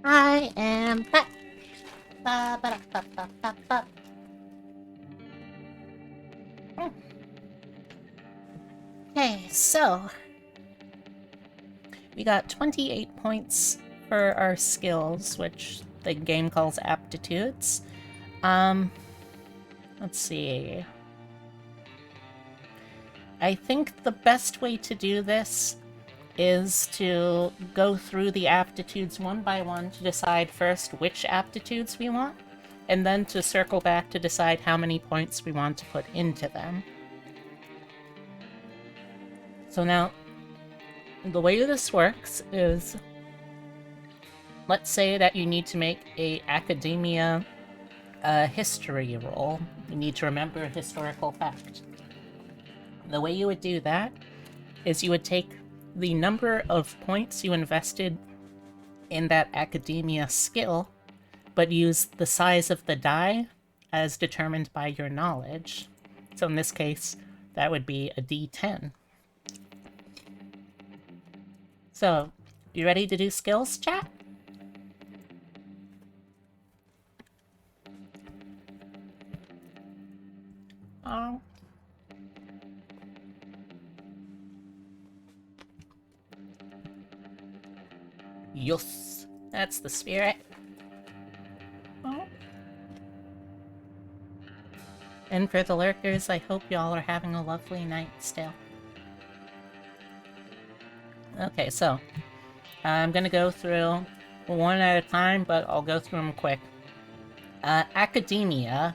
I am back. Ba, ba, da, ba, ba, ba, ba. Okay, so we got 28 points for our skills, which the game calls aptitudes. Let's see. I think the best way to do this is to go through the aptitudes one by one to decide first which aptitudes we want, and then to circle back to decide how many points we want to put into them. So now, the way this works is, let's say that you need to make a academia history roll. You need to remember a historical fact. The way you would do that is you would take the number of points you invested in that academia skill, but use the size of the die as determined by your knowledge. So in this case, that would be a D10. So, you ready to do skills, chat? Oh. Yes, that's the spirit. Oh. And for the lurkers, I hope y'all are having a lovely night still. Okay, so I'm gonna go through one at a time, but I'll go through them quick. Academia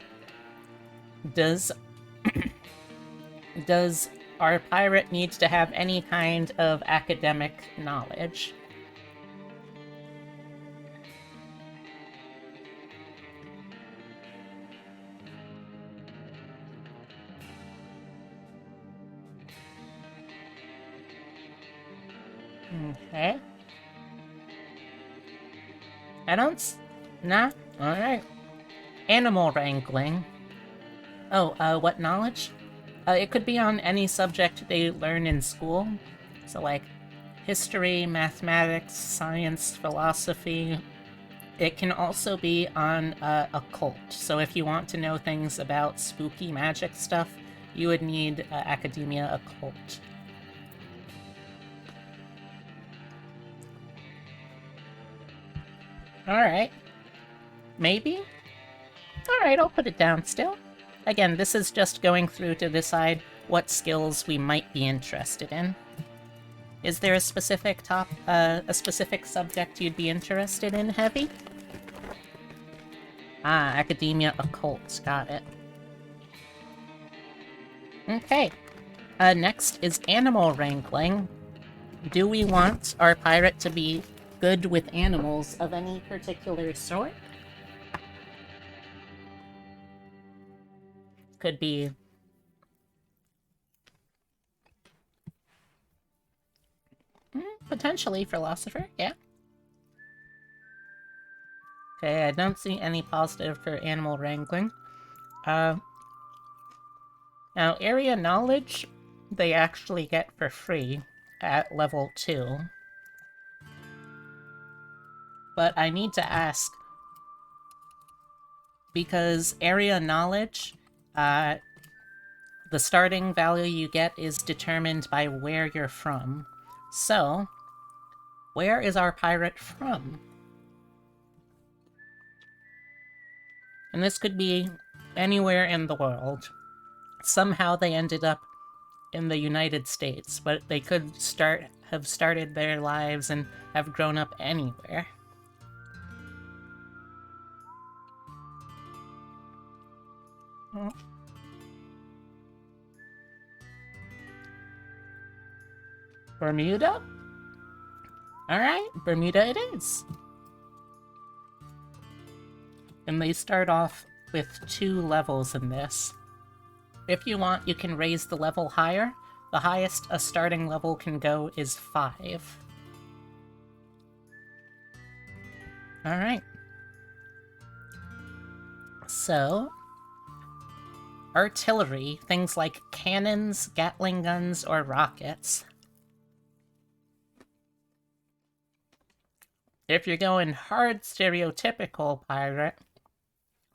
does our pirate needs to have any kind of academic knowledge. Okay. I don't Nah? Alright. Animal wrangling. Oh, what knowledge? It could be on any subject they learn in school. So, like, history, mathematics, science, philosophy. It can also be on occult. So if you want to know things about spooky magic stuff, you would need academia occult. Alright. Maybe? Alright, I'll put it down still. Again, this is just going through to decide what skills we might be interested in. Is there a specific subject you'd be interested in, Heavy? Ah, academia occult, got it. Okay. Next is animal wrangling. Do we want our pirate to be good with animals of any particular sort? Could be potentially philosopher, yeah. Okay, I don't see any positive for animal wrangling. Now area knowledge they actually get for free at level 2. But I need to ask, because area knowledge, the starting value you get is determined by where you're from. So, where is our pirate from? And this could be anywhere in the world. Somehow they ended up in the United States, but they could have started their lives and have grown up anywhere. Bermuda? Alright, Bermuda it is. And they start off with 2 levels in this. If you want, you can raise the level higher. The highest a starting level can go is 5. Alright. So, artillery, things like cannons, Gatling guns, or rockets. If you're going hard stereotypical pirate,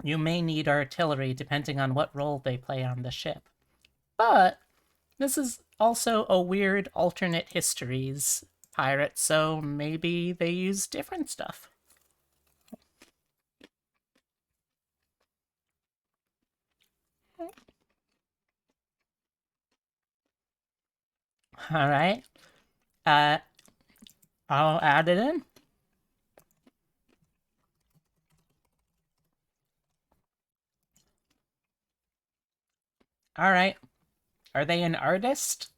you may need artillery depending on what role they play on the ship. But this is also a weird alternate histories pirate, so maybe they use different stuff. Alright. I'll add it in. Alright. Are they an artist?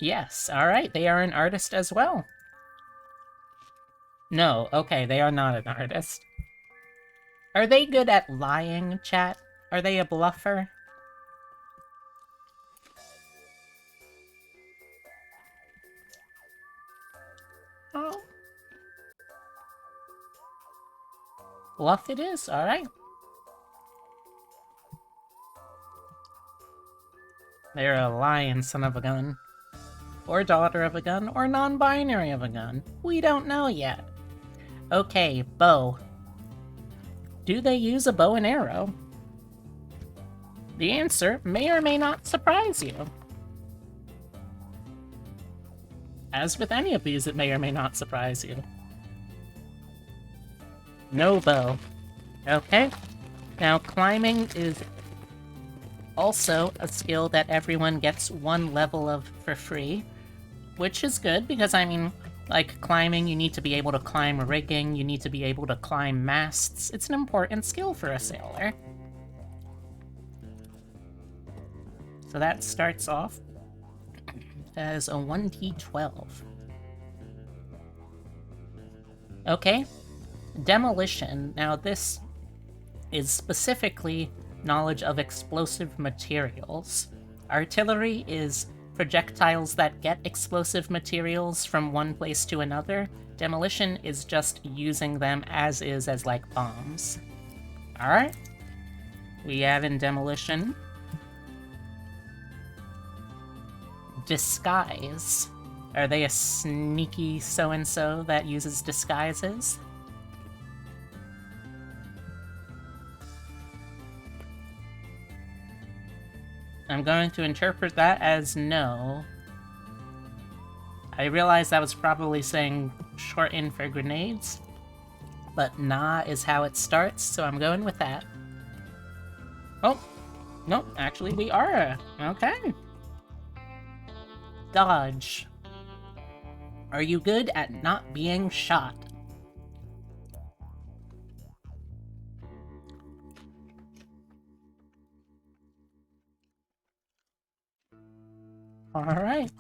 Yes, alright, they are an artist as well. No, okay, they are not an artist. Are they good at lying, chat? Are they a bluffer? Oh. Bluff it is, alright. They're a lying son of a gun. Or daughter of a gun, or non-binary of a gun. We don't know yet. Okay, bow. Do they use a bow and arrow? The answer may or may not surprise you. As with any of these, it may or may not surprise you. No bow. Okay. Now, climbing is also a skill that everyone gets 1 level of for free, which is good because, I mean, Like climbing, you need to be able to climb rigging, you need to be able to climb masts. It's an important skill for a sailor. So that starts off as a 1d12. Okay, demolition. Now this is specifically knowledge of explosive materials. Artillery is projectiles that get explosive materials from one place to another. Demolition is just using them as is as like bombs. Alright. We add in demolition. Disguise. Are they a sneaky so-and-so that uses disguises? I'm going to interpret that as no. I realize that was probably saying shorten for grenades, but nah is how it starts, so I'm going with that. Oh, nope, actually we are. Okay. Dodge. Are you good at not being shot? Alright.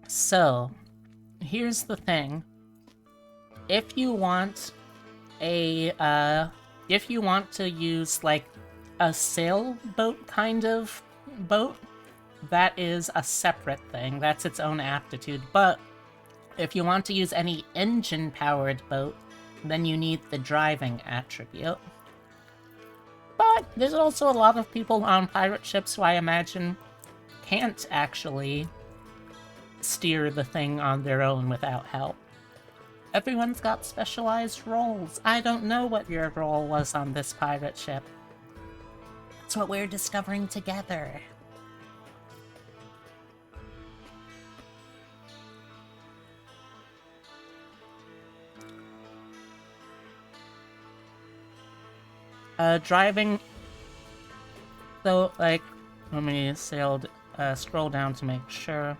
So, here's the thing. If you want if you want to use, like, a sailboat kind of boat, that is a separate thing. That's its own aptitude. But if you want to use any engine-powered boat, then you need the driving attribute. But there's also a lot of people on pirate ships who I imagine can't actually steer the thing on their own without help. Everyone's got specialized roles. I don't know what your role was on this pirate ship. That's what we're discovering together. Driving, so, like, let me scroll down to make sure.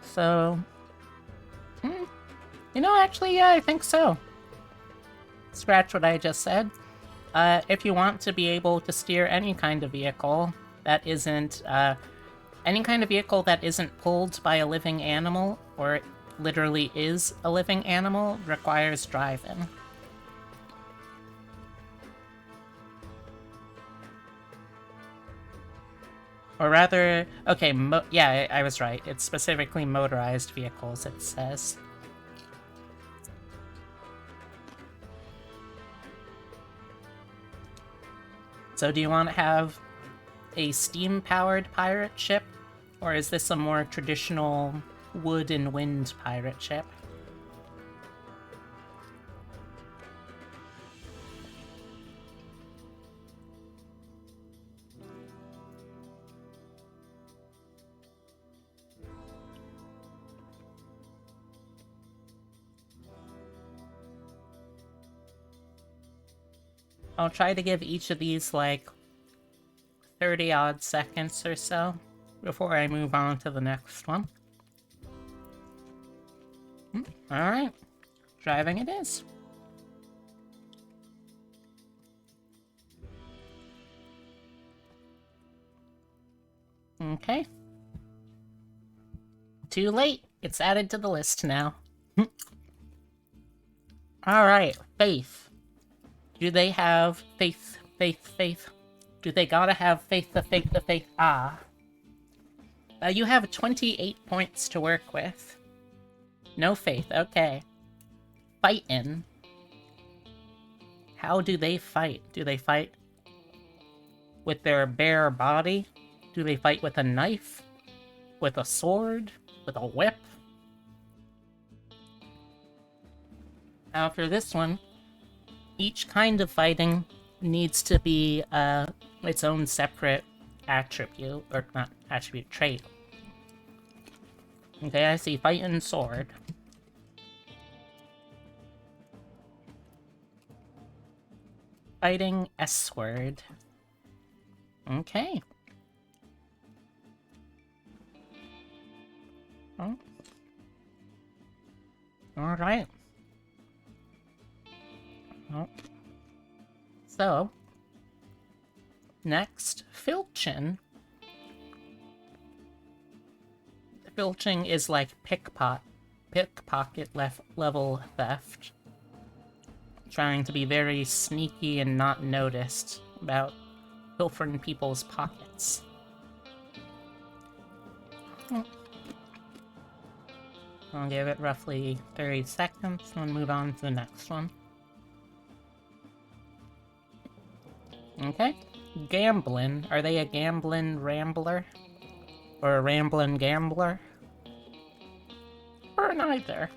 So, you know, actually, yeah, I think so. Scratch what I just said. If you want to be able to steer any kind of vehicle that isn't, any kind of vehicle that isn't pulled by a living animal, or literally is a living animal, requires driving. Or rather, okay, yeah, I was right. It's specifically motorized vehicles, it says. So do you want to have a steam-powered pirate ship? Or is this a more traditional wood and wind pirate ship? I'll try to give each of these, like, 30-odd seconds or so before I move on to the next one. Alright. Driving it is. Okay. Too late. It's added to the list now. Alright, faith. Do they have faith? Do they gotta have faith? Ah. You have 28 points to work with. No faith, okay. Fightin'. How do they fight? Do they fight with their bare body? Do they fight with a knife? With a sword? With a whip? Now for this one, each kind of fighting needs to be its own separate attribute, or not attribute, trait. Okay, I see fighting sword. fighting S-word. Okay. Oh. Alright. Oh. So, next, filching. Filching is like pickpocket level theft. Trying to be very sneaky and not noticed about pilfering people's pockets. I'll give it roughly 30 seconds and move on to the next one. Okay. Gambling. Are they a gambling rambler? Or a rambling gambler? Or neither?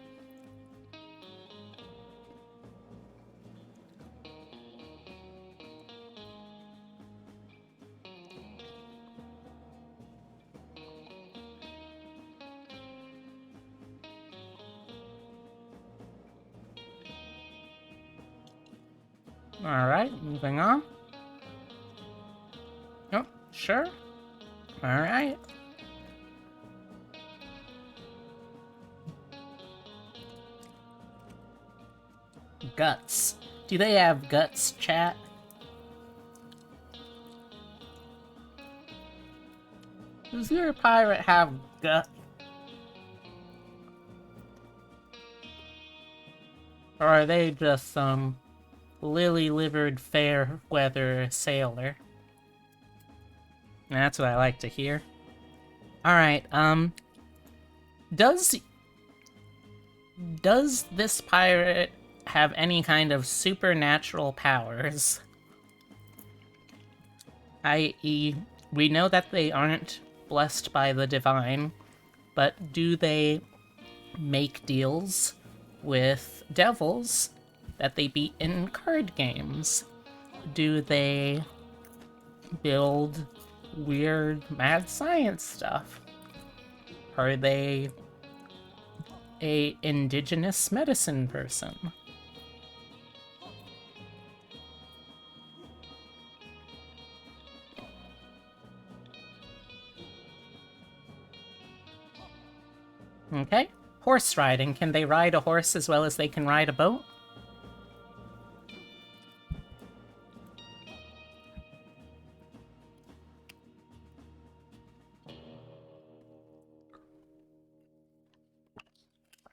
Alright, moving on. Oh, sure. Alright. Guts. Do they have guts, chat? Does your pirate have guts? Or are they just some lily-livered fair-weather sailor? That's what I like to hear. Alright, does this pirate have any kind of supernatural powers? I.e., we know that they aren't blessed by the divine, but do they make deals with devils that they beat in card games? Do they build weird mad science stuff? Are they a indigenous medicine person? Okay. Horse riding. Can they ride a horse as well as they can ride a boat?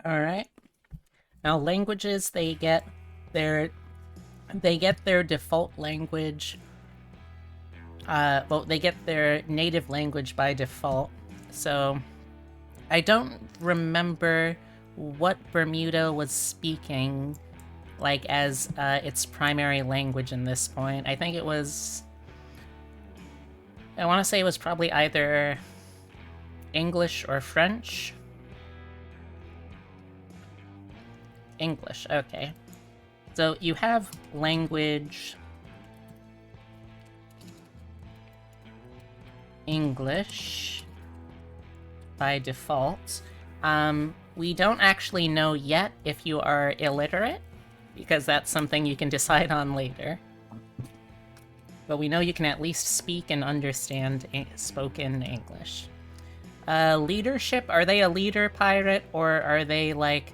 Alright. Now languages, they get their default language. Well, they get their native language by default. So I don't remember what Bermuda was speaking like as its primary language in this point. I think it was, I want to say it was probably either English or French. English, okay. So you have language English by default. We don't actually know yet if you are illiterate, because that's something you can decide on later. But we know you can at least speak and understand spoken English. Leadership, are they a leader pirate, or are they like...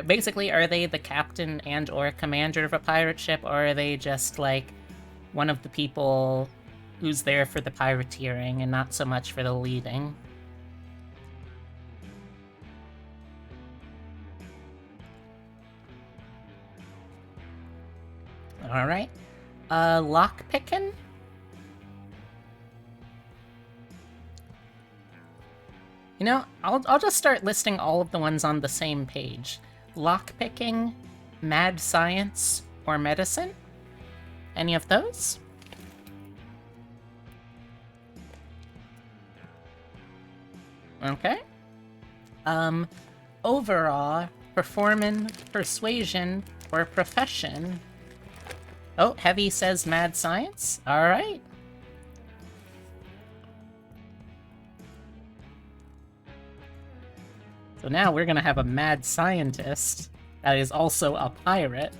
basically, are they the captain and or commander of a pirate ship, or are they just like one of the people who's there for the pirateering and not so much for the leading? Alright. Lockpicking? You know, I'll just start listing all of the ones on the same page. Lockpicking, mad science, or medicine? Any of those? Okay. Overall, performing, persuasion, or profession? Oh, Heavy says mad science? Alright. So now we're gonna have a mad scientist that is also a pirate.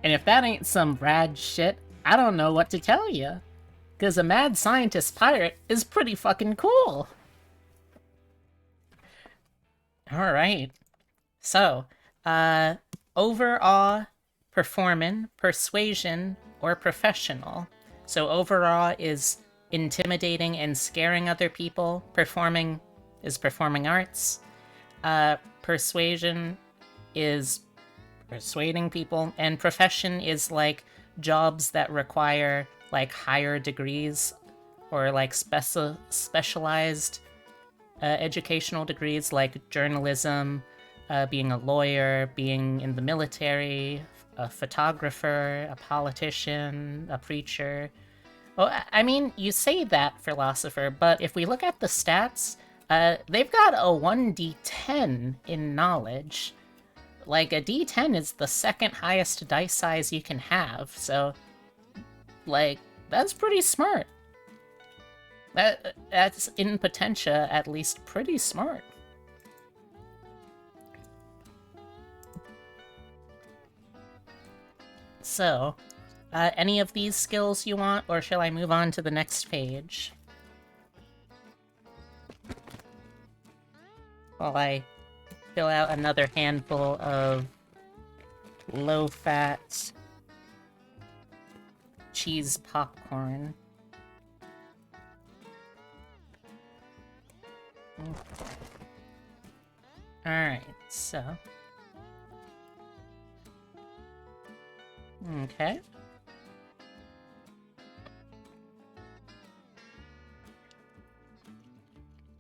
And if that ain't some rad shit, I don't know what to tell you. Because a mad scientist pirate is pretty fucking cool. Alright. So, overawe, performin', persuasion, or professional. So overawe is intimidating and scaring other people. Performing is performing arts. Persuasion is persuading people. And profession is like jobs that require like higher degrees or like specialized educational degrees like journalism, being a lawyer, being in the military, a photographer, a politician, a preacher. Well, I mean, you say that, philosopher, but if we look at the stats, they've got a 1d10 in knowledge. Like, a d10 is the second highest dice size you can have, so, like, that's pretty smart. That's, in Potentia, at least pretty smart. So, any of these skills you want, or shall I move on to the next page? While I fill out another handful of low-fat cheese popcorn. Alright, so... Okay.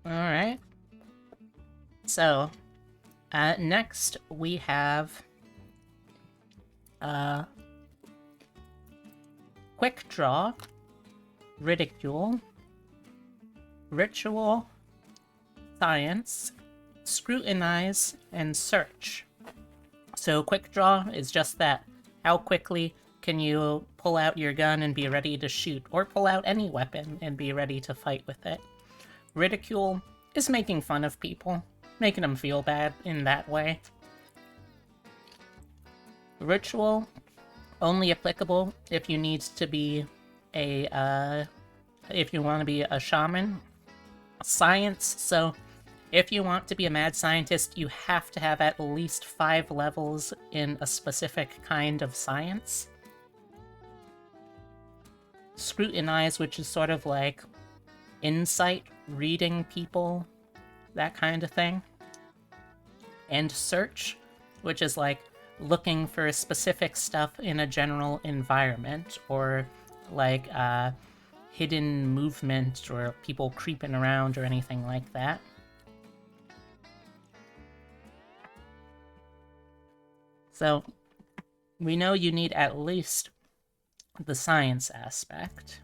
Alright. So, next we have... Quick Draw, Ridicule, Ritual, Science, Scrutinize, and Search. So Quick Draw is just that. How quickly can you pull out your gun and be ready to shoot, or pull out any weapon and be ready to fight with it? Ridicule is making fun of people, making them feel bad in that way. Ritual, only applicable if you need to be a, if you want to be a shaman. Science, so if you want to be a mad scientist, you have to have at least 5 levels in a specific kind of science. Scrutinize, which is sort of like insight, reading people, that kind of thing. And search, which is like looking for specific stuff in a general environment, or like hidden movement, or people creeping around, or anything like that. So, we know you need at least the science aspect.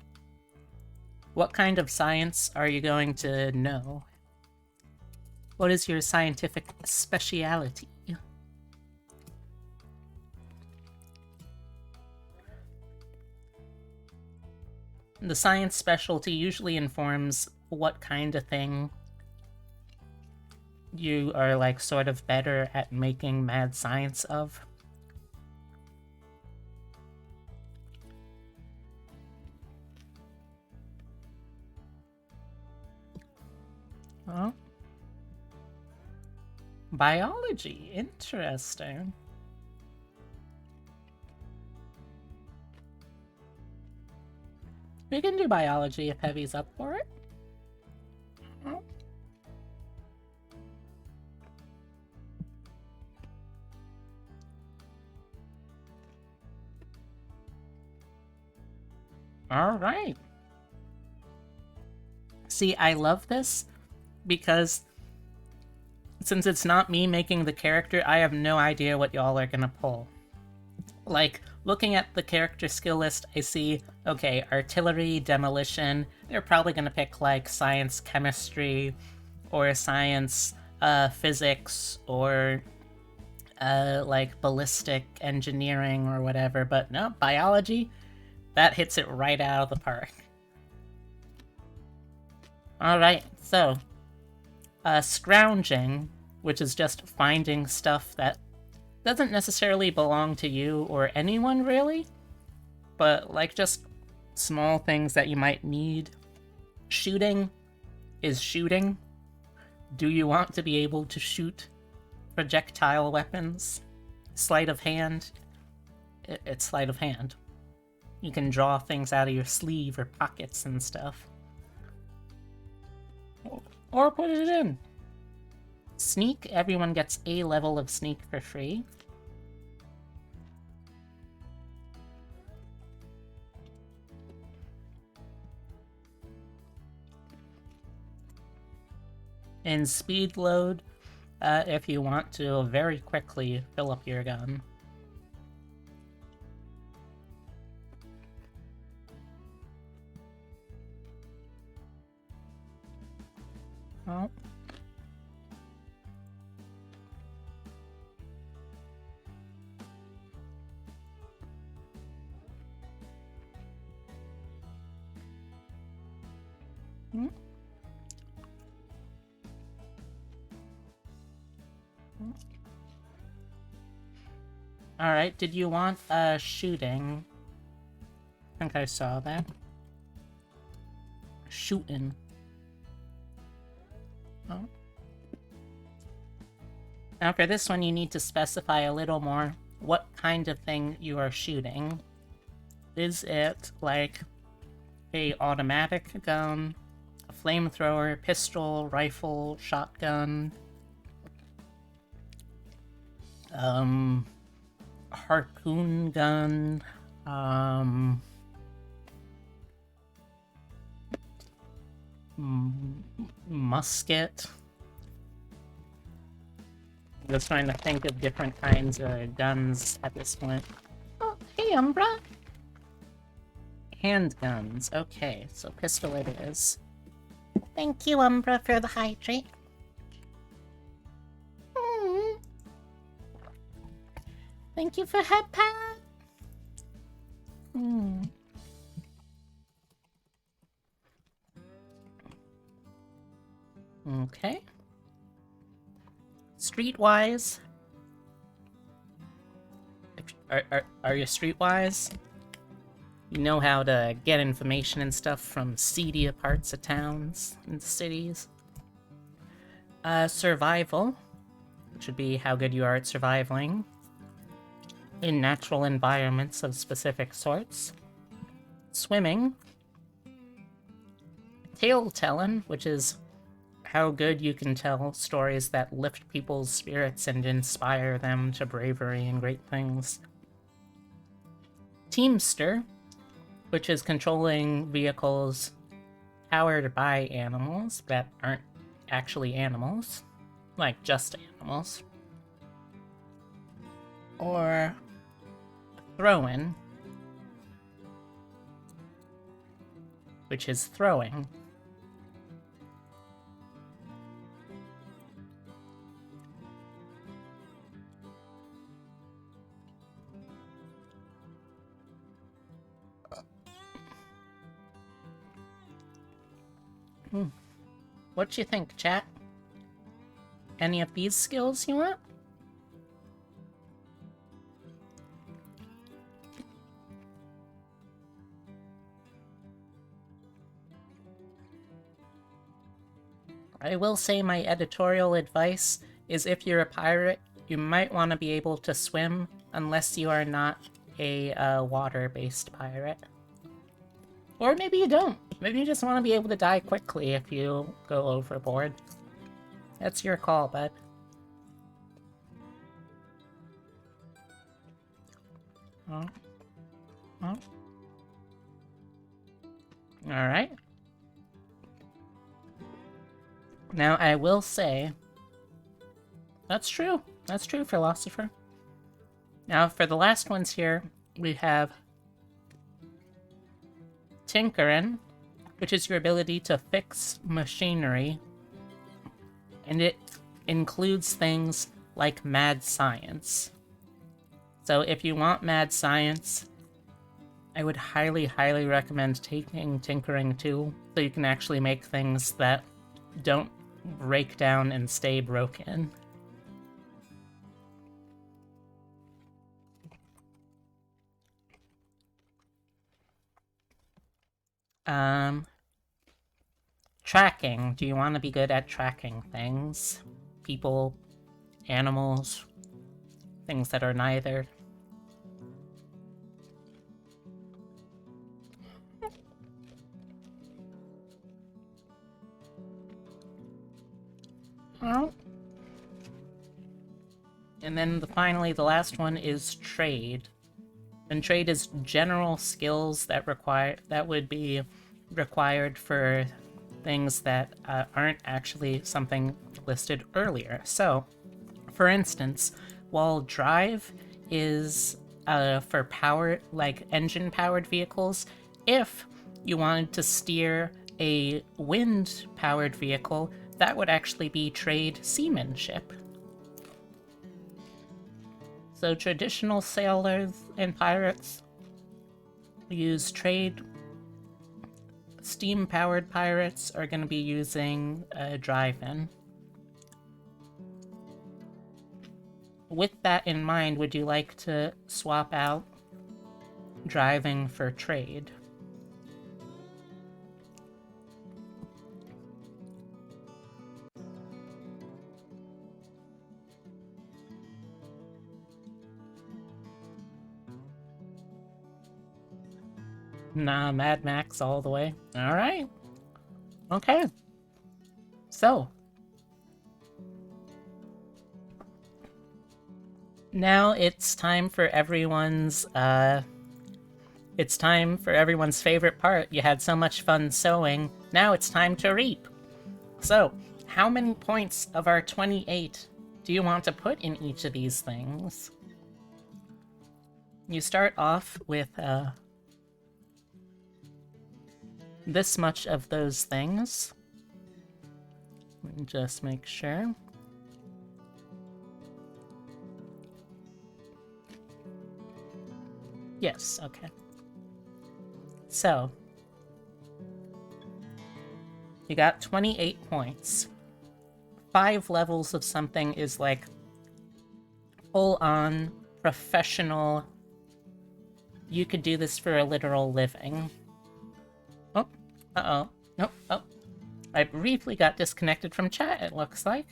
What kind of science are you going to know? What is your scientific speciality? The science specialty usually informs what kind of thing you are, like, sort of better at making mad science of. Oh. Biology. Interesting. We can do biology if Heavy's up for it. Oh. Alright. See, I love this because since it's not me making the character, I have no idea what y'all are gonna pull. Like, looking at the character skill list, I see, okay, artillery, demolition, they're probably gonna pick, like, science, chemistry, or science, physics, or, like, ballistic engineering, or whatever, but no, biology, that hits it right out of the park. Alright, so, scrounging, which is just finding stuff that doesn't necessarily belong to you or anyone, really. but like just small things that you might need. Shooting is shooting. Do you want to be able to shoot projectile weapons? Sleight of hand? It's sleight of hand. You can draw things out of your sleeve or pockets and stuff. Or put it in. Sneak, everyone gets a level of sneak for free. And speed load, if you want to very quickly fill up your gun. Oh. Hmm. Alright, did you want shooting? I think I saw that. Shooting. Oh. Now for this one you need to specify a little more what kind of thing you are shooting. Is it like a automatic gun, a flamethrower, pistol, rifle, shotgun, harpoon gun, musket? I'm just trying to think of different kinds of guns at this point. Oh, hey, Umbra! Handguns. Okay, so pistol it is. Thank you, Umbra, for the hydrate. Thank you for head pat. Okay. Streetwise. Are you streetwise? You know how to get information and stuff from seedier parts of towns and cities. Survival, which would be how good you are at surviving in natural environments of specific sorts. Swimming. Tale-telling, which is how good you can tell stories that lift people's spirits and inspire them to bravery and great things. Teamster, which is controlling vehicles powered by animals that aren't actually animals, like just animals. Or throw-in, which is throwing. What you think, chat? Any of these skills you want? I will say my editorial advice is if you're a pirate, you might want to be able to swim unless you are not a water-based pirate. Or maybe you don't. Maybe you just want to be able to die quickly if you go overboard. That's your call, bud. Oh. Oh. Alright. Now, I will say... That's true. That's true, Philosopher. Now, for the last ones here, we have... Tinkerin, which is your ability to fix machinery. And it includes things like mad science. So if you want mad science, I would highly, highly recommend taking Tinkering 2, so you can actually make things that don't break down and stay broken. Tracking. Do you want to be good at tracking things? People, animals, things that are neither. Well, and then finally, the last one is trade. And trade is general skills that would be required for things that aren't actually something listed earlier. So, for instance, while drive is for power, like engine-powered vehicles, if you wanted to steer a wind-powered vehicle, that would actually be trade seamanship. So traditional sailors and pirates use trade. Steam-powered pirates are going to be using drive-in. With that in mind, would you like to swap out driving for trade? Nah, Mad Max all the way. Alright. Okay. So. Now it's time for everyone's, favorite part. You had so much fun sewing. Now it's time to reap. So, how many points of our 28 do you want to put in each of these things? You start off with, this much of those things. Let me just make sure. Yes, okay. So, you got 28 points. 5 levels of something is like full-on professional. You could do this for a literal living. Oh, uh-oh. Nope, oh. I briefly got disconnected from chat, it looks like.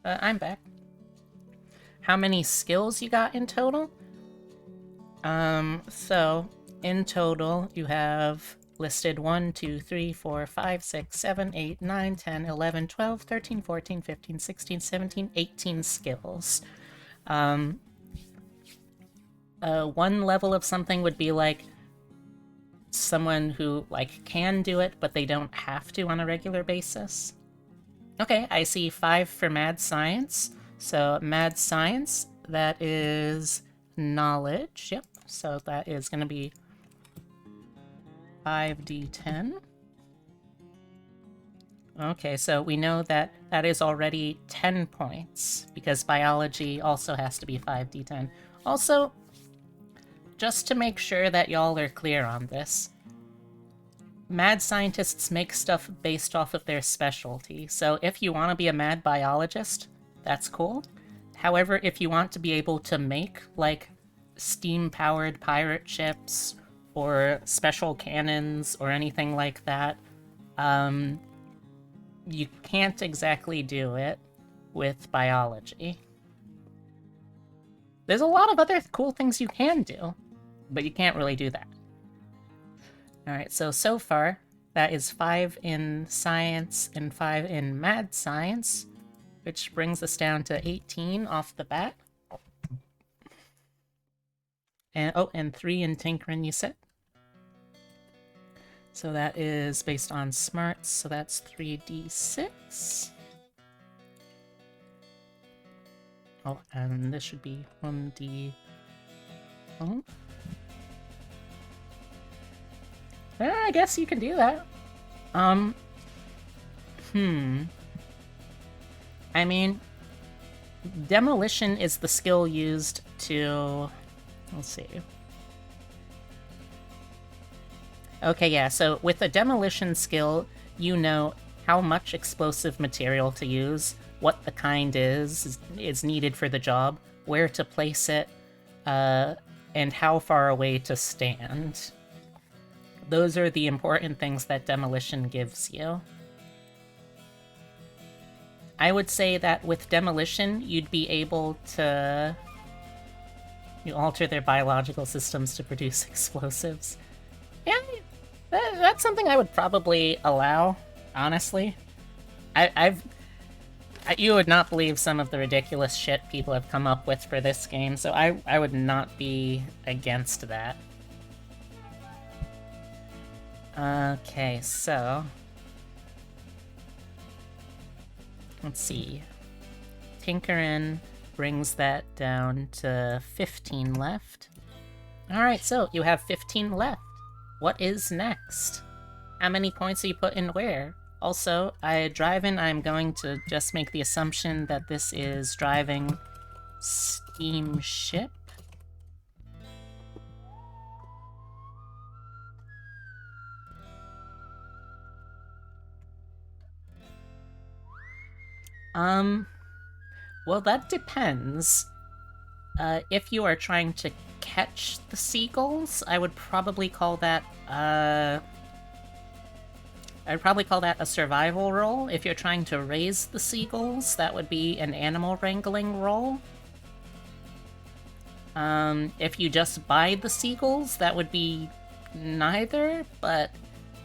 I'm back. How many skills you got in total? So, in total, you have listed 1, 2, 3, 4, 5, 6, 7, 8, 9, 10, 11, 12, 13, 14, 15, 16, 17, 18 skills. One level of something would be like someone who, like, can do it, but they don't have to on a regular basis. Okay, I see 5 for Mad Science. So, Mad Science, that is knowledge. Yep, so that is going to be 5d10. Okay, so we know that that is already 10 points, because biology also has to be 5d10. Also, just to make sure that y'all are clear on this, mad scientists make stuff based off of their specialty. So if you want to be a mad biologist, that's cool. However, if you want to be able to make, like, steam-powered pirate ships or special cannons or anything like that, you can't exactly do it with biology. There's a lot of other cool things you can do, but you can't really do that. Alright, so far, that is 5 in science and 5 in mad science, which brings us down to 18 off the bat. And, oh, and 3 in tinkering, you said? So that is based on smarts, so that's 3d6. Oh, and this should be 1d... Oh. Yeah, I guess you can do that. I mean, demolition is the skill used to... Let's see. Okay, yeah, so with a demolition skill, you know how much explosive material to use, what the kind is needed for the job, where to place it, and how far away to stand. those are the important things that demolition gives you. I would say that with demolition, you'd be able to alter their biological systems to produce explosives. Yeah, that's something I would probably allow, honestly. You would not believe some of the ridiculous shit people have come up with for this game, so I would not be against that. Okay, so... let's see. Tinkerin brings that down to 15 left. Alright, so you have 15 left. What is next? How many points are you putting where? Also, I'm going to just make the assumption that this is driving steamship. Well, that depends. If you are trying to catch the seagulls, I would probably call that, a survival role. If you're trying to raise the seagulls, that would be an animal wrangling role. If you just buy the seagulls, that would be neither, but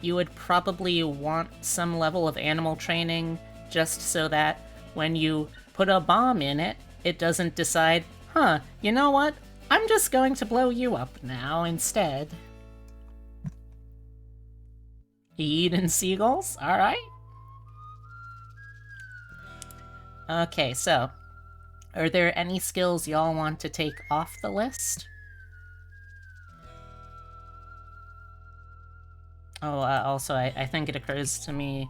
you would probably want some level of animal training just so that when you put a bomb in it, it doesn't decide, huh, you know what? I'm just going to blow you up now instead. Eating seagulls? Alright. Okay, so, are there any skills y'all want to take off the list? Oh, also, I think it occurs to me...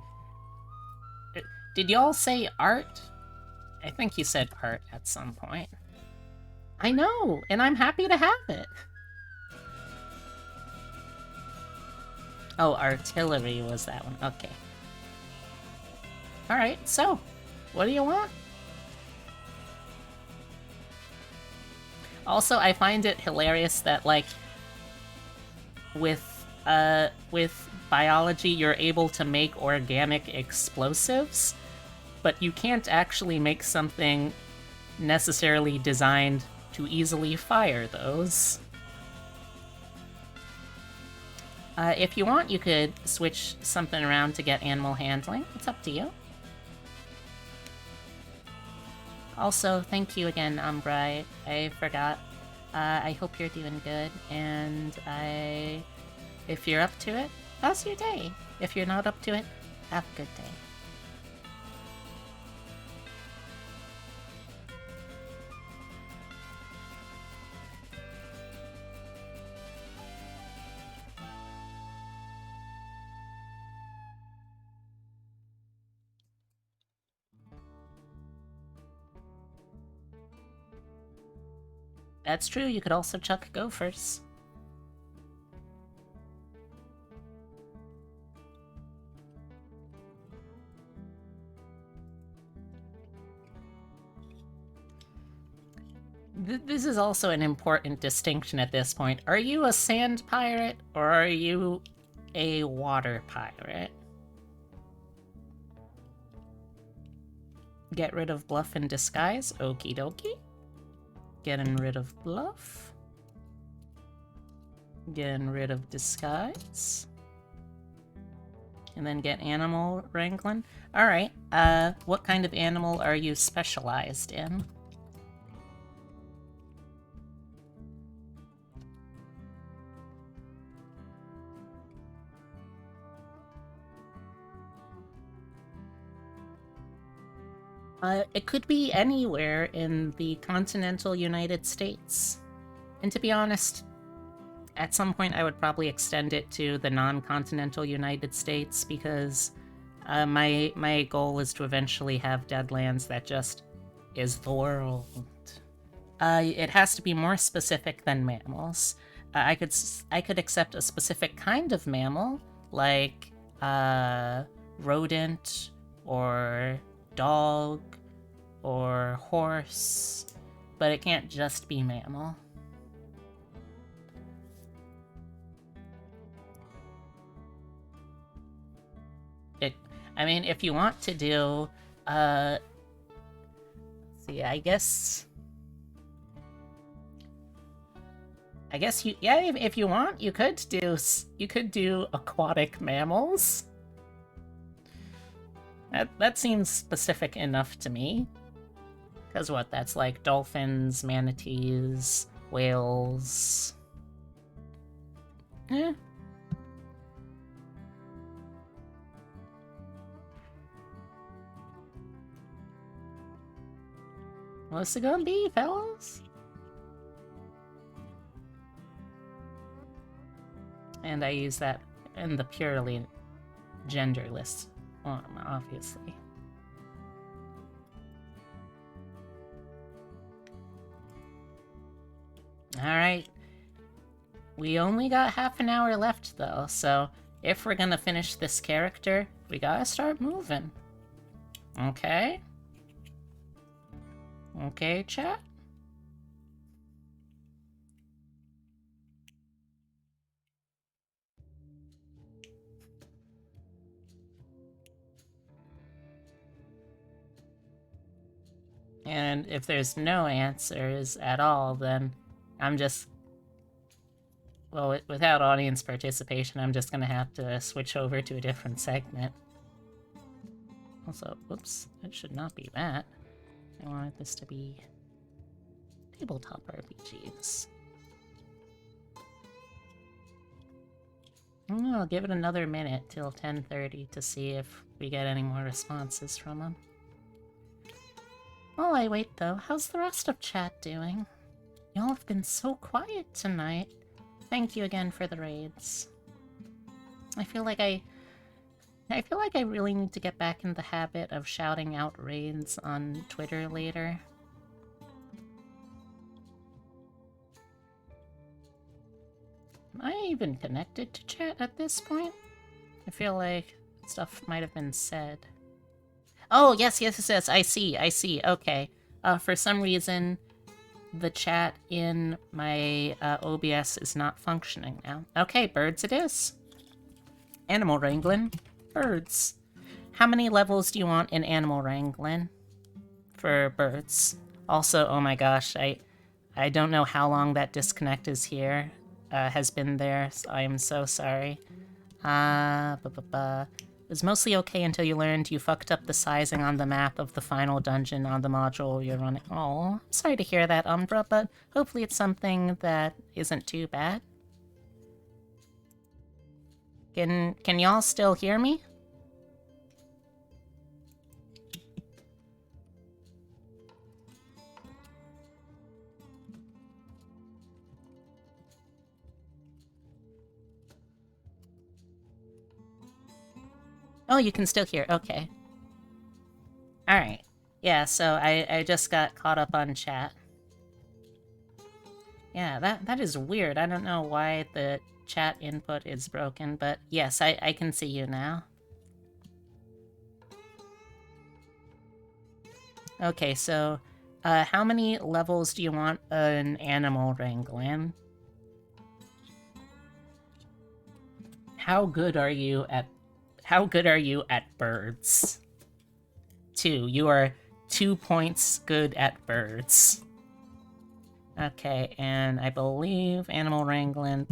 did y'all say art? I think you said art at some point. I know, and I'm happy to have it. Oh, artillery was that one. Okay. Alright, so, what do you want? Also, I find it hilarious that, like, with biology, you're able to make organic explosives, but you can't actually make something necessarily designed to easily fire those. If you want, you could switch something around to get animal handling. It's up to you. Also, thank you again, Umbrai. I forgot. I hope you're doing good, and if you're up to it, how's your day? If you're not up to it, have a good day. That's true, you could also chuck gophers. This is also an important distinction at this point. Are you a sand pirate, or are you a water pirate? Get rid of bluff and disguise, okie dokie. Getting rid of bluff. Getting rid of disguise. And then get animal wrangling. Alright, what kind of animal are you specialized in? It could be anywhere in the continental United States. And to be honest, at some point I would probably extend it to the non-continental United States, because my goal is to eventually have Deadlands that just is the world. It has to be more specific than mammals. I could accept a specific kind of mammal, like rodent, or dog, or horse, but it can't just be mammal. I mean, if you want to do, let's see, I guess you, yeah, if you want, you could do aquatic mammals. That seems specific enough to me. Because what, that's like dolphins, manatees, whales. Eh. What's it gonna be, fellas? And I use that in the purely genderless form, obviously. Alright. We only got half an hour left, though, so if we're gonna finish this character, we gotta start moving. Okay? Okay, chat? And if there's no answers at all, then I'm just... Well, without audience participation, I'm just gonna have to switch over to a different segment. Also, whoops, it should not be that. I wanted this to be tabletop RPGs. I'll give it another minute till 10:30 to see if we get any more responses from them. While I wait, though, how's the rest of chat doing? Y'all have been so quiet tonight. Thank you again for the raids. I feel like I really need to get back in the habit of shouting out raids on Twitter later. Am I even connected to chat at this point? I feel like stuff might have been said. Oh, yes, I see, okay. For some reason, the chat in my OBS is not functioning now. Okay, birds it is. Animal wrangling. Birds. How many levels do you want in animal wrangling for birds? Also, oh my gosh, I don't know how long that disconnect is here. Has been there, so I am so sorry. It was mostly okay until you learned you fucked up the sizing on the map of the final dungeon on the module you're running. Oh, I'm sorry to hear that, Umbra, but hopefully it's something that isn't too bad. Can y'all still hear me? Oh, you can still hear. Okay. Alright. Yeah, so I just got caught up on chat. Yeah, that is weird. I don't know why the chat input is broken, but yes, I can see you now. Okay, so how many levels do you want an animal wrangling? How good are you at birds? 2. You are 2 points good at birds. Okay, and I believe animal wrangling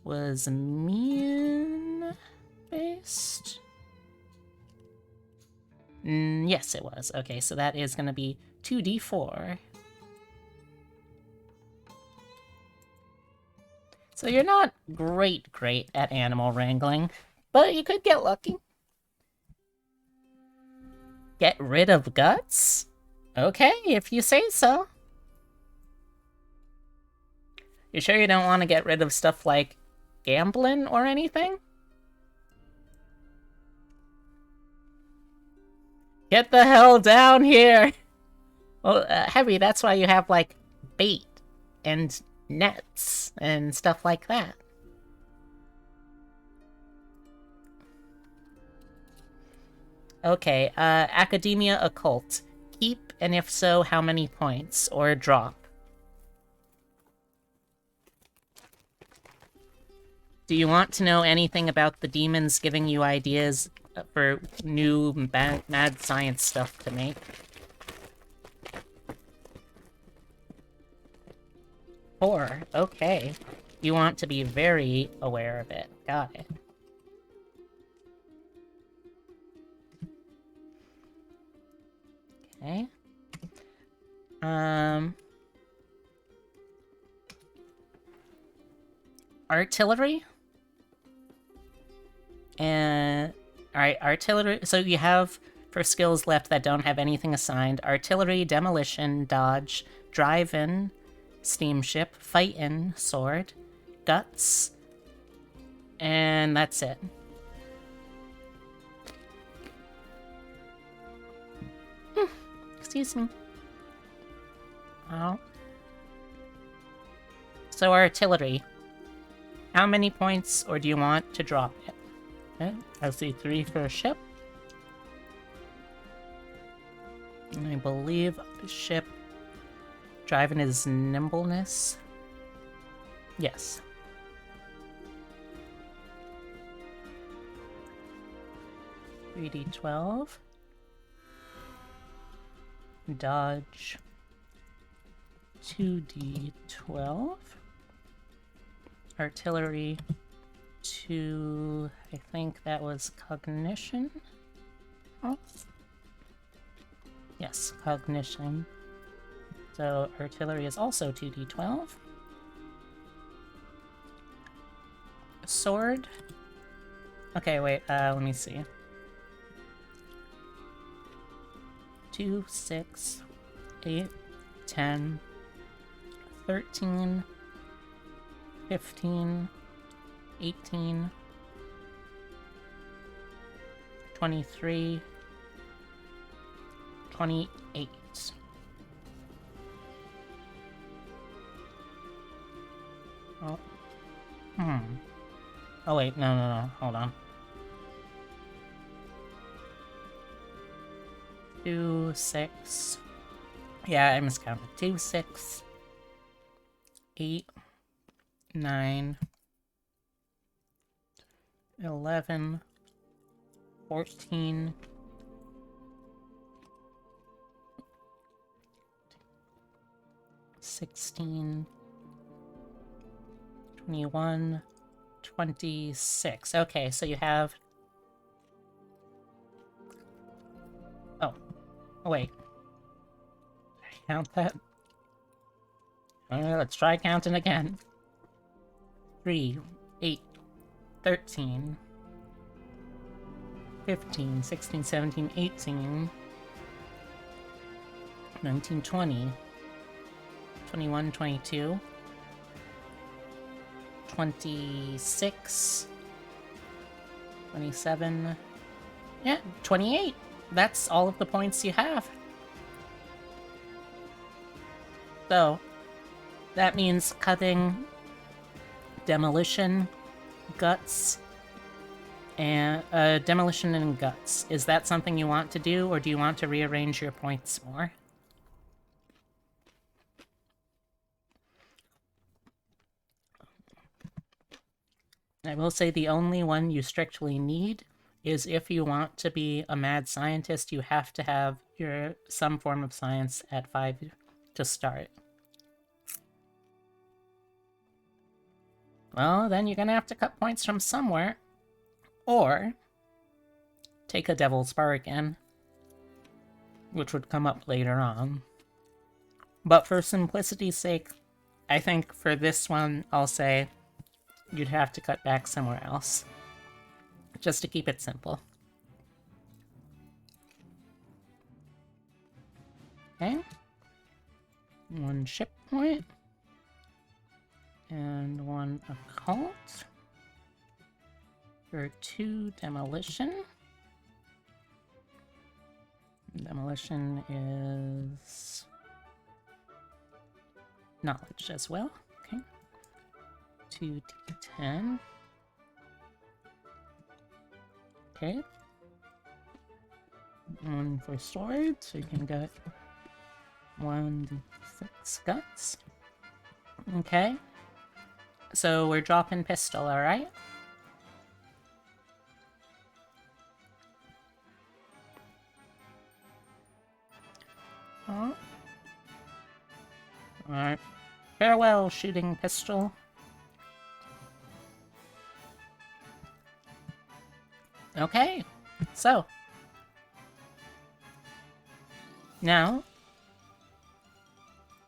was mean-based? Yes, it was. Okay, so that is going to be 2d4. So you're not great at animal wrangling, but you could get lucky. Get rid of guts? Okay, if you say so. You sure you don't want to get rid of stuff like gambling or anything? Get the hell down here! Well, Heavy, that's why you have, like, bait and nets and stuff like that. Okay, Academia Occult. Keep, and if so, how many points? Or drop? Do you want to know anything about the demons giving you ideas for new mad science stuff to make. Four. Okay. You want to be very aware of it. Got it. Okay. Artillery? And alright, artillery. So you have for skills left that don't have anything assigned: artillery, demolition, dodge, drive-in, steamship, fight-in, sword, guts, and that's it. Excuse me. Oh. So artillery. How many points, or do you want to drop it? Okay, I see 3 for a ship. And I believe ship driving is nimbleness. Yes. $3d12. Dodge 2d12. Artillery 2, I think that was cognition. Oh. Yes, cognition. So artillery is also 2d12. Sword. Okay, wait, let me see. 2, 6, 8, 10, 13, 15, 18, 23, 28. Oh. Oh wait, no, hold on. 2, 6. Yeah, I miscounted. 2, 6, 8, 9, 11, 14, 16, 21, 26. Okay, so you have... Oh wait. Did I count that? Let's try counting again. 3, 8, 13, 15, 16, 17, 18, 19, 20, 21, 22, 26, 27, yeah, 28. That's all of the points you have. So, that means cutting, demolition, guts, and demolition and guts. Is that something you want to do, or do you want to rearrange your points more? I will say the only one you strictly need is if you want to be a mad scientist, you have to have some form of science at 5 to start. Well, then you're gonna have to cut points from somewhere. Or take a Devil's Bar again, which would come up later on. But for simplicity's sake, I think for this one, I'll say you'd have to cut back somewhere else. Just to keep it simple. Okay. 1 ship point. And 1 occult. For 2 demolition. Demolition is knowledge as well. Okay. 2d10. Okay. 1 for sword, so you can get 1d6 guts. Okay. So we're dropping pistol, alright? Huh? Alright. Farewell, shooting pistol. Okay, so. Now,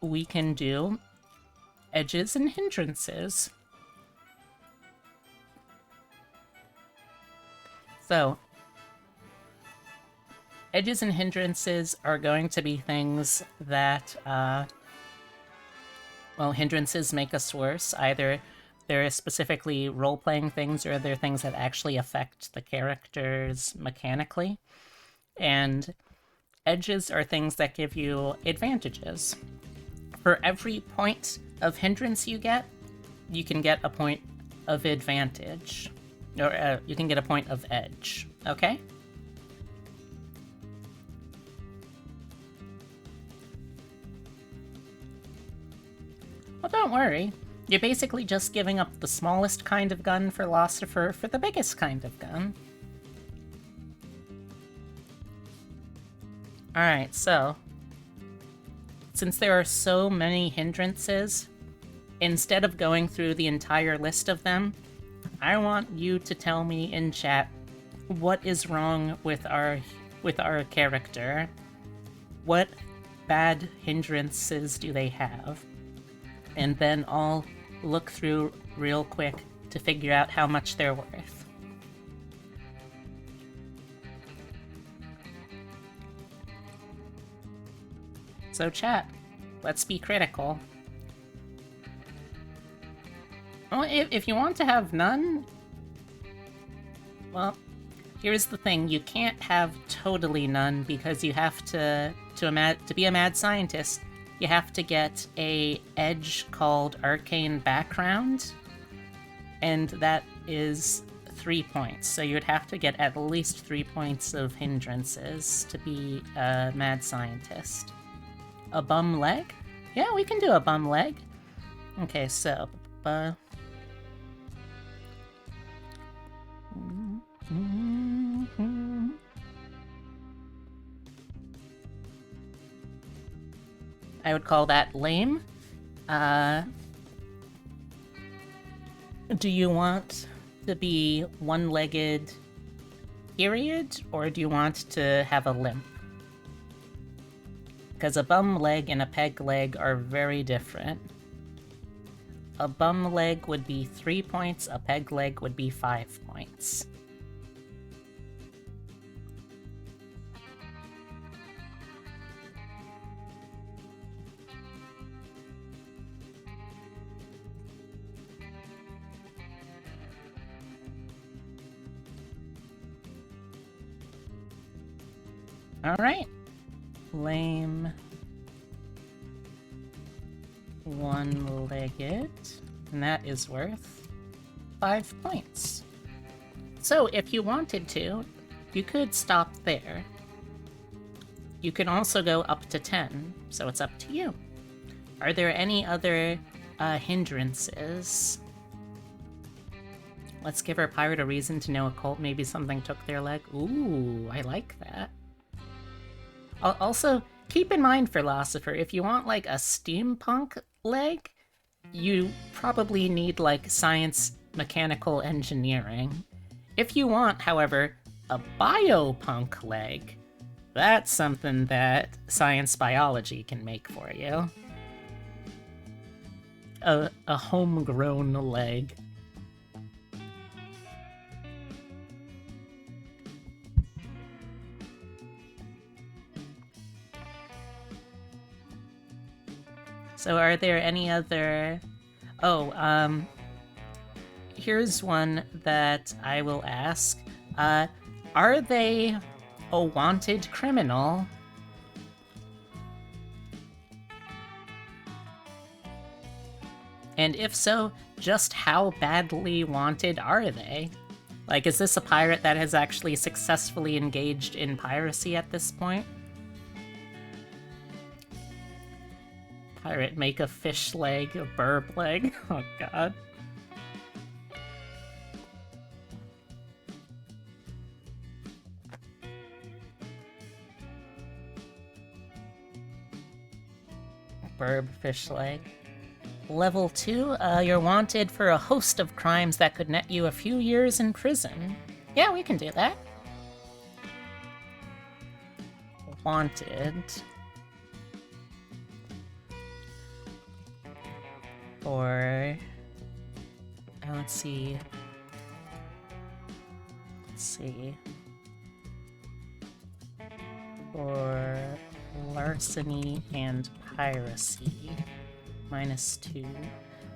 we can do edges and hindrances. So, edges and hindrances are going to be things that, well, hindrances make us worse. Either they're specifically role-playing things or they're things that actually affect the characters mechanically. And edges are things that give you advantages. For every point of hindrance you can get a point of advantage. Or you can get a point of edge, okay? Well, don't worry. You're basically just giving up the smallest kind of gun for Philosopher for the biggest kind of gun. Alright, so since there are so many hindrances, instead of going through the entire list of them, I want you to tell me in chat what is wrong with our character. What bad hindrances do they have? And then I'll look through real quick to figure out how much they're worth. So chat, let's be critical. Well, if you want to have none, well, here's the thing: you can't have totally none because you have to be a mad scientist. You have to get a edge called Arcane Background, and that is 3 points. So you would have to get at least 3 points of hindrances to be a mad scientist. A bum leg? Yeah, we can do a bum leg. Okay, so I would call that lame. Do you want to be one-legged, period, or do you want to have a limp? Because a bum leg and a peg leg are very different. A bum leg would be 3 points, a peg leg would be 5 points. Alright. Lame. One-legged. And that is worth 5 points. So, if you wanted to, you could stop there. You can also go up to 10, so it's up to you. Are there any other hindrances? Let's give our pirate a reason to know a cult. Maybe something took their leg. Ooh, I like that. Also, keep in mind, Philosopher, if you want, like, a steampunk leg, you probably need, like, science mechanical engineering. If you want, however, a biopunk leg, that's something that science biology can make for you. A homegrown leg. So are there any other... Oh, here's one that I will ask. Are they a wanted criminal? And if so, just how badly wanted are they? Like, is this a pirate that has actually successfully engaged in piracy at this point? Pirate make a fish leg, a burb leg. Oh god. Superb fish leg. Level 2, you're wanted for a host of crimes that could net you a few years in prison. Yeah, we can do that. Wanted. For... let's see. For larceny and piracy. -2.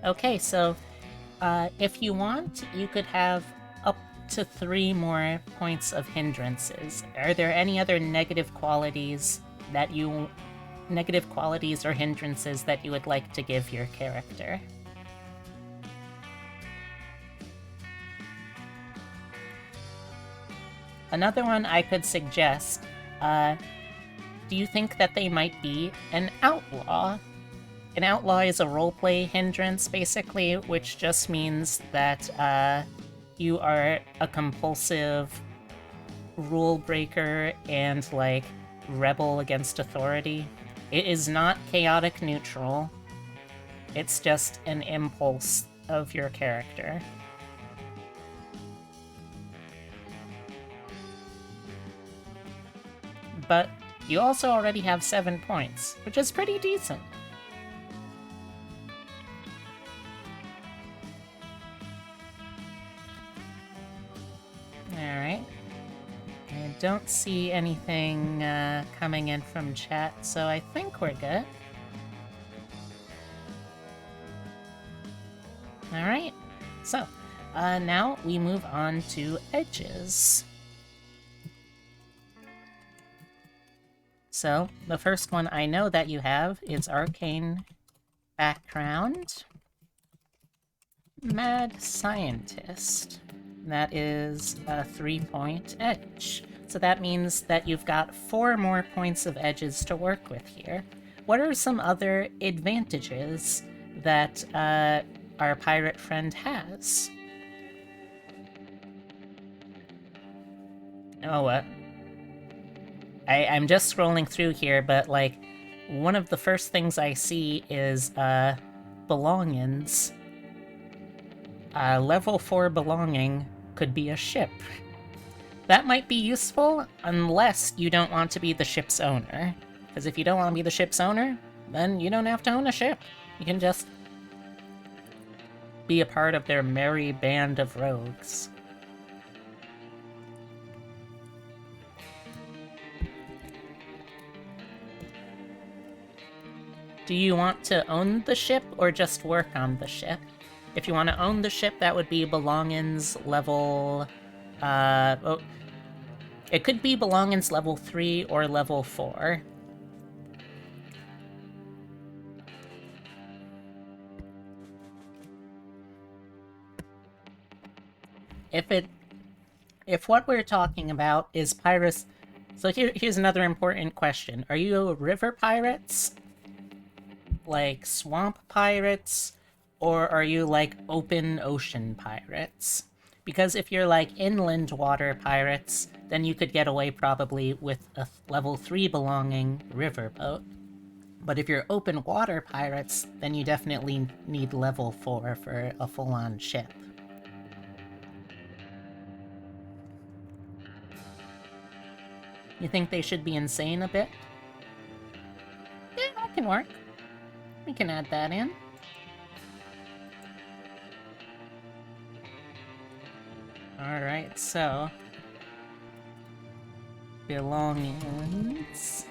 Okay, so if you want, you could have up to 3 more points of hindrances. Are there any other negative qualities or hindrances that you would like to give your character? Another one I could suggest, do you think that they might be an outlaw? An outlaw is a roleplay hindrance, basically, which just means that you are a compulsive rule breaker and, like, rebel against authority. It is not chaotic neutral. It's just an impulse of your character. But you also already have 7 points, which is pretty decent. Alright. I don't see anything coming in from chat, so I think we're good. Alright, so now we move on to edges. So, the first one I know that you have is Arcane Background. Mad Scientist. That is a 3-point edge. So that means that you've got 4 more points of edges to work with here. What are some other advantages that our pirate friend has? Oh, what? I'm just scrolling through here, but, like, one of the first things I see is, belongings. Level 4 belonging could be a ship. That might be useful, unless you don't want to be the ship's owner. Because if you don't want to be the ship's owner, then you don't have to own a ship. You can just be a part of their merry band of rogues. Do you want to own the ship, or just work on the ship? If you want to own the ship, that would be belongings level... it could be belongings level 3 or level 4. If what we're talking about is pirates... So here's another important question. Are you river pirates? Like swamp pirates? Or are you like open ocean pirates? Because if you're like inland water pirates, then you could get away probably with a level 3 belonging riverboat. But if you're open water pirates, then you definitely need level 4 for a full-on ship. You think they should be insane a bit? Yeah, that can work. We can add that in. Alright, so... belongings...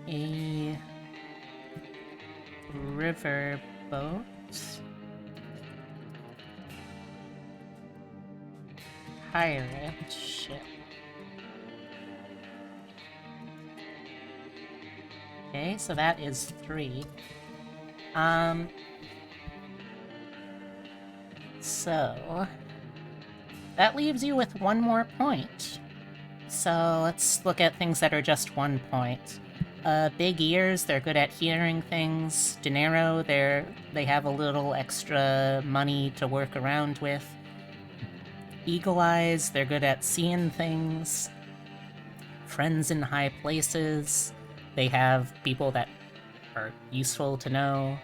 A... river boat... pirate ship. Okay, so that is 3. So... that leaves you with 1 more point. So let's look at things that are just 1 point. Big ears, they're good at hearing things. Dinero, they have a little extra money to work around with. Eagle eyes, they're good at seeing things. friends in high places. They have people that are useful to know.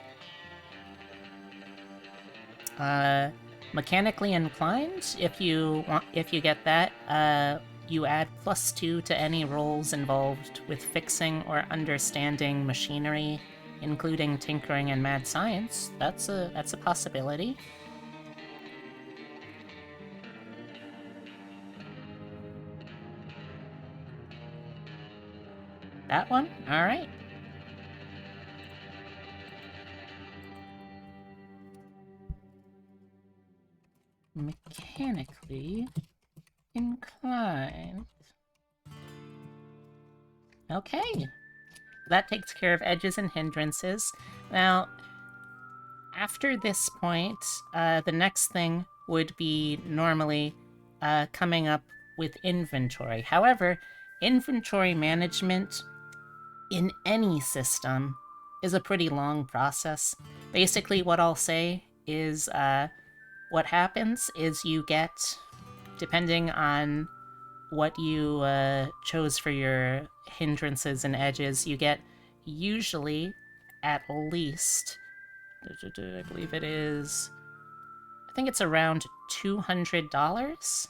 Mechanically inclined, if you get that, you add +2 to any rolls involved with fixing or understanding machinery, including tinkering and mad science. That's a possibility. That one? Alright. Mechanically inclined. Okay. That takes care of edges and hindrances. Now, after this point, the next thing would be normally coming up with inventory. However, inventory management in any system is a pretty long process. Basically, what I'll say is what happens is you get, depending on what you chose for your hindrances and edges, you get usually at least, I believe it is, I think it's around $200.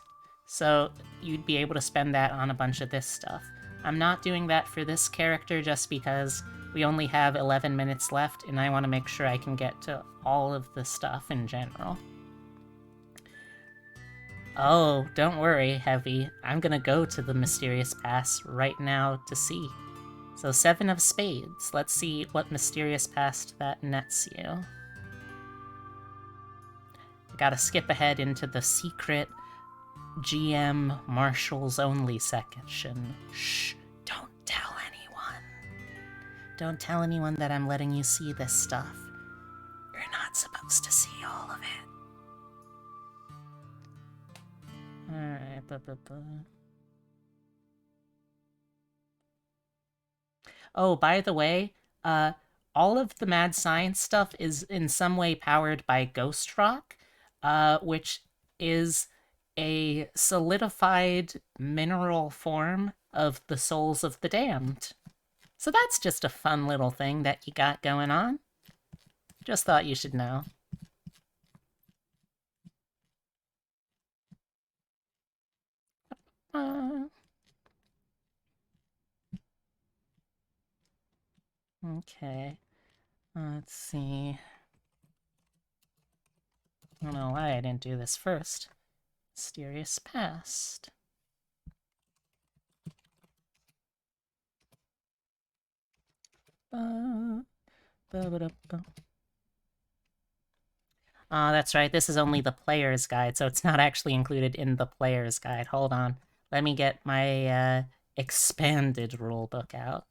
So you'd be able to spend that on a bunch of this stuff. I'm not doing that for this character just because we only have 11 minutes left and I want to make sure I can get to all of the stuff in general. Oh, don't worry, Heavy. I'm gonna go to the Mysterious Pass right now to see. So 7 of Spades. Let's see what Mysterious Pass that nets you. I gotta skip ahead into the secret GM Marshals Only section. Shh, don't tell anyone. Don't tell anyone that I'm letting you see this stuff. You're not supposed to see all of it. Alright, Oh, by the way, all of the mad science stuff is in some way powered by Ghost Rock, which is a solidified mineral form of the souls of the damned. So that's just a fun little thing that you got going on. Just thought you should know. Okay. Let's see. I don't know why I didn't do this first. Mysterious Past. That's right, this is only the player's guide, so it's not actually included in the player's guide. Hold on. Let me get my expanded rulebook out.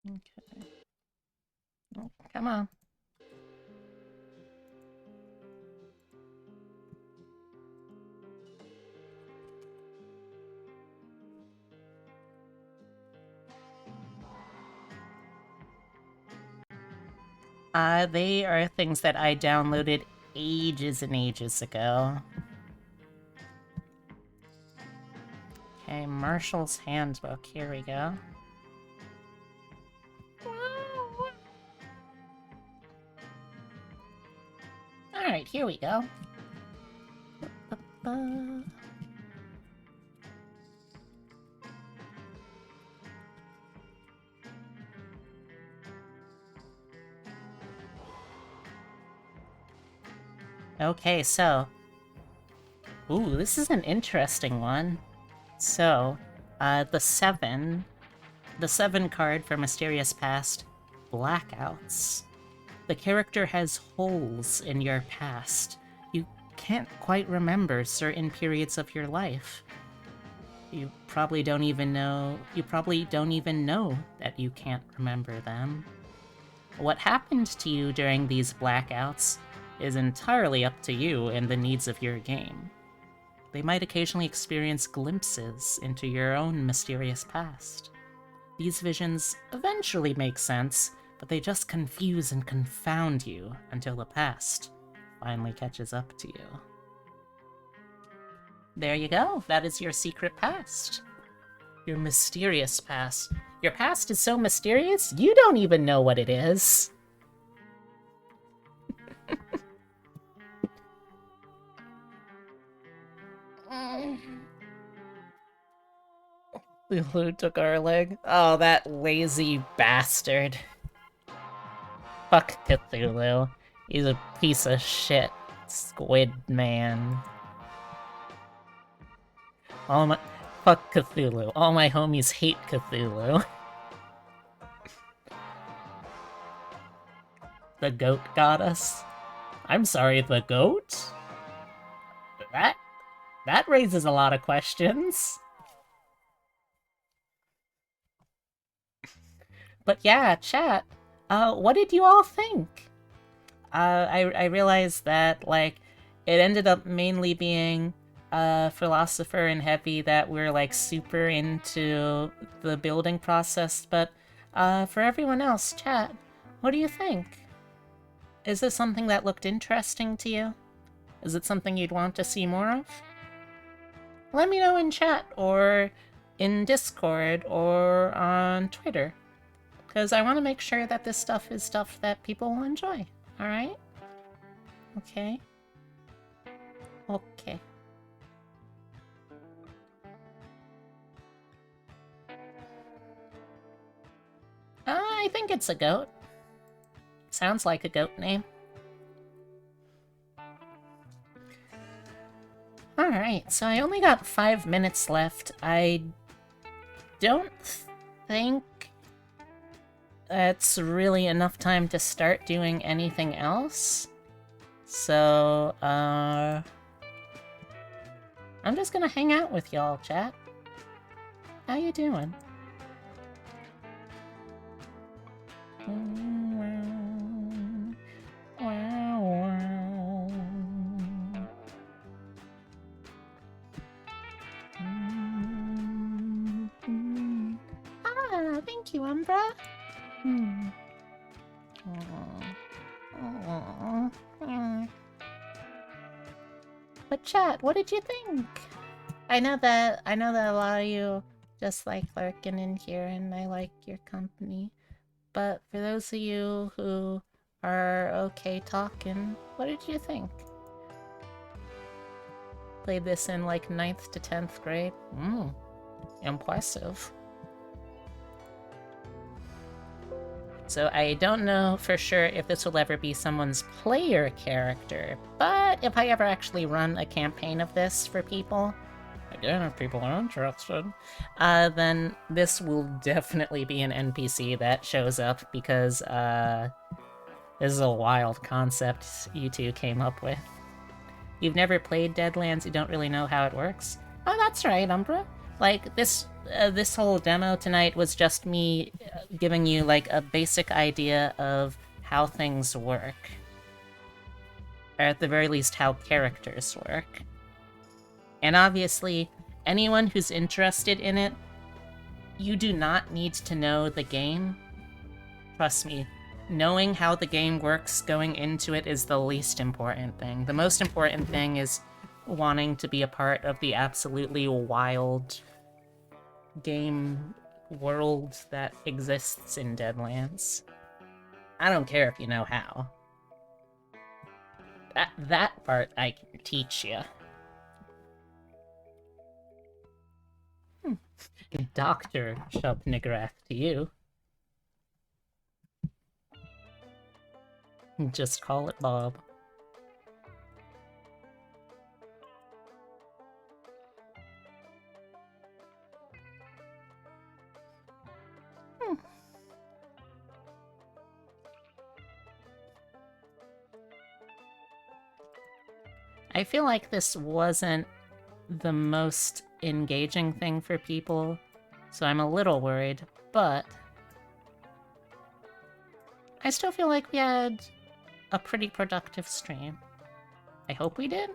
Okay. Oh, come on. They are things that I downloaded ages and ages ago. Okay, Marshall's Handbook. Here we go. Alright, here we go. Okay, so... Ooh, this is an interesting one. So, the 7 card for Mysterious Past, Blackouts. The character has holes in your past. You can't quite remember certain periods of your life. You probably don't even know that you can't remember them. What happened to you during these blackouts is entirely up to you and the needs of your game. They might occasionally experience glimpses into your own mysterious past. These visions eventually make sense, but they just confuse and confound you until the past finally catches up to you. There you go. That is your secret past. Your mysterious past. Your past is so mysterious, you don't even know what it is. Lulu took our leg. Oh, that lazy bastard. Fuck Cthulhu. He's a piece of shit. Squid man. Fuck Cthulhu. All my homies hate Cthulhu. The goat got us. I'm sorry, the goat? That raises a lot of questions. But yeah, chat. What did you all think? I realized that, like, it ended up mainly being Philosopher and Heavy that were, like, super into the building process, but for everyone else, chat, what do you think? Is this something that looked interesting to you? Is it something you'd want to see more of? Let me know in chat, or in Discord, or on Twitter. Because I want to make sure that this stuff is stuff that people will enjoy. Alright? Okay. Okay. I think it's a goat. Sounds like a goat name. Alright, so I only got 5 minutes left. I don't think that's really enough time to start doing anything else. So, I'm just gonna hang out with y'all, chat. How you doing? Ah, thank you, Umbra. But chat, what did you think? I know that a lot of you just like lurking in here, and I like your company. But for those of you who are okay talking, what did you think? Played this in like 9th to 10th grade. Impressive. So I don't know for sure if this will ever be someone's player character, but if I ever actually run a campaign of this for people, again, if people are interested, then this will definitely be an NPC that shows up, because this is a wild concept you two came up with. You've never played Deadlands, you don't really know how it works? Oh, that's right, Umbra. Like, this whole demo tonight was just me giving you, like, a basic idea of how things work. Or at the very least, how characters work. And obviously, anyone who's interested in it, you do not need to know the game. Trust me, knowing how the game works going into it is the least important thing. The most important thing is wanting to be a part of the absolutely wild game world that exists in Deadlands. I don't care if you know how. That part I can teach you. Dr. Shubnigrath to you. Just call it Bob. I feel like this wasn't the most engaging thing for people, so I'm a little worried, but I still feel like we had a pretty productive stream. I hope we did?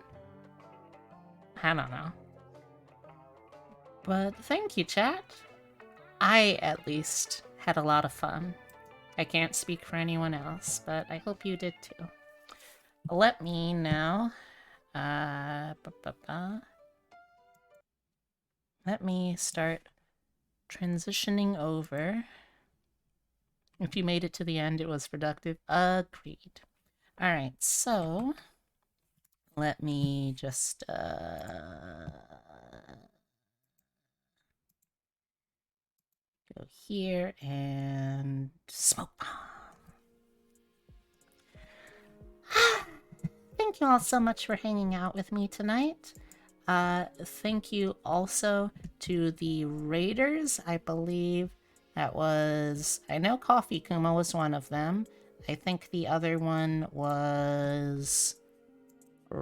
I don't know. But thank you, chat. I, at least, had a lot of fun. I can't speak for anyone else, but I hope you did too. Let me now... Let me start transitioning over. If you made it to the end, it was productive. Agreed. Alright, so... Let me just, go here and smoke bomb. Thank you all so much for hanging out with me tonight. Thank you also to the raiders. I believe that was... I know Coffee Kuma was one of them. I think the other one was... I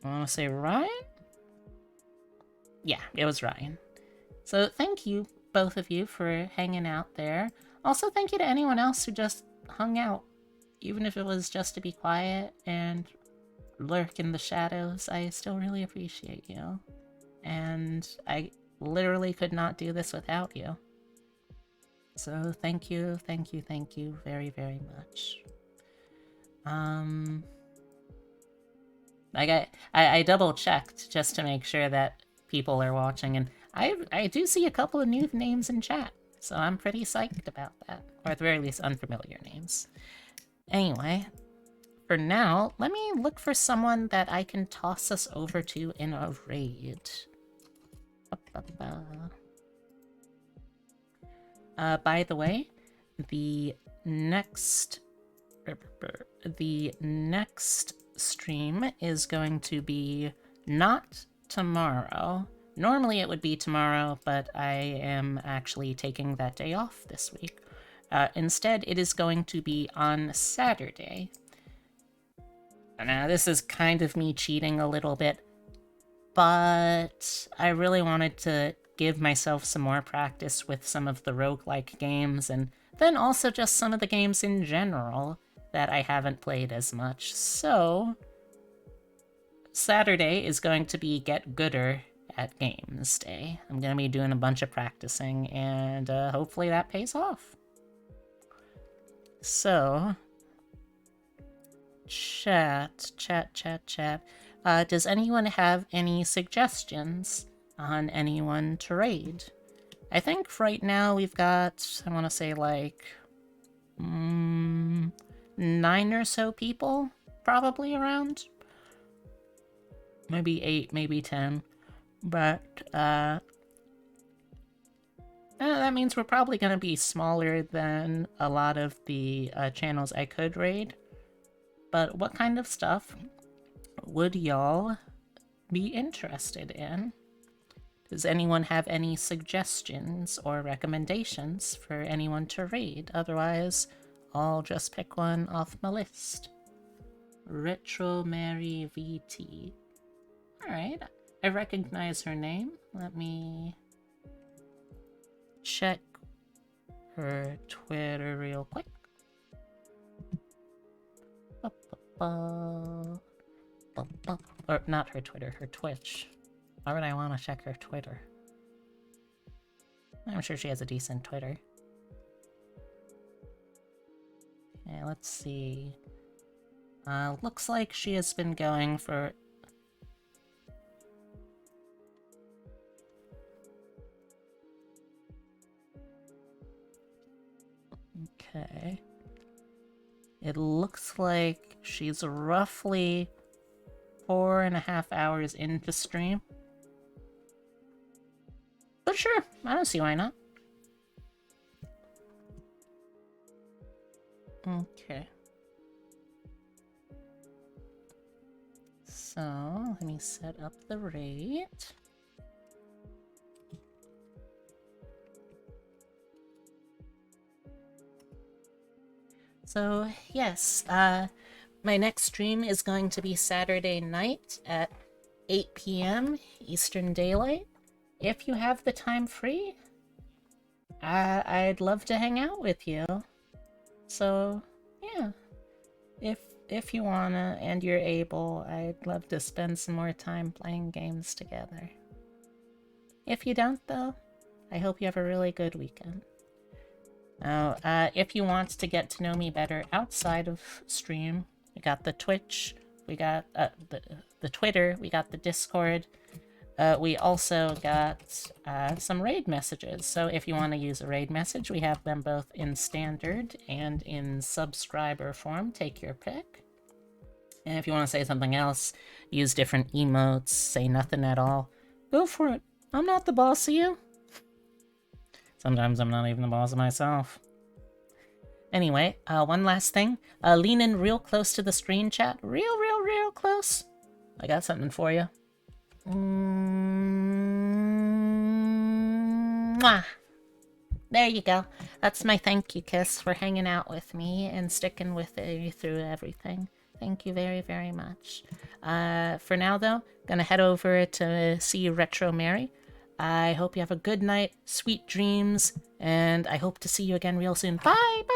want to say Ryan? Yeah, it was Ryan. So thank you, both of you, for hanging out there. Also, thank you to anyone else who just hung out. Even if it was just to be quiet and lurk in the shadows, I still really appreciate you. And I literally could not do this without you. So thank you very, very much. I double checked just to make sure that people are watching, and I do see a couple of new names in chat, so I'm pretty psyched about that, or at the very least unfamiliar names. Anyway, for now, let me look for someone that I can toss us over to in a raid. By the way, the next stream is going to be not tomorrow. Normally it would be tomorrow, but I am actually taking that day off this week. Instead, it is going to be on Saturday. Now, this is kind of me cheating a little bit, but I really wanted to give myself some more practice with some of the roguelike games, and then also just some of the games in general that I haven't played as much. So, Saturday is going to be Get Gooder at Games Day. I'm going to be doing a bunch of practicing, and hopefully that pays off. So, chat. Does anyone have any suggestions on anyone to raid? I think right now we've got, I want to say like 9 or so people probably around. Maybe 8, maybe 10. But that means we're probably going to be smaller than a lot of the channels I could raid. But what kind of stuff would y'all be interested in? Does anyone have any suggestions or recommendations for anyone to raid? Otherwise, I'll just pick one off my list. Retro Mary VT. Alright, I recognize her name. Let me check her Twitter real quick. Or not her Twitter, her Twitch. Why would I want to check her Twitter? I'm sure she has a decent Twitter. Okay, let's see. Looks like she has been going for... Okay. It looks like she's roughly 4.5 hours into stream. But sure, I don't see why not. Okay. So, let me set up the rate. So, yes, My next stream is going to be Saturday night at 8 p.m. Eastern Daylight. If you have the time free, I'd love to hang out with you. So, yeah. If you wanna and you're able, I'd love to spend some more time playing games together. If you don't, though, I hope you have a really good weekend. Now, if you want to get to know me better outside of stream, we got the Twitch, we got the Twitter, we got the Discord. We also got some raid messages. So if you want to use a raid message, we have them both in standard and in subscriber form. Take your pick. And if you want to say something else, use different emotes, say nothing at all, go for it. I'm not the boss of you. Sometimes I'm not even the boss of myself. Anyway, one last thing. Lean in real close to the screen, chat. Real close. I got something for you. Mwah. There you go. That's my thank you kiss for hanging out with me and sticking with me through everything. Thank you very, very much. For now, though, gonna head over to see Retro Mary. I hope you have a good night, sweet dreams, and I hope to see you again real soon. Bye! Bye!